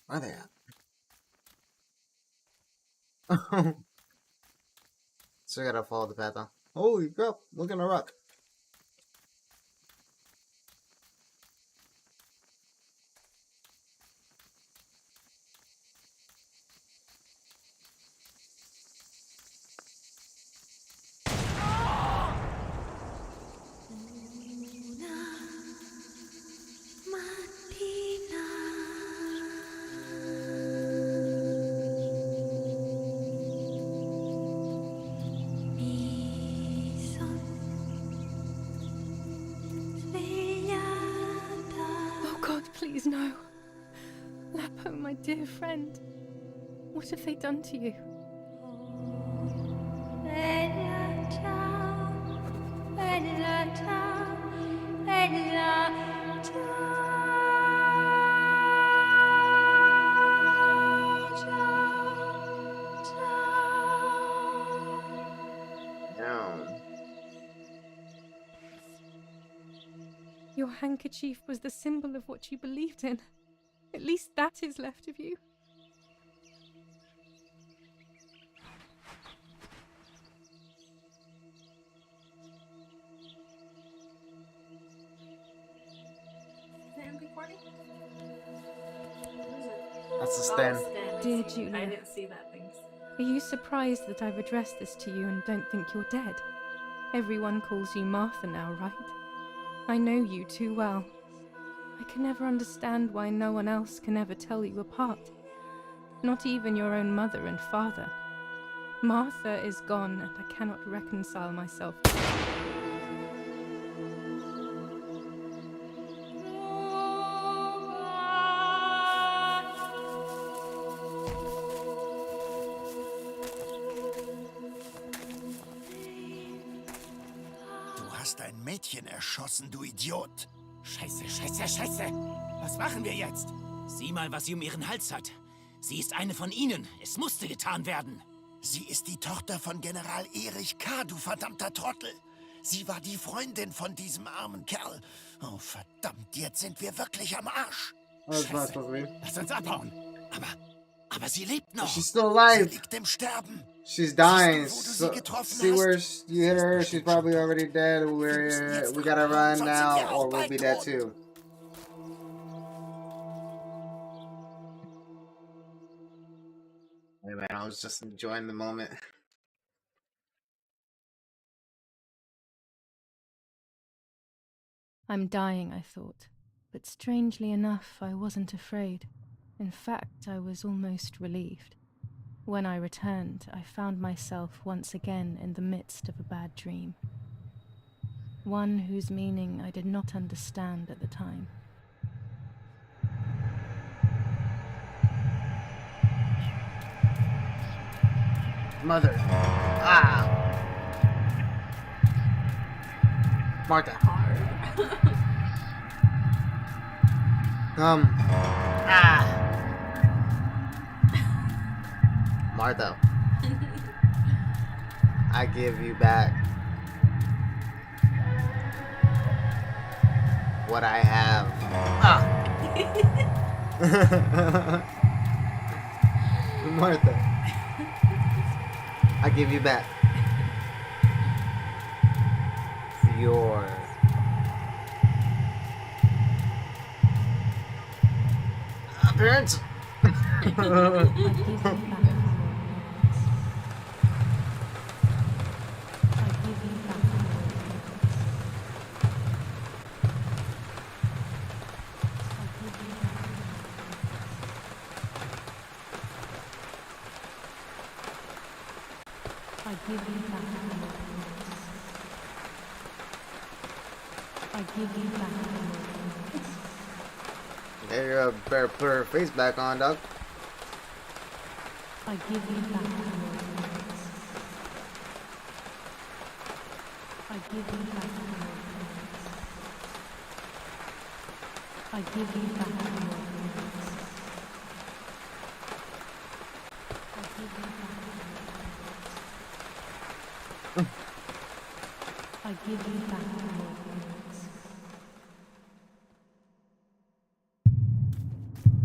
Where are they at? So we gotta follow the path, huh? Holy crap, look at a rock. Please, no. Lapo, my dear friend. What have they done to you? Your handkerchief was the symbol of what you believed in. At least that is left of you. That's a Sten. Dear Julia, I didn't see that, thanks. Are you surprised that I've addressed this to you and don't think you're dead? Everyone calls you Martha now, right? I know you too well. I can never understand why no one else can ever tell you apart. Not even your own mother and father. Martha is gone and I cannot reconcile myself. Du hast ein Mädchen erschossen, du Idiot. Scheiße, scheiße, scheiße. Was machen wir jetzt? Sieh mal, was sie um ihren Hals hat. Sie ist eine von ihnen. Es musste getan werden. Sie ist die Tochter von General Erich K., du verdammter Trottel. Sie war die Freundin von diesem armen Kerl. Oh, verdammt, jetzt sind wir wirklich am Arsch. Scheiße. Lass uns abhauen. Aber sie lebt noch. She's still alive. Sie liegt im Sterben. She's dying. Siehst du, wo du sie So, getroffen see where hast? you hit her. She's probably already dead. We gotta run now, or we'll be dead too. Hey man, I was just enjoying the moment. I'm dying, I thought. But strangely enough, I wasn't afraid. In fact, I was almost relieved. When I returned, I found myself once again in the midst of a bad dream. One whose meaning I did not understand at the time. Mother. Ah. Martha. Come. Ah. Martha. I give you back what I have. Ah. Martha. I give you back your appearance. I give you back. I give you back. There you better put her face back on, dog. I give you back. I give you back. I give you back. I give you back. I give you back.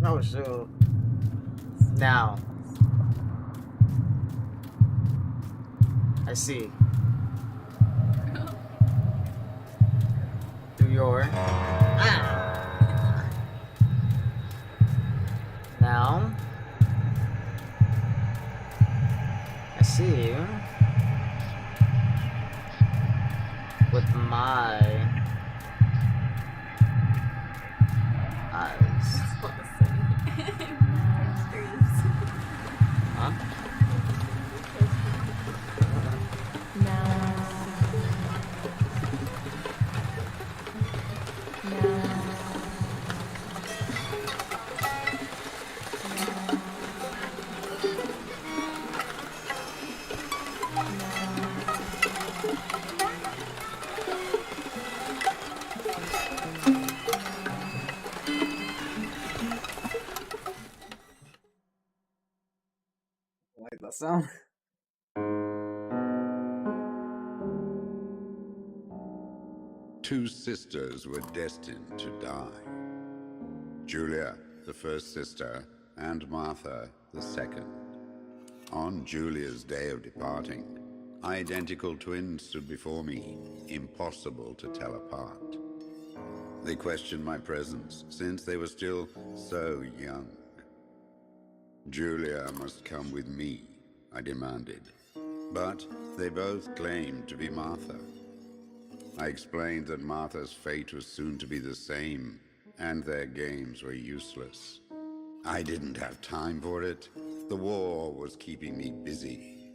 Oh, so now I see. Do your now I see you with my eyes. Huh? sound. Two sisters were destined to die. Julia, the first sister, and Martha, the second. On Julia's day of departing, identical twins stood before me, impossible to tell apart. They questioned my presence, since they were still so young. Julia must come with me, I demanded. But they both claimed to be Martha. I explained that Martha's fate was soon to be the same, and their games were useless. I didn't have time for it. The war was keeping me busy.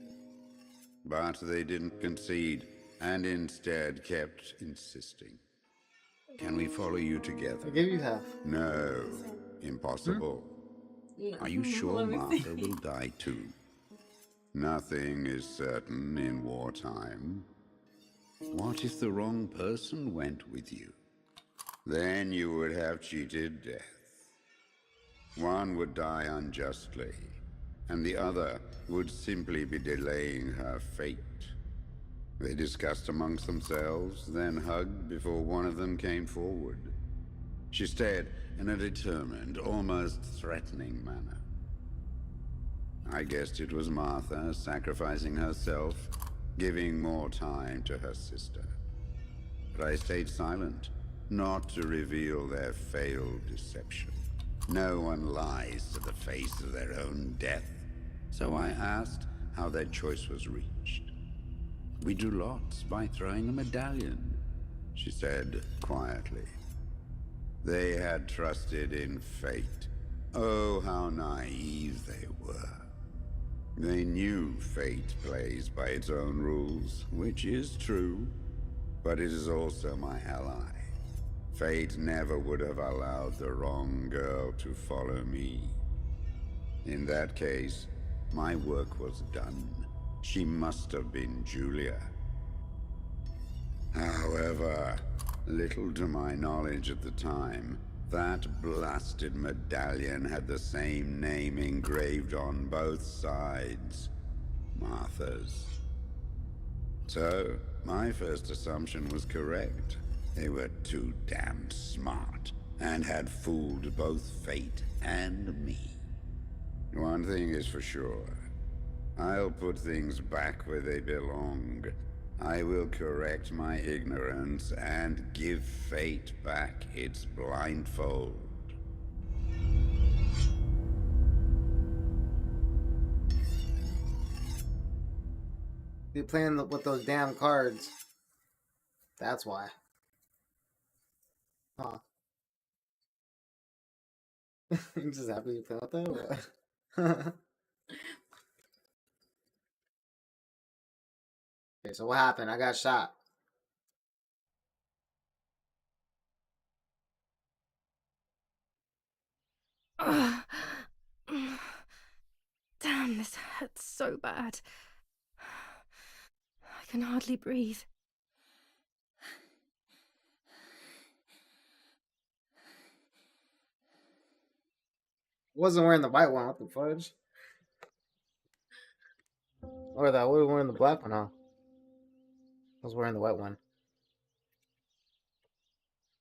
But they didn't concede, and instead kept insisting. Can we follow you together? I give you half. No, impossible. Are you sure Martha will die too? Nothing is certain in wartime. What if the wrong person went with you? Then you would have cheated death. One would die unjustly, and the other would simply be delaying her fate. They discussed amongst themselves, then hugged before one of them came forward. She stared in a determined, almost threatening manner. I guessed it was Martha sacrificing herself, giving more time to her sister. But I stayed silent, not to reveal their failed deception. No one lies to the face of their own death, so I asked how their choice was reached. We drew lots by throwing a medallion, she said quietly. They had trusted in fate. Oh, how naive they were. They knew fate plays by its own rules, which is true, but it is also my ally. Fate never would have allowed the wrong girl to follow me. In that case, my work was done. She must have been Julia. However, little to my knowledge at the time, that blasted medallion had the same name engraved on both sides. Martha's. So, my first assumption was correct. They were too damned smart, and had fooled both fate and me. One thing is for sure. I'll put things back where they belong. I will correct my ignorance and give fate back its blindfold. You're playing with those damn cards. That's why. Huh. I'm just happy you play with that. Okay, so what happened? I got shot. Damn, this hurts so bad. I can hardly breathe. Wasn't wearing the white one. What the fudge? Or that we were wearing the black one, huh? I was wearing the white one.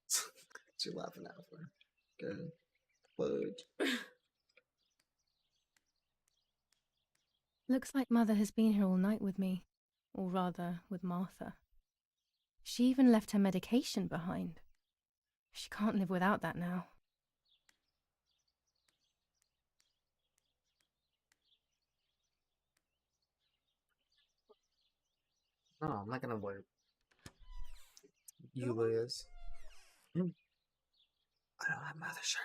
What you laughing at for? Good. Fudge. Looks like Mother has been here all night with me. Or rather, with Martha. She even left her medication behind. She can't live without that now. No, I'm not gonna wear Yulia's. I don't have Mother's shirt.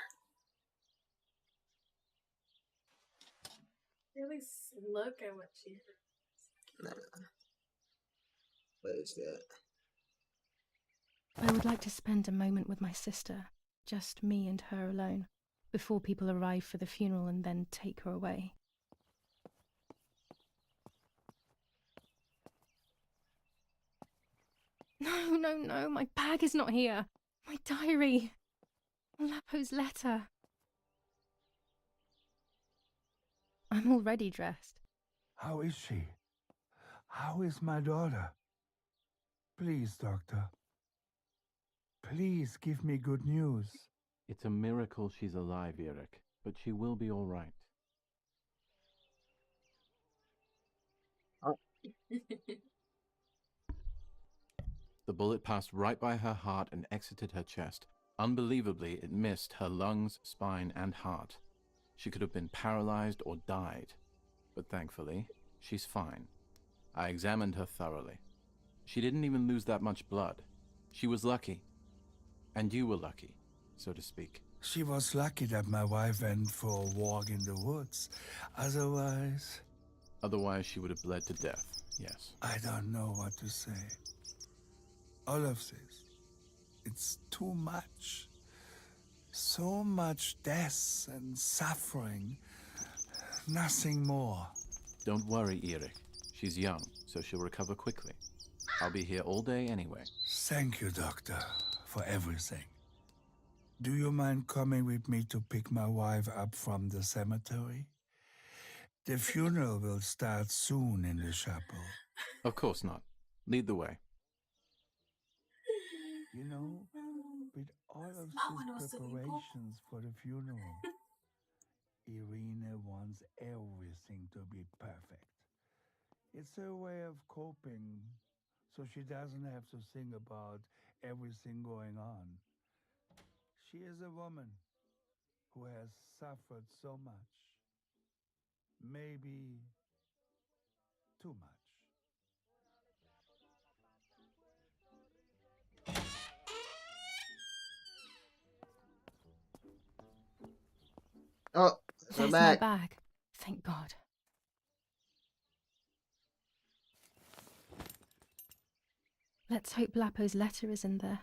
Really look at what she has. Nah. What is that? I would like to spend a moment with my sister, just me and her alone, before people arrive for the funeral and then take her away. No, my bag is not here. My diary. Lapo's letter. I'm already dressed. How is she? How is my daughter? Please, doctor. Please give me good news. It's a miracle she's alive, Eric, but she will be all right. The bullet passed right by her heart and exited her chest. Unbelievably, it missed her lungs, spine, and heart. She could have been paralyzed or died. But thankfully, she's fine. I examined her thoroughly. She didn't even lose that much blood. She was lucky. And you were lucky, so to speak. She was lucky that my wife went for a walk in the woods. Otherwise, she would have bled to death, yes. I don't know what to say. All of this, it's too much. So much death and suffering. Nothing more. Don't worry, Eric. She's young, so she'll recover quickly. I'll be here all day anyway. Thank you, doctor, for everything. Do you mind coming with me to pick my wife up from the cemetery? The funeral will start soon in the chapel. Of course not. Lead the way. You know, with all of these preparations for the funeral, Irina wants everything to be perfect. It's her way of coping, so she doesn't have to think about everything going on. She is a woman who has suffered so much. Maybe too much. Oh, There's back. my bag. Thank God. Let's hope Lapo's letter is in there.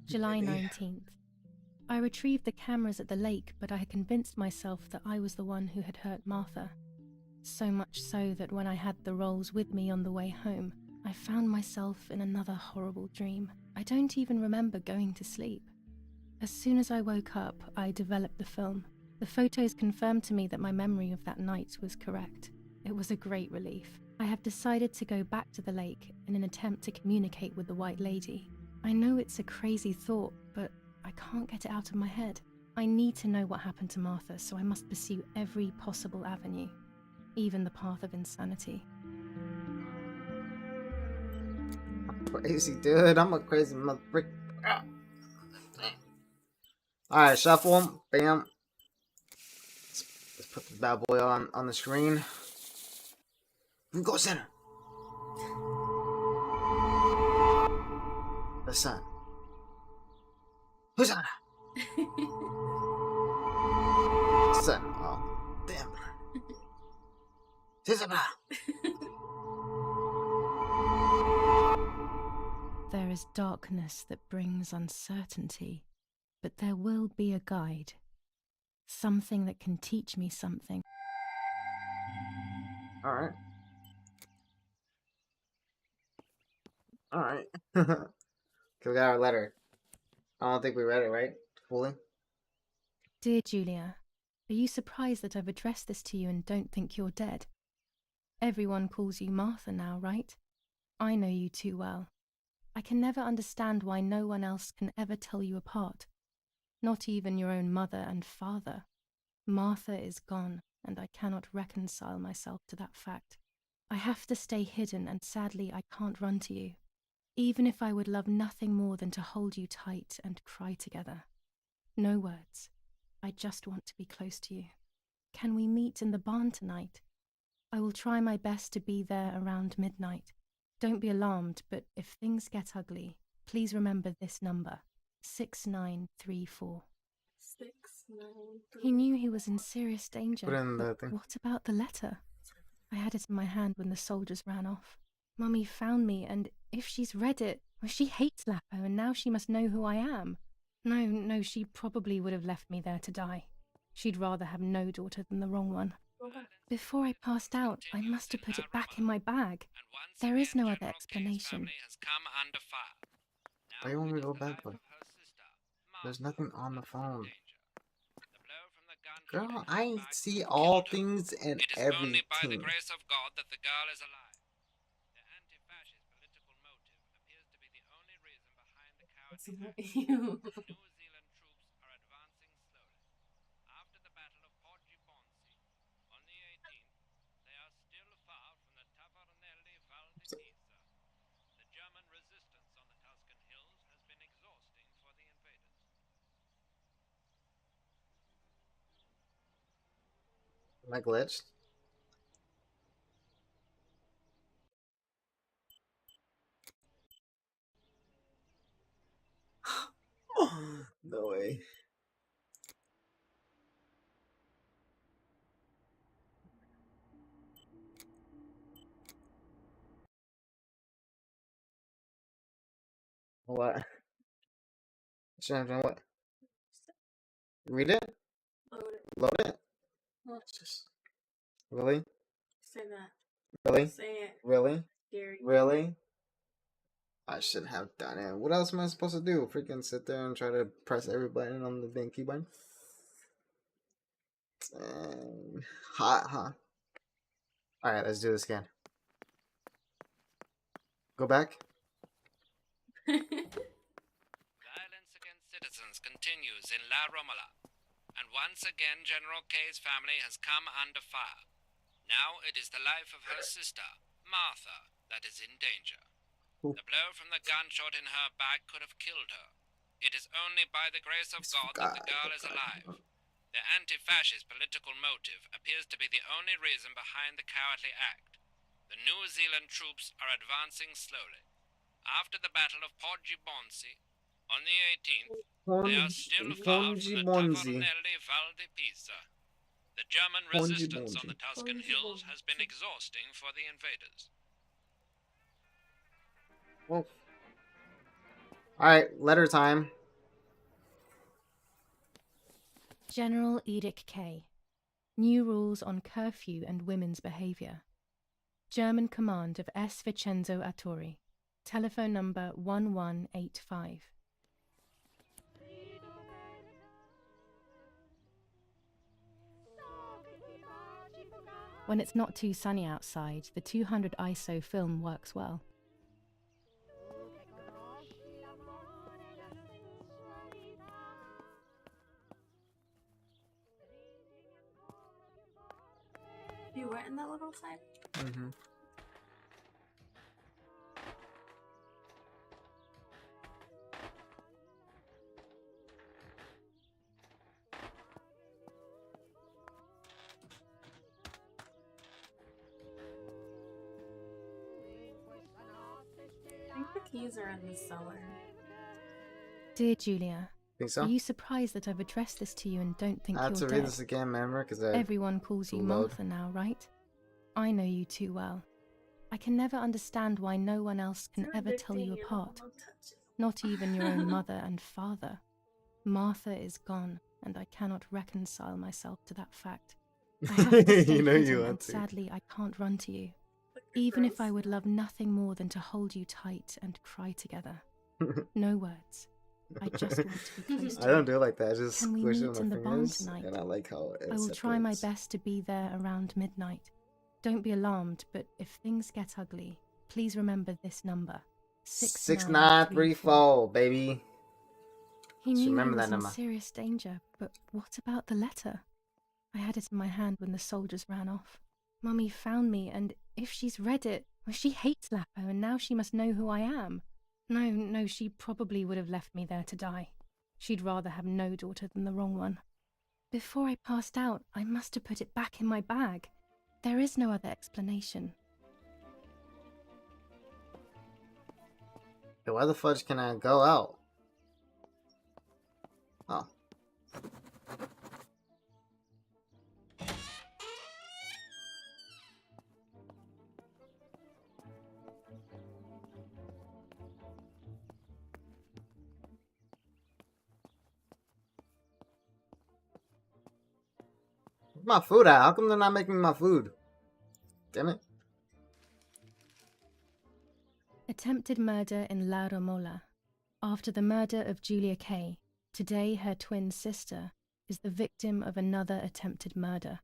July 19th. I retrieved the cameras at the lake, but I had convinced myself that I was the one who had hurt Martha. So much so that when I had the rolls with me on the way home, I found myself in another horrible dream. I don't even remember going to sleep. As soon as I woke up, I developed the film. The photos confirmed to me that my memory of that night was correct. It was a great relief. I have decided to go back to the lake in an attempt to communicate with the White Lady. I know it's a crazy thought, but I can't get it out of my head. I need to know what happened to Martha, so I must pursue every possible avenue, even the path of insanity. Crazy dude, I'm a crazy motherfucker. Alright, shuffle them. Bam. Let's put the bad boy on the screen. Go center. The sun. Who's on? Sun. Oh, damn. There is darkness that brings uncertainty, but there will be a guide. Something that can teach me something. Alright. Alright. We got our letter. I don't think we read it, right? Fully? Dear Julia, are you surprised that I've addressed this to you and don't think you're dead? Everyone calls you Martha now, right? I know you too well. I can never understand why no one else can ever tell you apart. Not even your own mother and father. Martha is gone, and I cannot reconcile myself to that fact. I have to stay hidden, and sadly I can't run to you. Even if I would love nothing more than to hold you tight and cry together. No words. I just want to be close to you. Can we meet in the barn tonight? I will try my best to be there around midnight. Don't be alarmed, but if things get ugly, please remember this number, 6934. 693. He knew he was in serious danger. Put in the thing. What about the letter? I had it in my hand when the soldiers ran off. Mummy found me, and if she's read it, well, she hates Lapo, and now she must know who I am. No, she probably would have left me there to die. She'd rather have no daughter than the wrong one. Before I passed out, I must have put it back in my bag. There is no other explanation. Why do you want me to go back for? There's nothing on the phone. Girl, I see all things and It is only by the everything. grace of God that the girl is alive. The anti-fascist political motive appears to be the only reason behind the cowardly act. New Zealand troops are advancing slowly. After the Battle of Poggibonsi on the 18th, they are still far from the Tavernelli Val di Pisa. The German resistance on the Tuscan hills has been exhausting for the invaders. Am I glitched? No way. What? What? Read it? Load it? Really? Say that. Really? Say it. Really? Scary. Really? I should have done it. What else am I supposed to do? Freaking sit there and try to press every button on the dang keyboard? Hot, huh? Alright, let's do this again. Go back. Violence against citizens continues in La Romola, and once again General Kay's family has come under fire. Now it is the life of her sister, Martha, that is in danger. The blow from the gunshot in her back could have killed her. It is only by the grace of God that the girl is alive. The anti-fascist political motive appears to be the only reason behind the cowardly act. The New Zealand troops are advancing slowly. After the Battle of Poggibonsi on the 18th, they are still far from the Tavernelli Val di Pisa. The German resistance on the Tuscan hills has been exhausting for the invaders. Well. Alright, letter time. General Edict K. New rules on curfew and women's behavior. German command of S. Vincenzo Arturi. Telephone number 1185. When it's not too sunny outside, the 200 ISO film works well. You were in that little side? Mm-hmm. I think the keys are in the cellar. Dear Julia, Think so? are you surprised that I've addressed this to you and don't think I have you're to read dead? this again, remember? Because Everyone calls you load. Martha now, right? I know you too well. I can never understand why no one else can ever tell you apart. Not even your own mother and father. Martha is gone, and I cannot reconcile myself to that fact. I have to stay You know hidden, you and want to. sadly I can't run to you. Even if I would love nothing more than to hold you tight and cry together. No words. I just want to be close to I don't you. do it like that. I just Can we squish it meet with in my the barn fingers, tonight? and I like how it I will try my separates. best to be there around midnight. Don't be alarmed, but if things get ugly, please remember this number. 6934, baby. He Just knew I remember was that in number. serious danger, but what about the letter? I had it in my hand when the soldiers ran off. Mummy found me, and if she's read it, well, she hates Lapo, and now she must know who I am. No, she probably would have left me there to die. She'd rather have no daughter than the wrong one. Before I passed out, I must have put it back in my bag. There is no other explanation. Hey, why the fudge can I go out? Oh. Where's my food at? How come they're not making my food? Damn it. Attempted murder in La Romola. After the murder of Julia Kay, today her twin sister, is the victim of another attempted murder.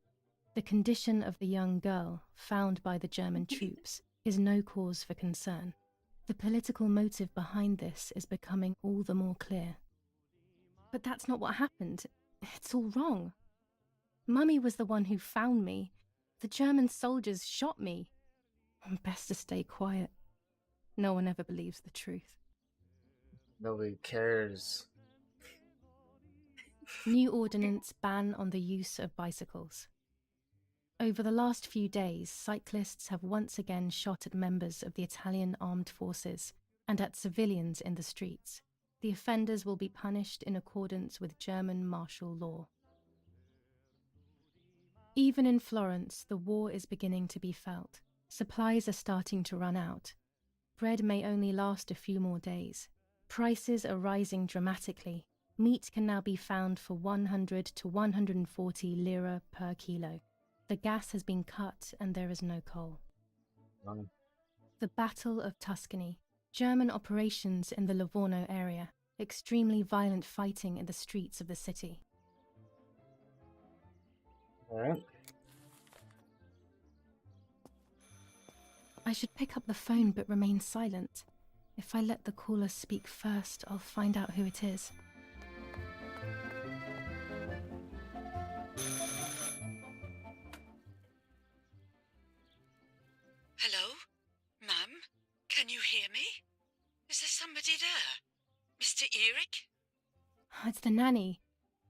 The condition of the young girl, found by the German troops, is no cause for concern. The political motive behind this is becoming all the more clear. But that's not what happened. It's all wrong. Mummy was the one who found me. The German soldiers shot me. Best to stay quiet. No one ever believes the truth. Nobody cares. New ordinance ban on the use of bicycles. Over the last few days, cyclists have once again shot at members of the Italian armed forces and at civilians in the streets. The offenders will be punished in accordance with German martial law. Even in Florence, the war is beginning to be felt. Supplies are starting to run out. Bread may only last a few more days. Prices are rising dramatically. Meat can now be found for 100 to 140 lira per kilo. The gas has been cut and there is no coal. The Battle of Tuscany. German operations in the Livorno area. Extremely violent fighting in the streets of the city. Alright. I should pick up the phone but remain silent. If I let the caller speak first, I'll find out who it is. Hello? Ma'am? Can you hear me? Is there somebody there? Mr. Eric? It's the nanny.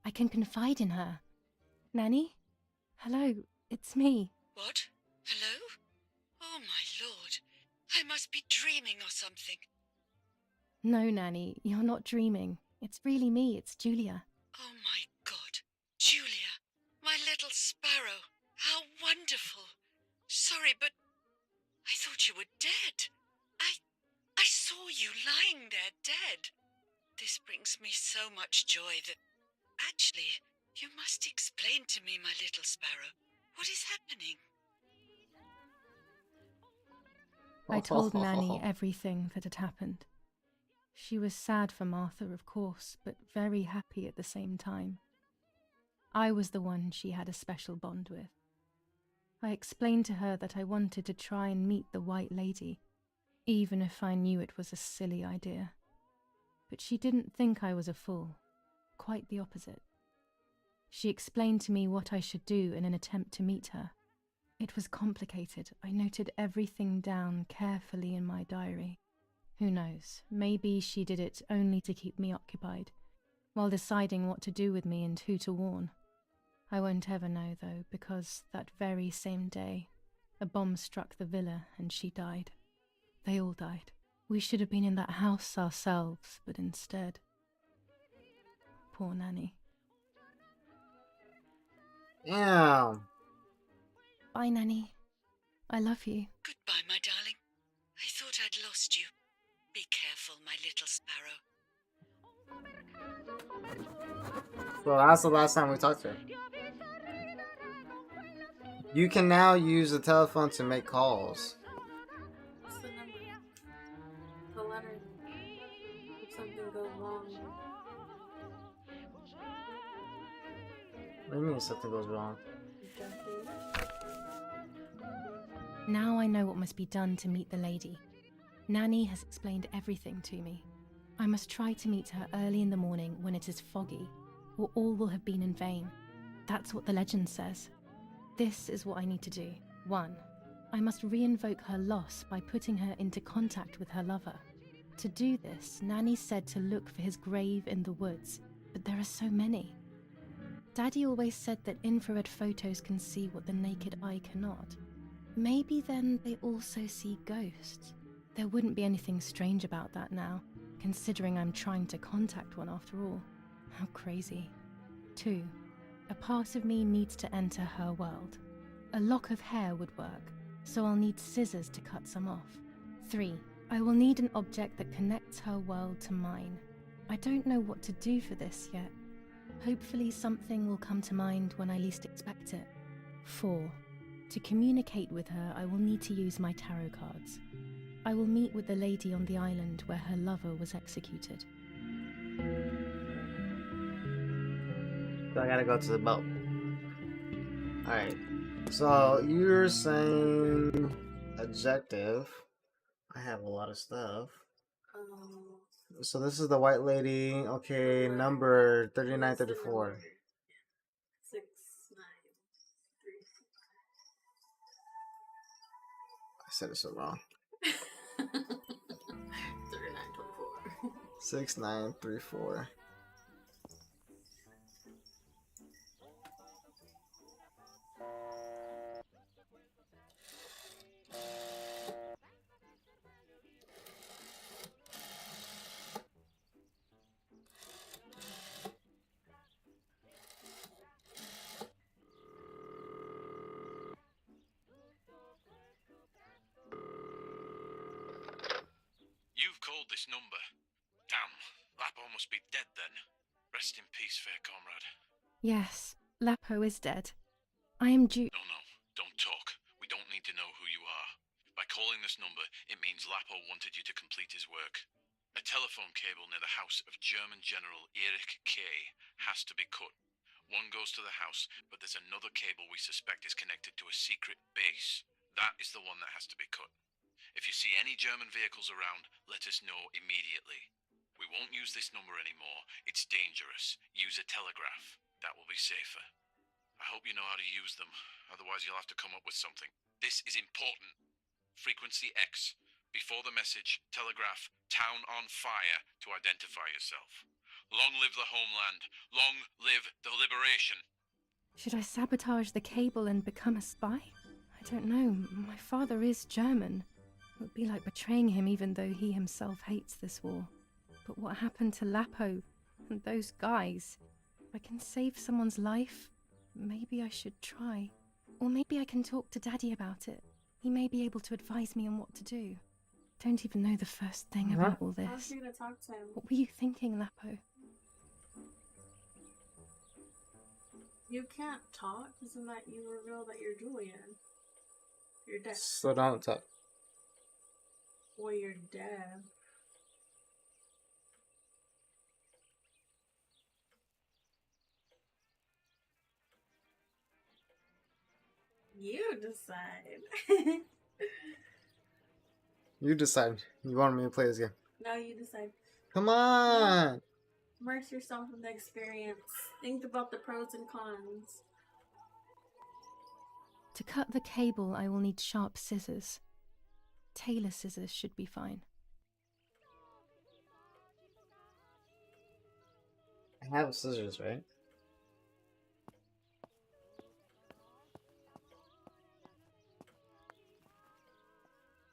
I can confide in her. Nanny? Hello, it's me. What? Hello? Oh my lord. I must be dreaming or something. No, Nanny, you're not dreaming. It's really me, it's Julia. Oh my god. Julia, my little sparrow. How wonderful. Sorry, but I thought you were dead. I saw you lying there dead. This brings me so much joy that... Actually, you must explain to me, my little sparrow. What is happening? I told Nanny everything that had happened. She was sad for Martha, of course, but very happy at the same time. I was the one she had a special bond with. I explained to her that I wanted to try and meet the White Lady, even if I knew it was a silly idea. But she didn't think I was a fool. Quite the opposite. She explained to me what I should do in an attempt to meet her. It was complicated. I noted everything down carefully in my diary. Who knows, maybe she did it only to keep me occupied, while deciding what to do with me and who to warn. I won't ever know, though, because that very same day, a bomb struck the villa and she died. They all died. We should have been in that house ourselves, but instead... Poor Nanny. Damn. Bye, Nanny. I love you. Goodbye, my darling. I thought I'd lost you. Be careful, my little sparrow. So that's the last time we talked to her. You can now use the telephone to make calls. What's the number? The letter. If something goes wrong. What do you mean something goes wrong? Now I know what must be done to meet the lady. Nanny has explained everything to me. I must try to meet her early in the morning when it is foggy, or all will have been in vain. That's what the legend says. This is what I need to do. 1. I must re-invoke her loss by putting her into contact with her lover. To do this, Nanny said to look for his grave in the woods, but there are so many. Daddy always said that infrared photos can see what the naked eye cannot. Maybe then they also see ghosts. There wouldn't be anything strange about that now, considering I'm trying to contact one after all. How crazy. 2. A part of me needs to enter her world. A lock of hair would work, so I'll need scissors to cut some off. 3. I will need an object that connects her world to mine. I don't know what to do for this yet. Hopefully something will come to mind when I least expect it. 4. To communicate with her, I will need to use my tarot cards. I will meet with the lady on the island where her lover was executed. So I gotta go to the boat. Alright. So you're saying objective. I have a lot of stuff. So this is the white lady. Okay, number 3934. 6, 9, 3. I said it so wrong. 3924. 6934. You've called this number. Damn, Lapo must be dead then. Rest in peace, fair comrade. Yes, Lapo is dead. I am due. No, don't talk. We don't need to know who you are. By calling this number, it means Lapo wanted you to complete his work. A telephone cable near the house of German General Erich Kay has to be cut. One goes to the house, but there's another cable we suspect is connected to a secret base. That is the one that has to be cut. If you see any German vehicles around, let us know immediately. We won't use this number anymore. It's dangerous. Use a telegraph. That will be safer. I hope you know how to use them. Otherwise, you'll have to come up with something. This is important. Frequency X. Before the message, telegraph "Town on fire" to identify yourself. Long live the homeland. Long live the liberation. Should I sabotage the cable and become a spy? I don't know. My father is German. It would be like betraying him even though he himself hates this war. But what happened to Lapo and those guys? If I can save someone's life, maybe I should try. Or maybe I can talk to Daddy about it. He may be able to advise me on what to do. Don't even know the first thing about all How's this. she gonna talk to him? What were you thinking, Lapo? You can't talk. Isn't that you reveal that you're Julian? You're dead. So don't talk. Well, you're dead. You decide. You decide. You want me to play this game. No, you decide. Come on! Immerse yourself in the experience. Think about the pros and cons. To cut the cable, I will need sharp scissors. Tailor scissors should be fine. I have scissors, right?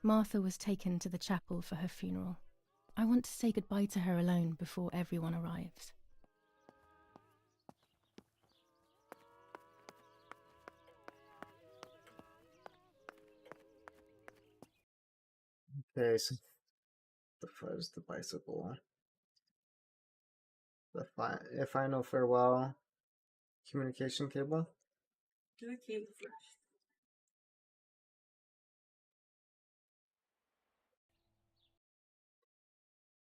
Martha was taken to the chapel for her funeral. I want to say goodbye to her alone before everyone arrives. Okay, so the first, the bicycle. The final farewell communication cable. Do the cable first.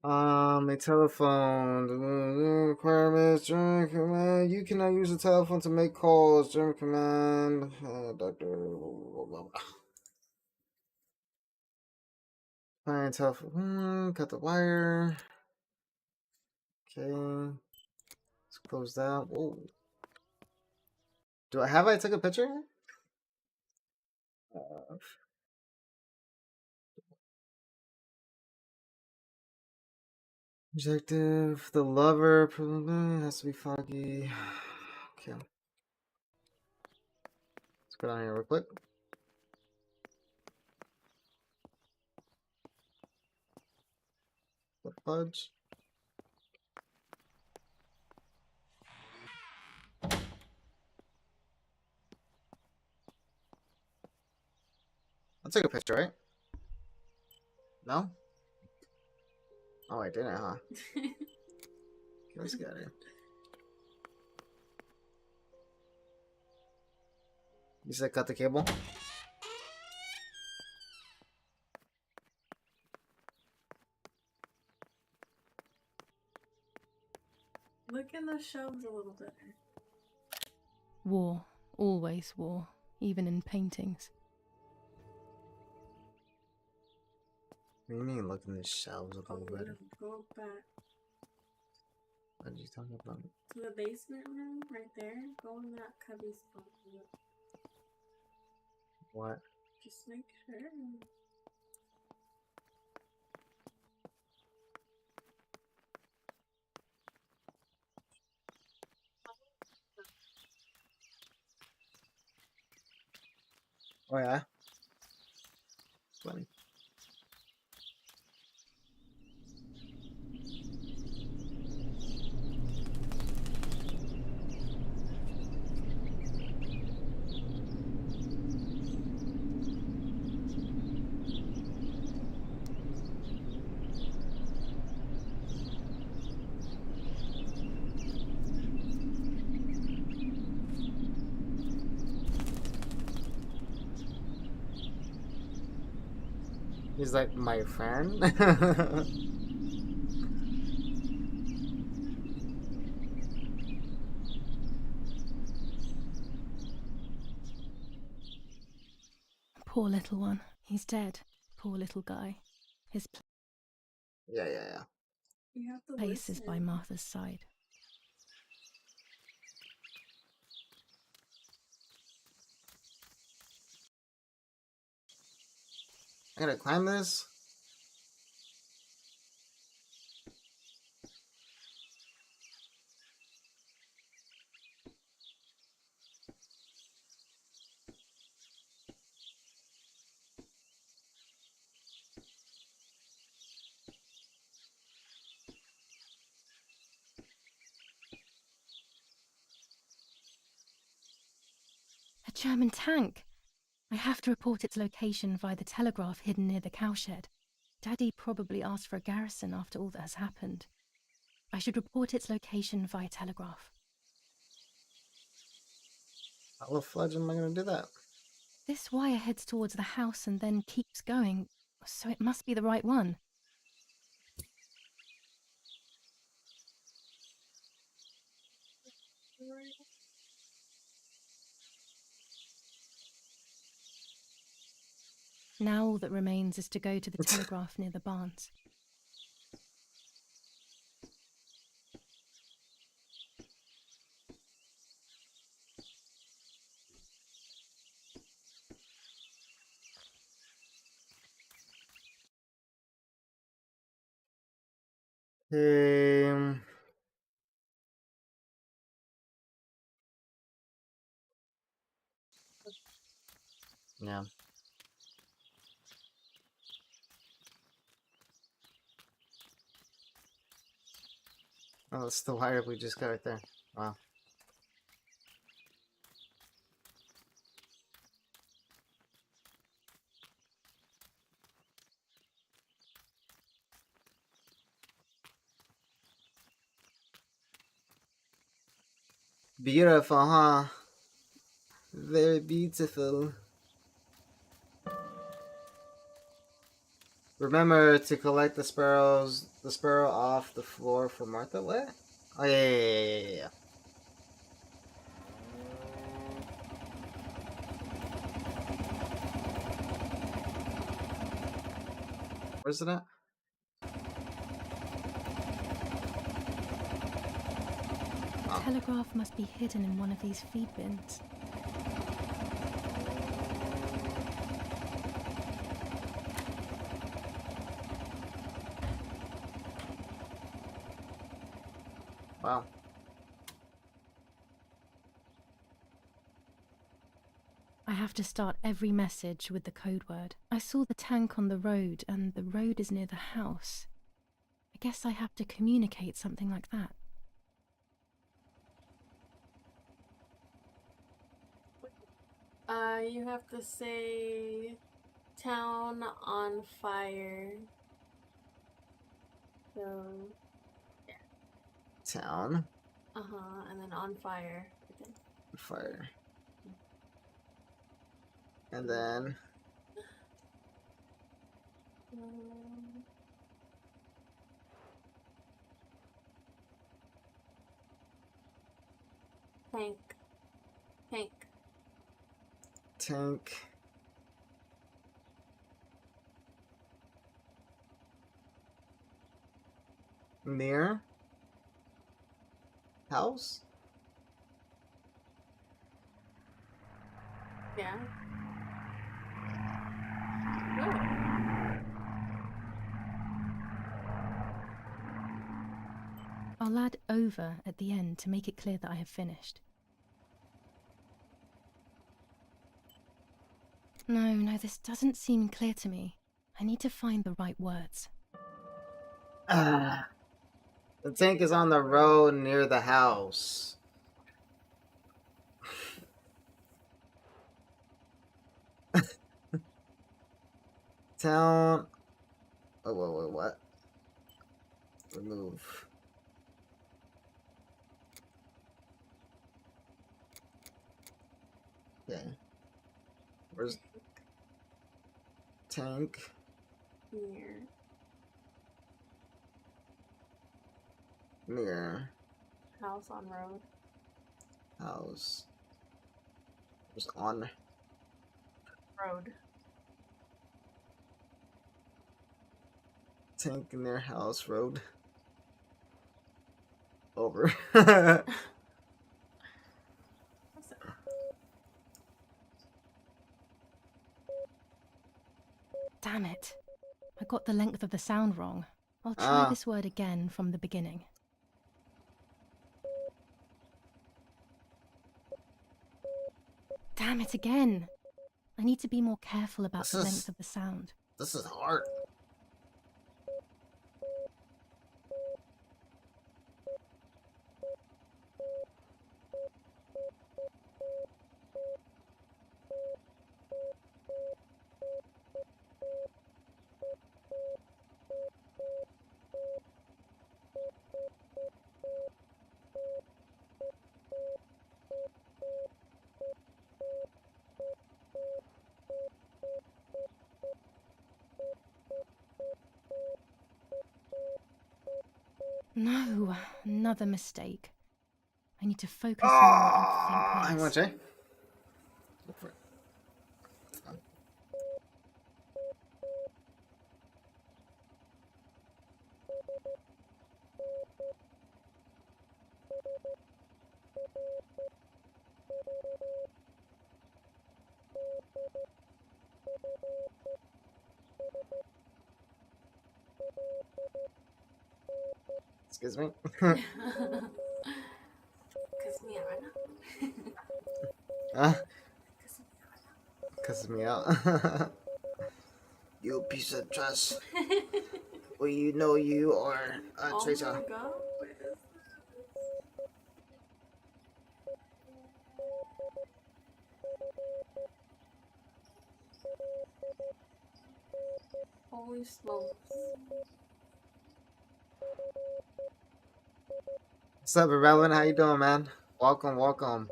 A telephone. Requirements. German command. You cannot use the telephone to make calls. German command. Doctor. Blah, blah, blah. Find telephone. Cut the wire. Okay. Let's close that. Whoa. I took a picture? Objective, the lover probably has to be foggy. Okay. Let's go down here real quick. The fudge. I'll take a picture, right? No? Oh, I didn't, huh? Let's get it. You said cut the cable? Look in the shelves a little bit. War, always war, even in paintings. What do you mean look in the shelves a little bit? Go back What are you talking about? to the basement room right there. Go in that cubby spot. What? Just make sure. Oh yeah? Funny. He's like my friend. Poor little one. He's dead. Poor little guy. His Yeah. You have to place is by listen. Martha's side. I gotta climb this? A German tank! I have to report its location via the telegraph hidden near the cowshed. Daddy probably asked for a garrison after all that has happened. I should report its location via telegraph. How the fudge am I gonna do that? This wire heads towards the house and then keeps going, so it must be the right one. Now all that remains is to go to the telegraph near the barns. Um, yeah. Oh, that's the wire we just got right there. Wow. Beautiful, huh? Very beautiful. Remember to collect the sparrow off the floor for Martha. What? Oh yeah. Where's it at? The telegraph must be hidden in one of these feed bins. Wow. I have to start every message with the code word. I saw the tank on the road, and the road is near the house. I guess I have to communicate something like that. You have to say town on fire. So, yeah. Town. And then on fire. Okay. Fire. And then tank. Tank. Tank. Near. House? Yeah. I'll add over at the end to make it clear that I have finished. No, this doesn't seem clear to me. I need to find the right words. The tank is on the road near the house. Town. Oh, wait, what? Remove. Okay. Where's tank? Near. Near. House on road. House. Where's on? Road. Tank near house road. Over. Damn it. I got the length of the sound wrong. I'll try this word again from the beginning. Damn it again. I need to be more careful about the length of the sound. This is hard. No, another mistake. I need to focus more and think less. How much, eh? Go for it. Excuse me. Cuss me out. You piece of trash. Well, you know you are a traitor. My God. Holy smokes. What's up, Irrelevant? How you doing, man? Welcome, welcome.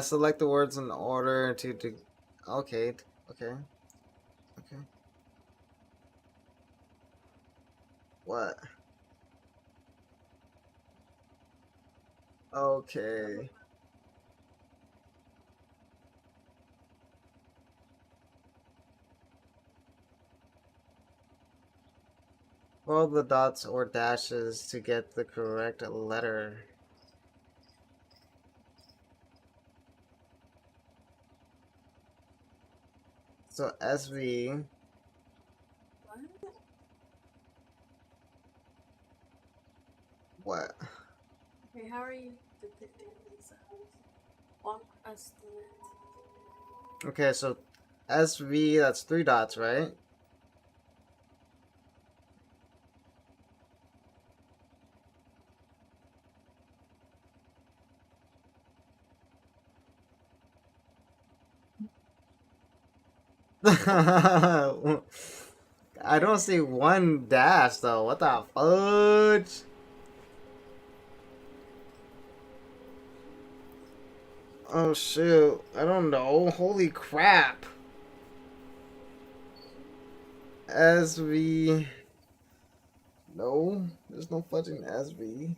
Select the words in order to okay. What? Okay. Follow the dots or dashes to get the correct letter. So SV. What? Okay, how are you depicting these? Walk us through it. Okay, so SV, that's 3 dots, right? I don't see 1 dash though. What the fudge? Oh shoot. I don't know. Holy crap. SV No, there's no fudging SV.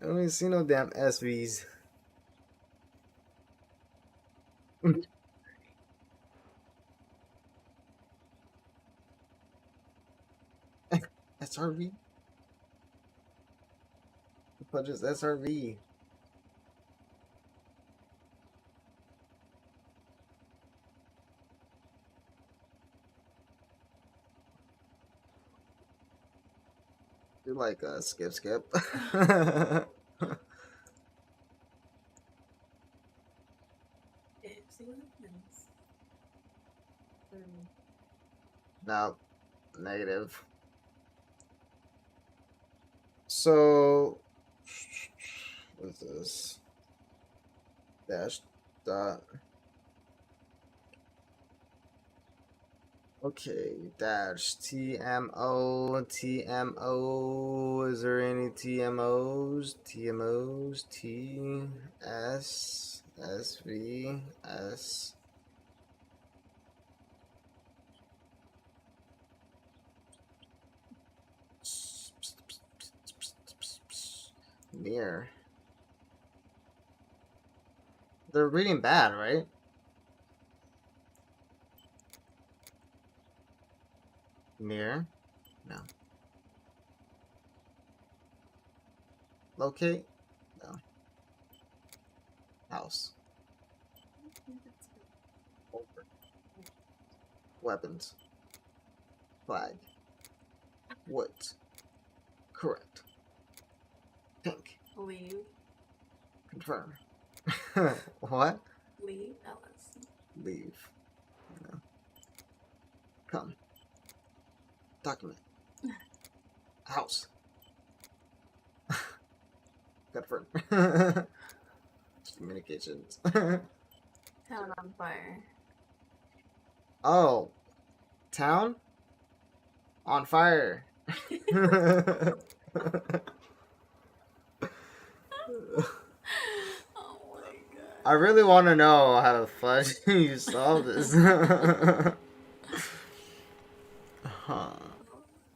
I don't even see no damn SVs. SRV? The fudge is SRV. You like skip. No, negative. So, what's this? Dash dot. Okay, dash TMO, TMO. Is there any TMOs? TMOs, T, S, SV, S. Mirror. They're reading bad, right? Mirror? No. Locate? No. House. Over. Weapons. Flag. Wood. Correct. Pink. Leave. Confirm. What? Leave. Ellis. Leave. No. Come. Document. House. Confirm. Communications. Town on fire. Oh. Town? On fire. I really want to know how the fuck you solve this. Huh.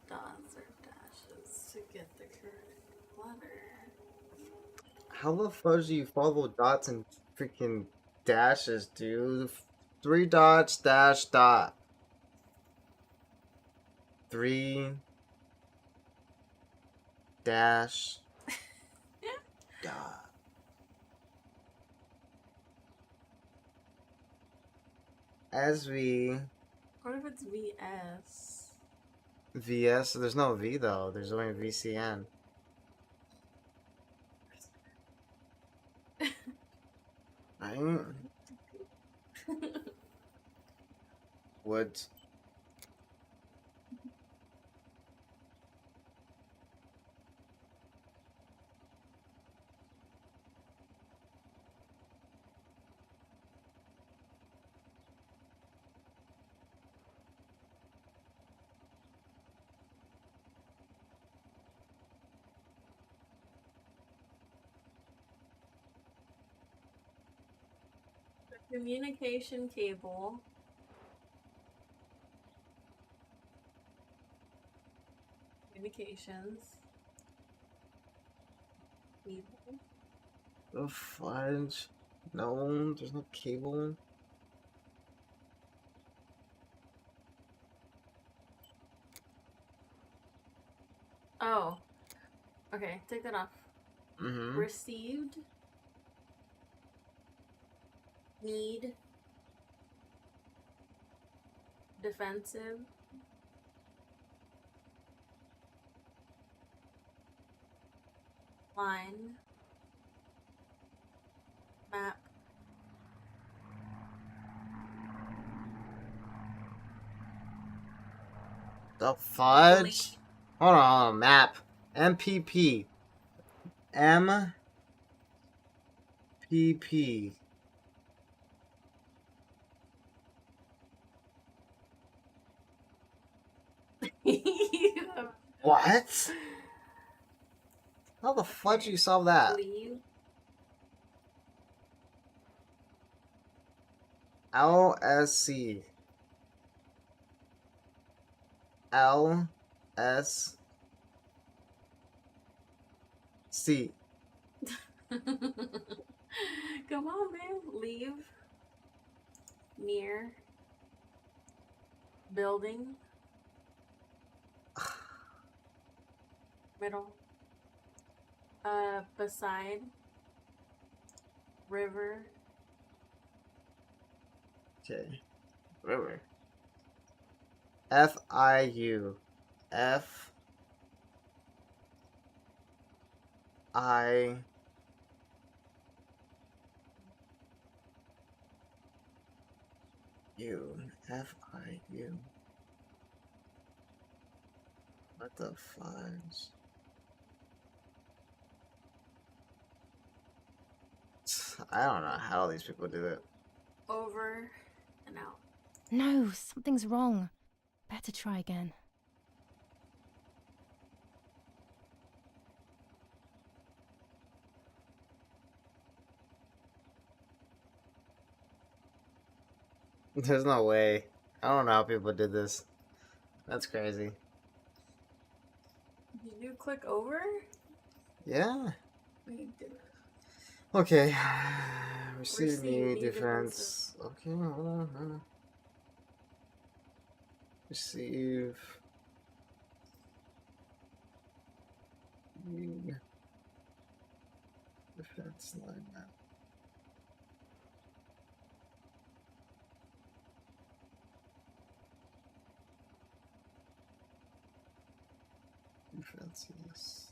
Dots or dashes to get the correct letter. How the fuck do you follow dots and freaking dashes, dude? 3 dots, dash, dot. 3 dash dot. SV What if it's VS? VS. There's no V though. There's only VCN. Right? Wood. Communication cable. Communications. Cable. The fudge. No, there's no cable. Oh. Okay, take that off. Mm-hmm. Received. Need. Defensive. Line. Map. The fudge? Hold on, map. MPP. MPP. What? How the fudge do you solve that? Leave. LSC. LS. See. Come on, man. Leave. Near. Building. Middle. Beside. River. Okay. River. F-I-U. F-I... U. F-I-U. What the fudge? I don't know how these people do it. Over and out. No, something's wrong. Better try again. There's no way. I don't know how people did this. That's crazy. Did you click over? Yeah. You did. Okay. Receive Receive new new defense. Okay, hold on. Receive. New defense line map. Defense, yes.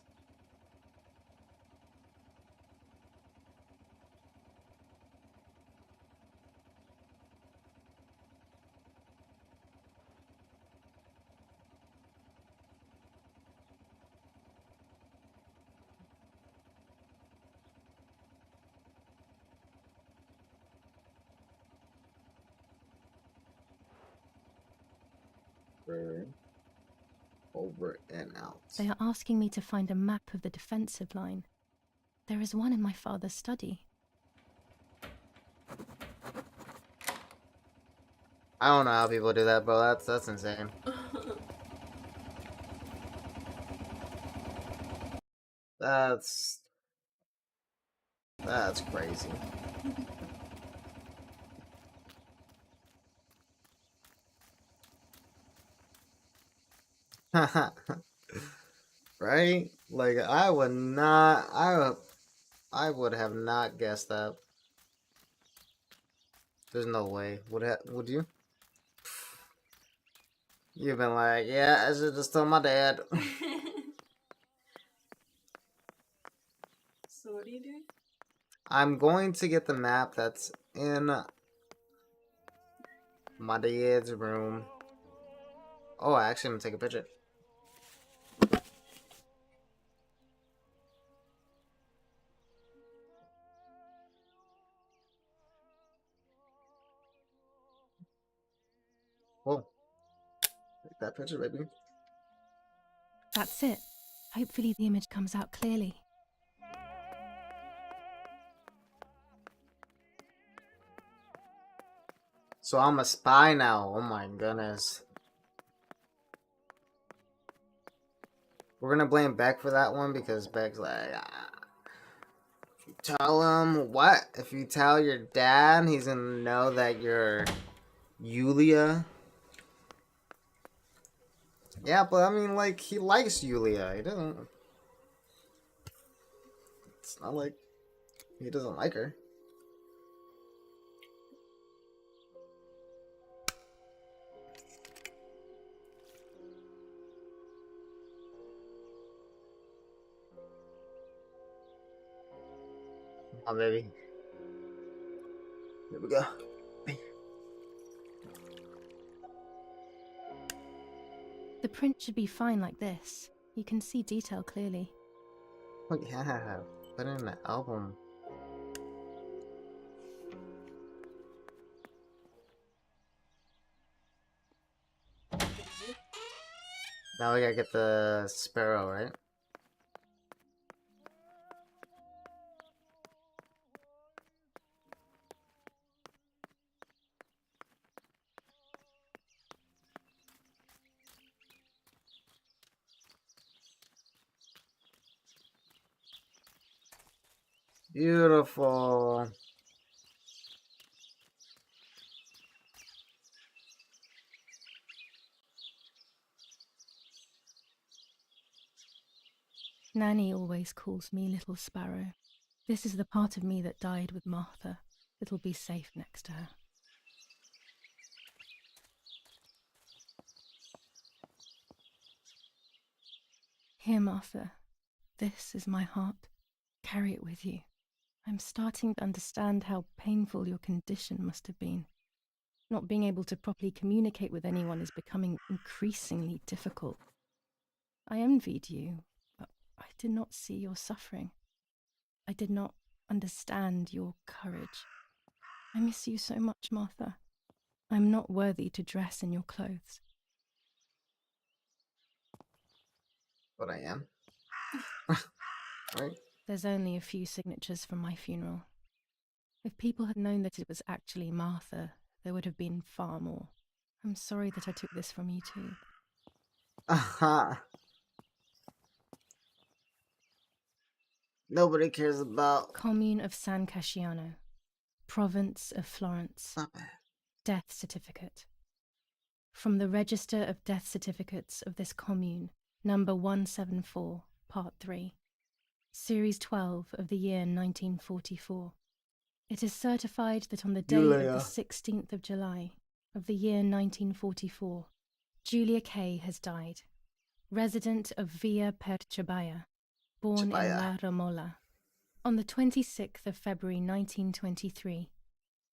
Over and out. They are asking me to find a map of the defensive line. There is one in my father's study. I don't know how people do that, bro. That's insane. That's crazy. Right? Like I would have not guessed that. There's no way. Would you? You've been like, yeah, I should just tell my dad. So what do you do? I'm going to get the map that's in my dad's room. Oh, actually, I'm gonna take a picture. Whoa. Take that picture, baby. That's it. Hopefully the image comes out clearly. So I'm a spy now. Oh my goodness. We're gonna blame Beck for that one because Beck's like, if you tell him what? If you tell your dad, he's gonna know that you're Yulia. Yeah, but I mean, like, he likes Yulia. He doesn't. It's not like he doesn't like her. Come on, baby. Here we go. The print should be fine like this. You can see detail clearly. Oh yeah, put it in the album. Now we gotta get the sparrow, right? Beautiful. Nanny always calls me Little Sparrow. This is the part of me that died with Martha. It'll be safe next to her. Here, Martha. This is my heart. Carry it with you. I'm starting to understand how painful your condition must have been. Not being able to properly communicate with anyone is becoming increasingly difficult. I envied you, but I did not see your suffering. I did not understand your courage. I miss you so much, Martha. I'm not worthy to dress in your clothes. But I am. Right? There's only a few signatures from my funeral. If people had known that it was actually Martha, there would have been far more. I'm sorry that I took this from you too. Aha. Nobody cares about. Commune of San Casciano, Province of Florence. Not bad. Death certificate. From the Register of Death Certificates of this commune, number 174, part 3. Series 12 of the year 1944. It is certified that on the day of the 16th of July of the year 1944, Julia Kay has died, resident of Via per Chabaya, born in La Romola. On the 26th of February 1923,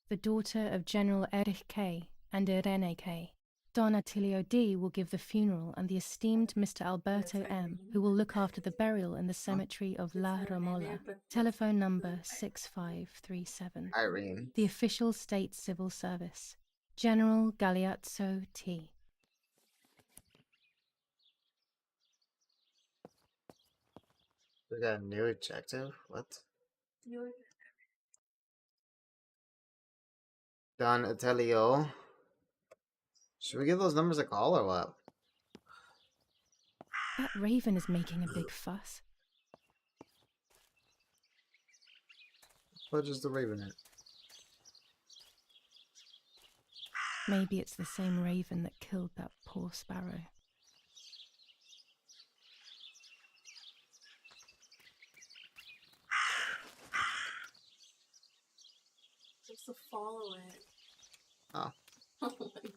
the daughter of General Erich Kay and Irene Kay, Don Attilio D. will give the funeral, and the esteemed Mr. Alberto M., who will look after the burial in the cemetery of La Romola. Telephone number 6537. Irene. The official state civil service. General Galeazzo T. We got a new objective? What? Don Attilio. Should we give those numbers a call or what? That raven is making a big fuss. What is the raven at? Maybe it's the same raven that killed that poor sparrow. Just to follow it. Oh. Oh my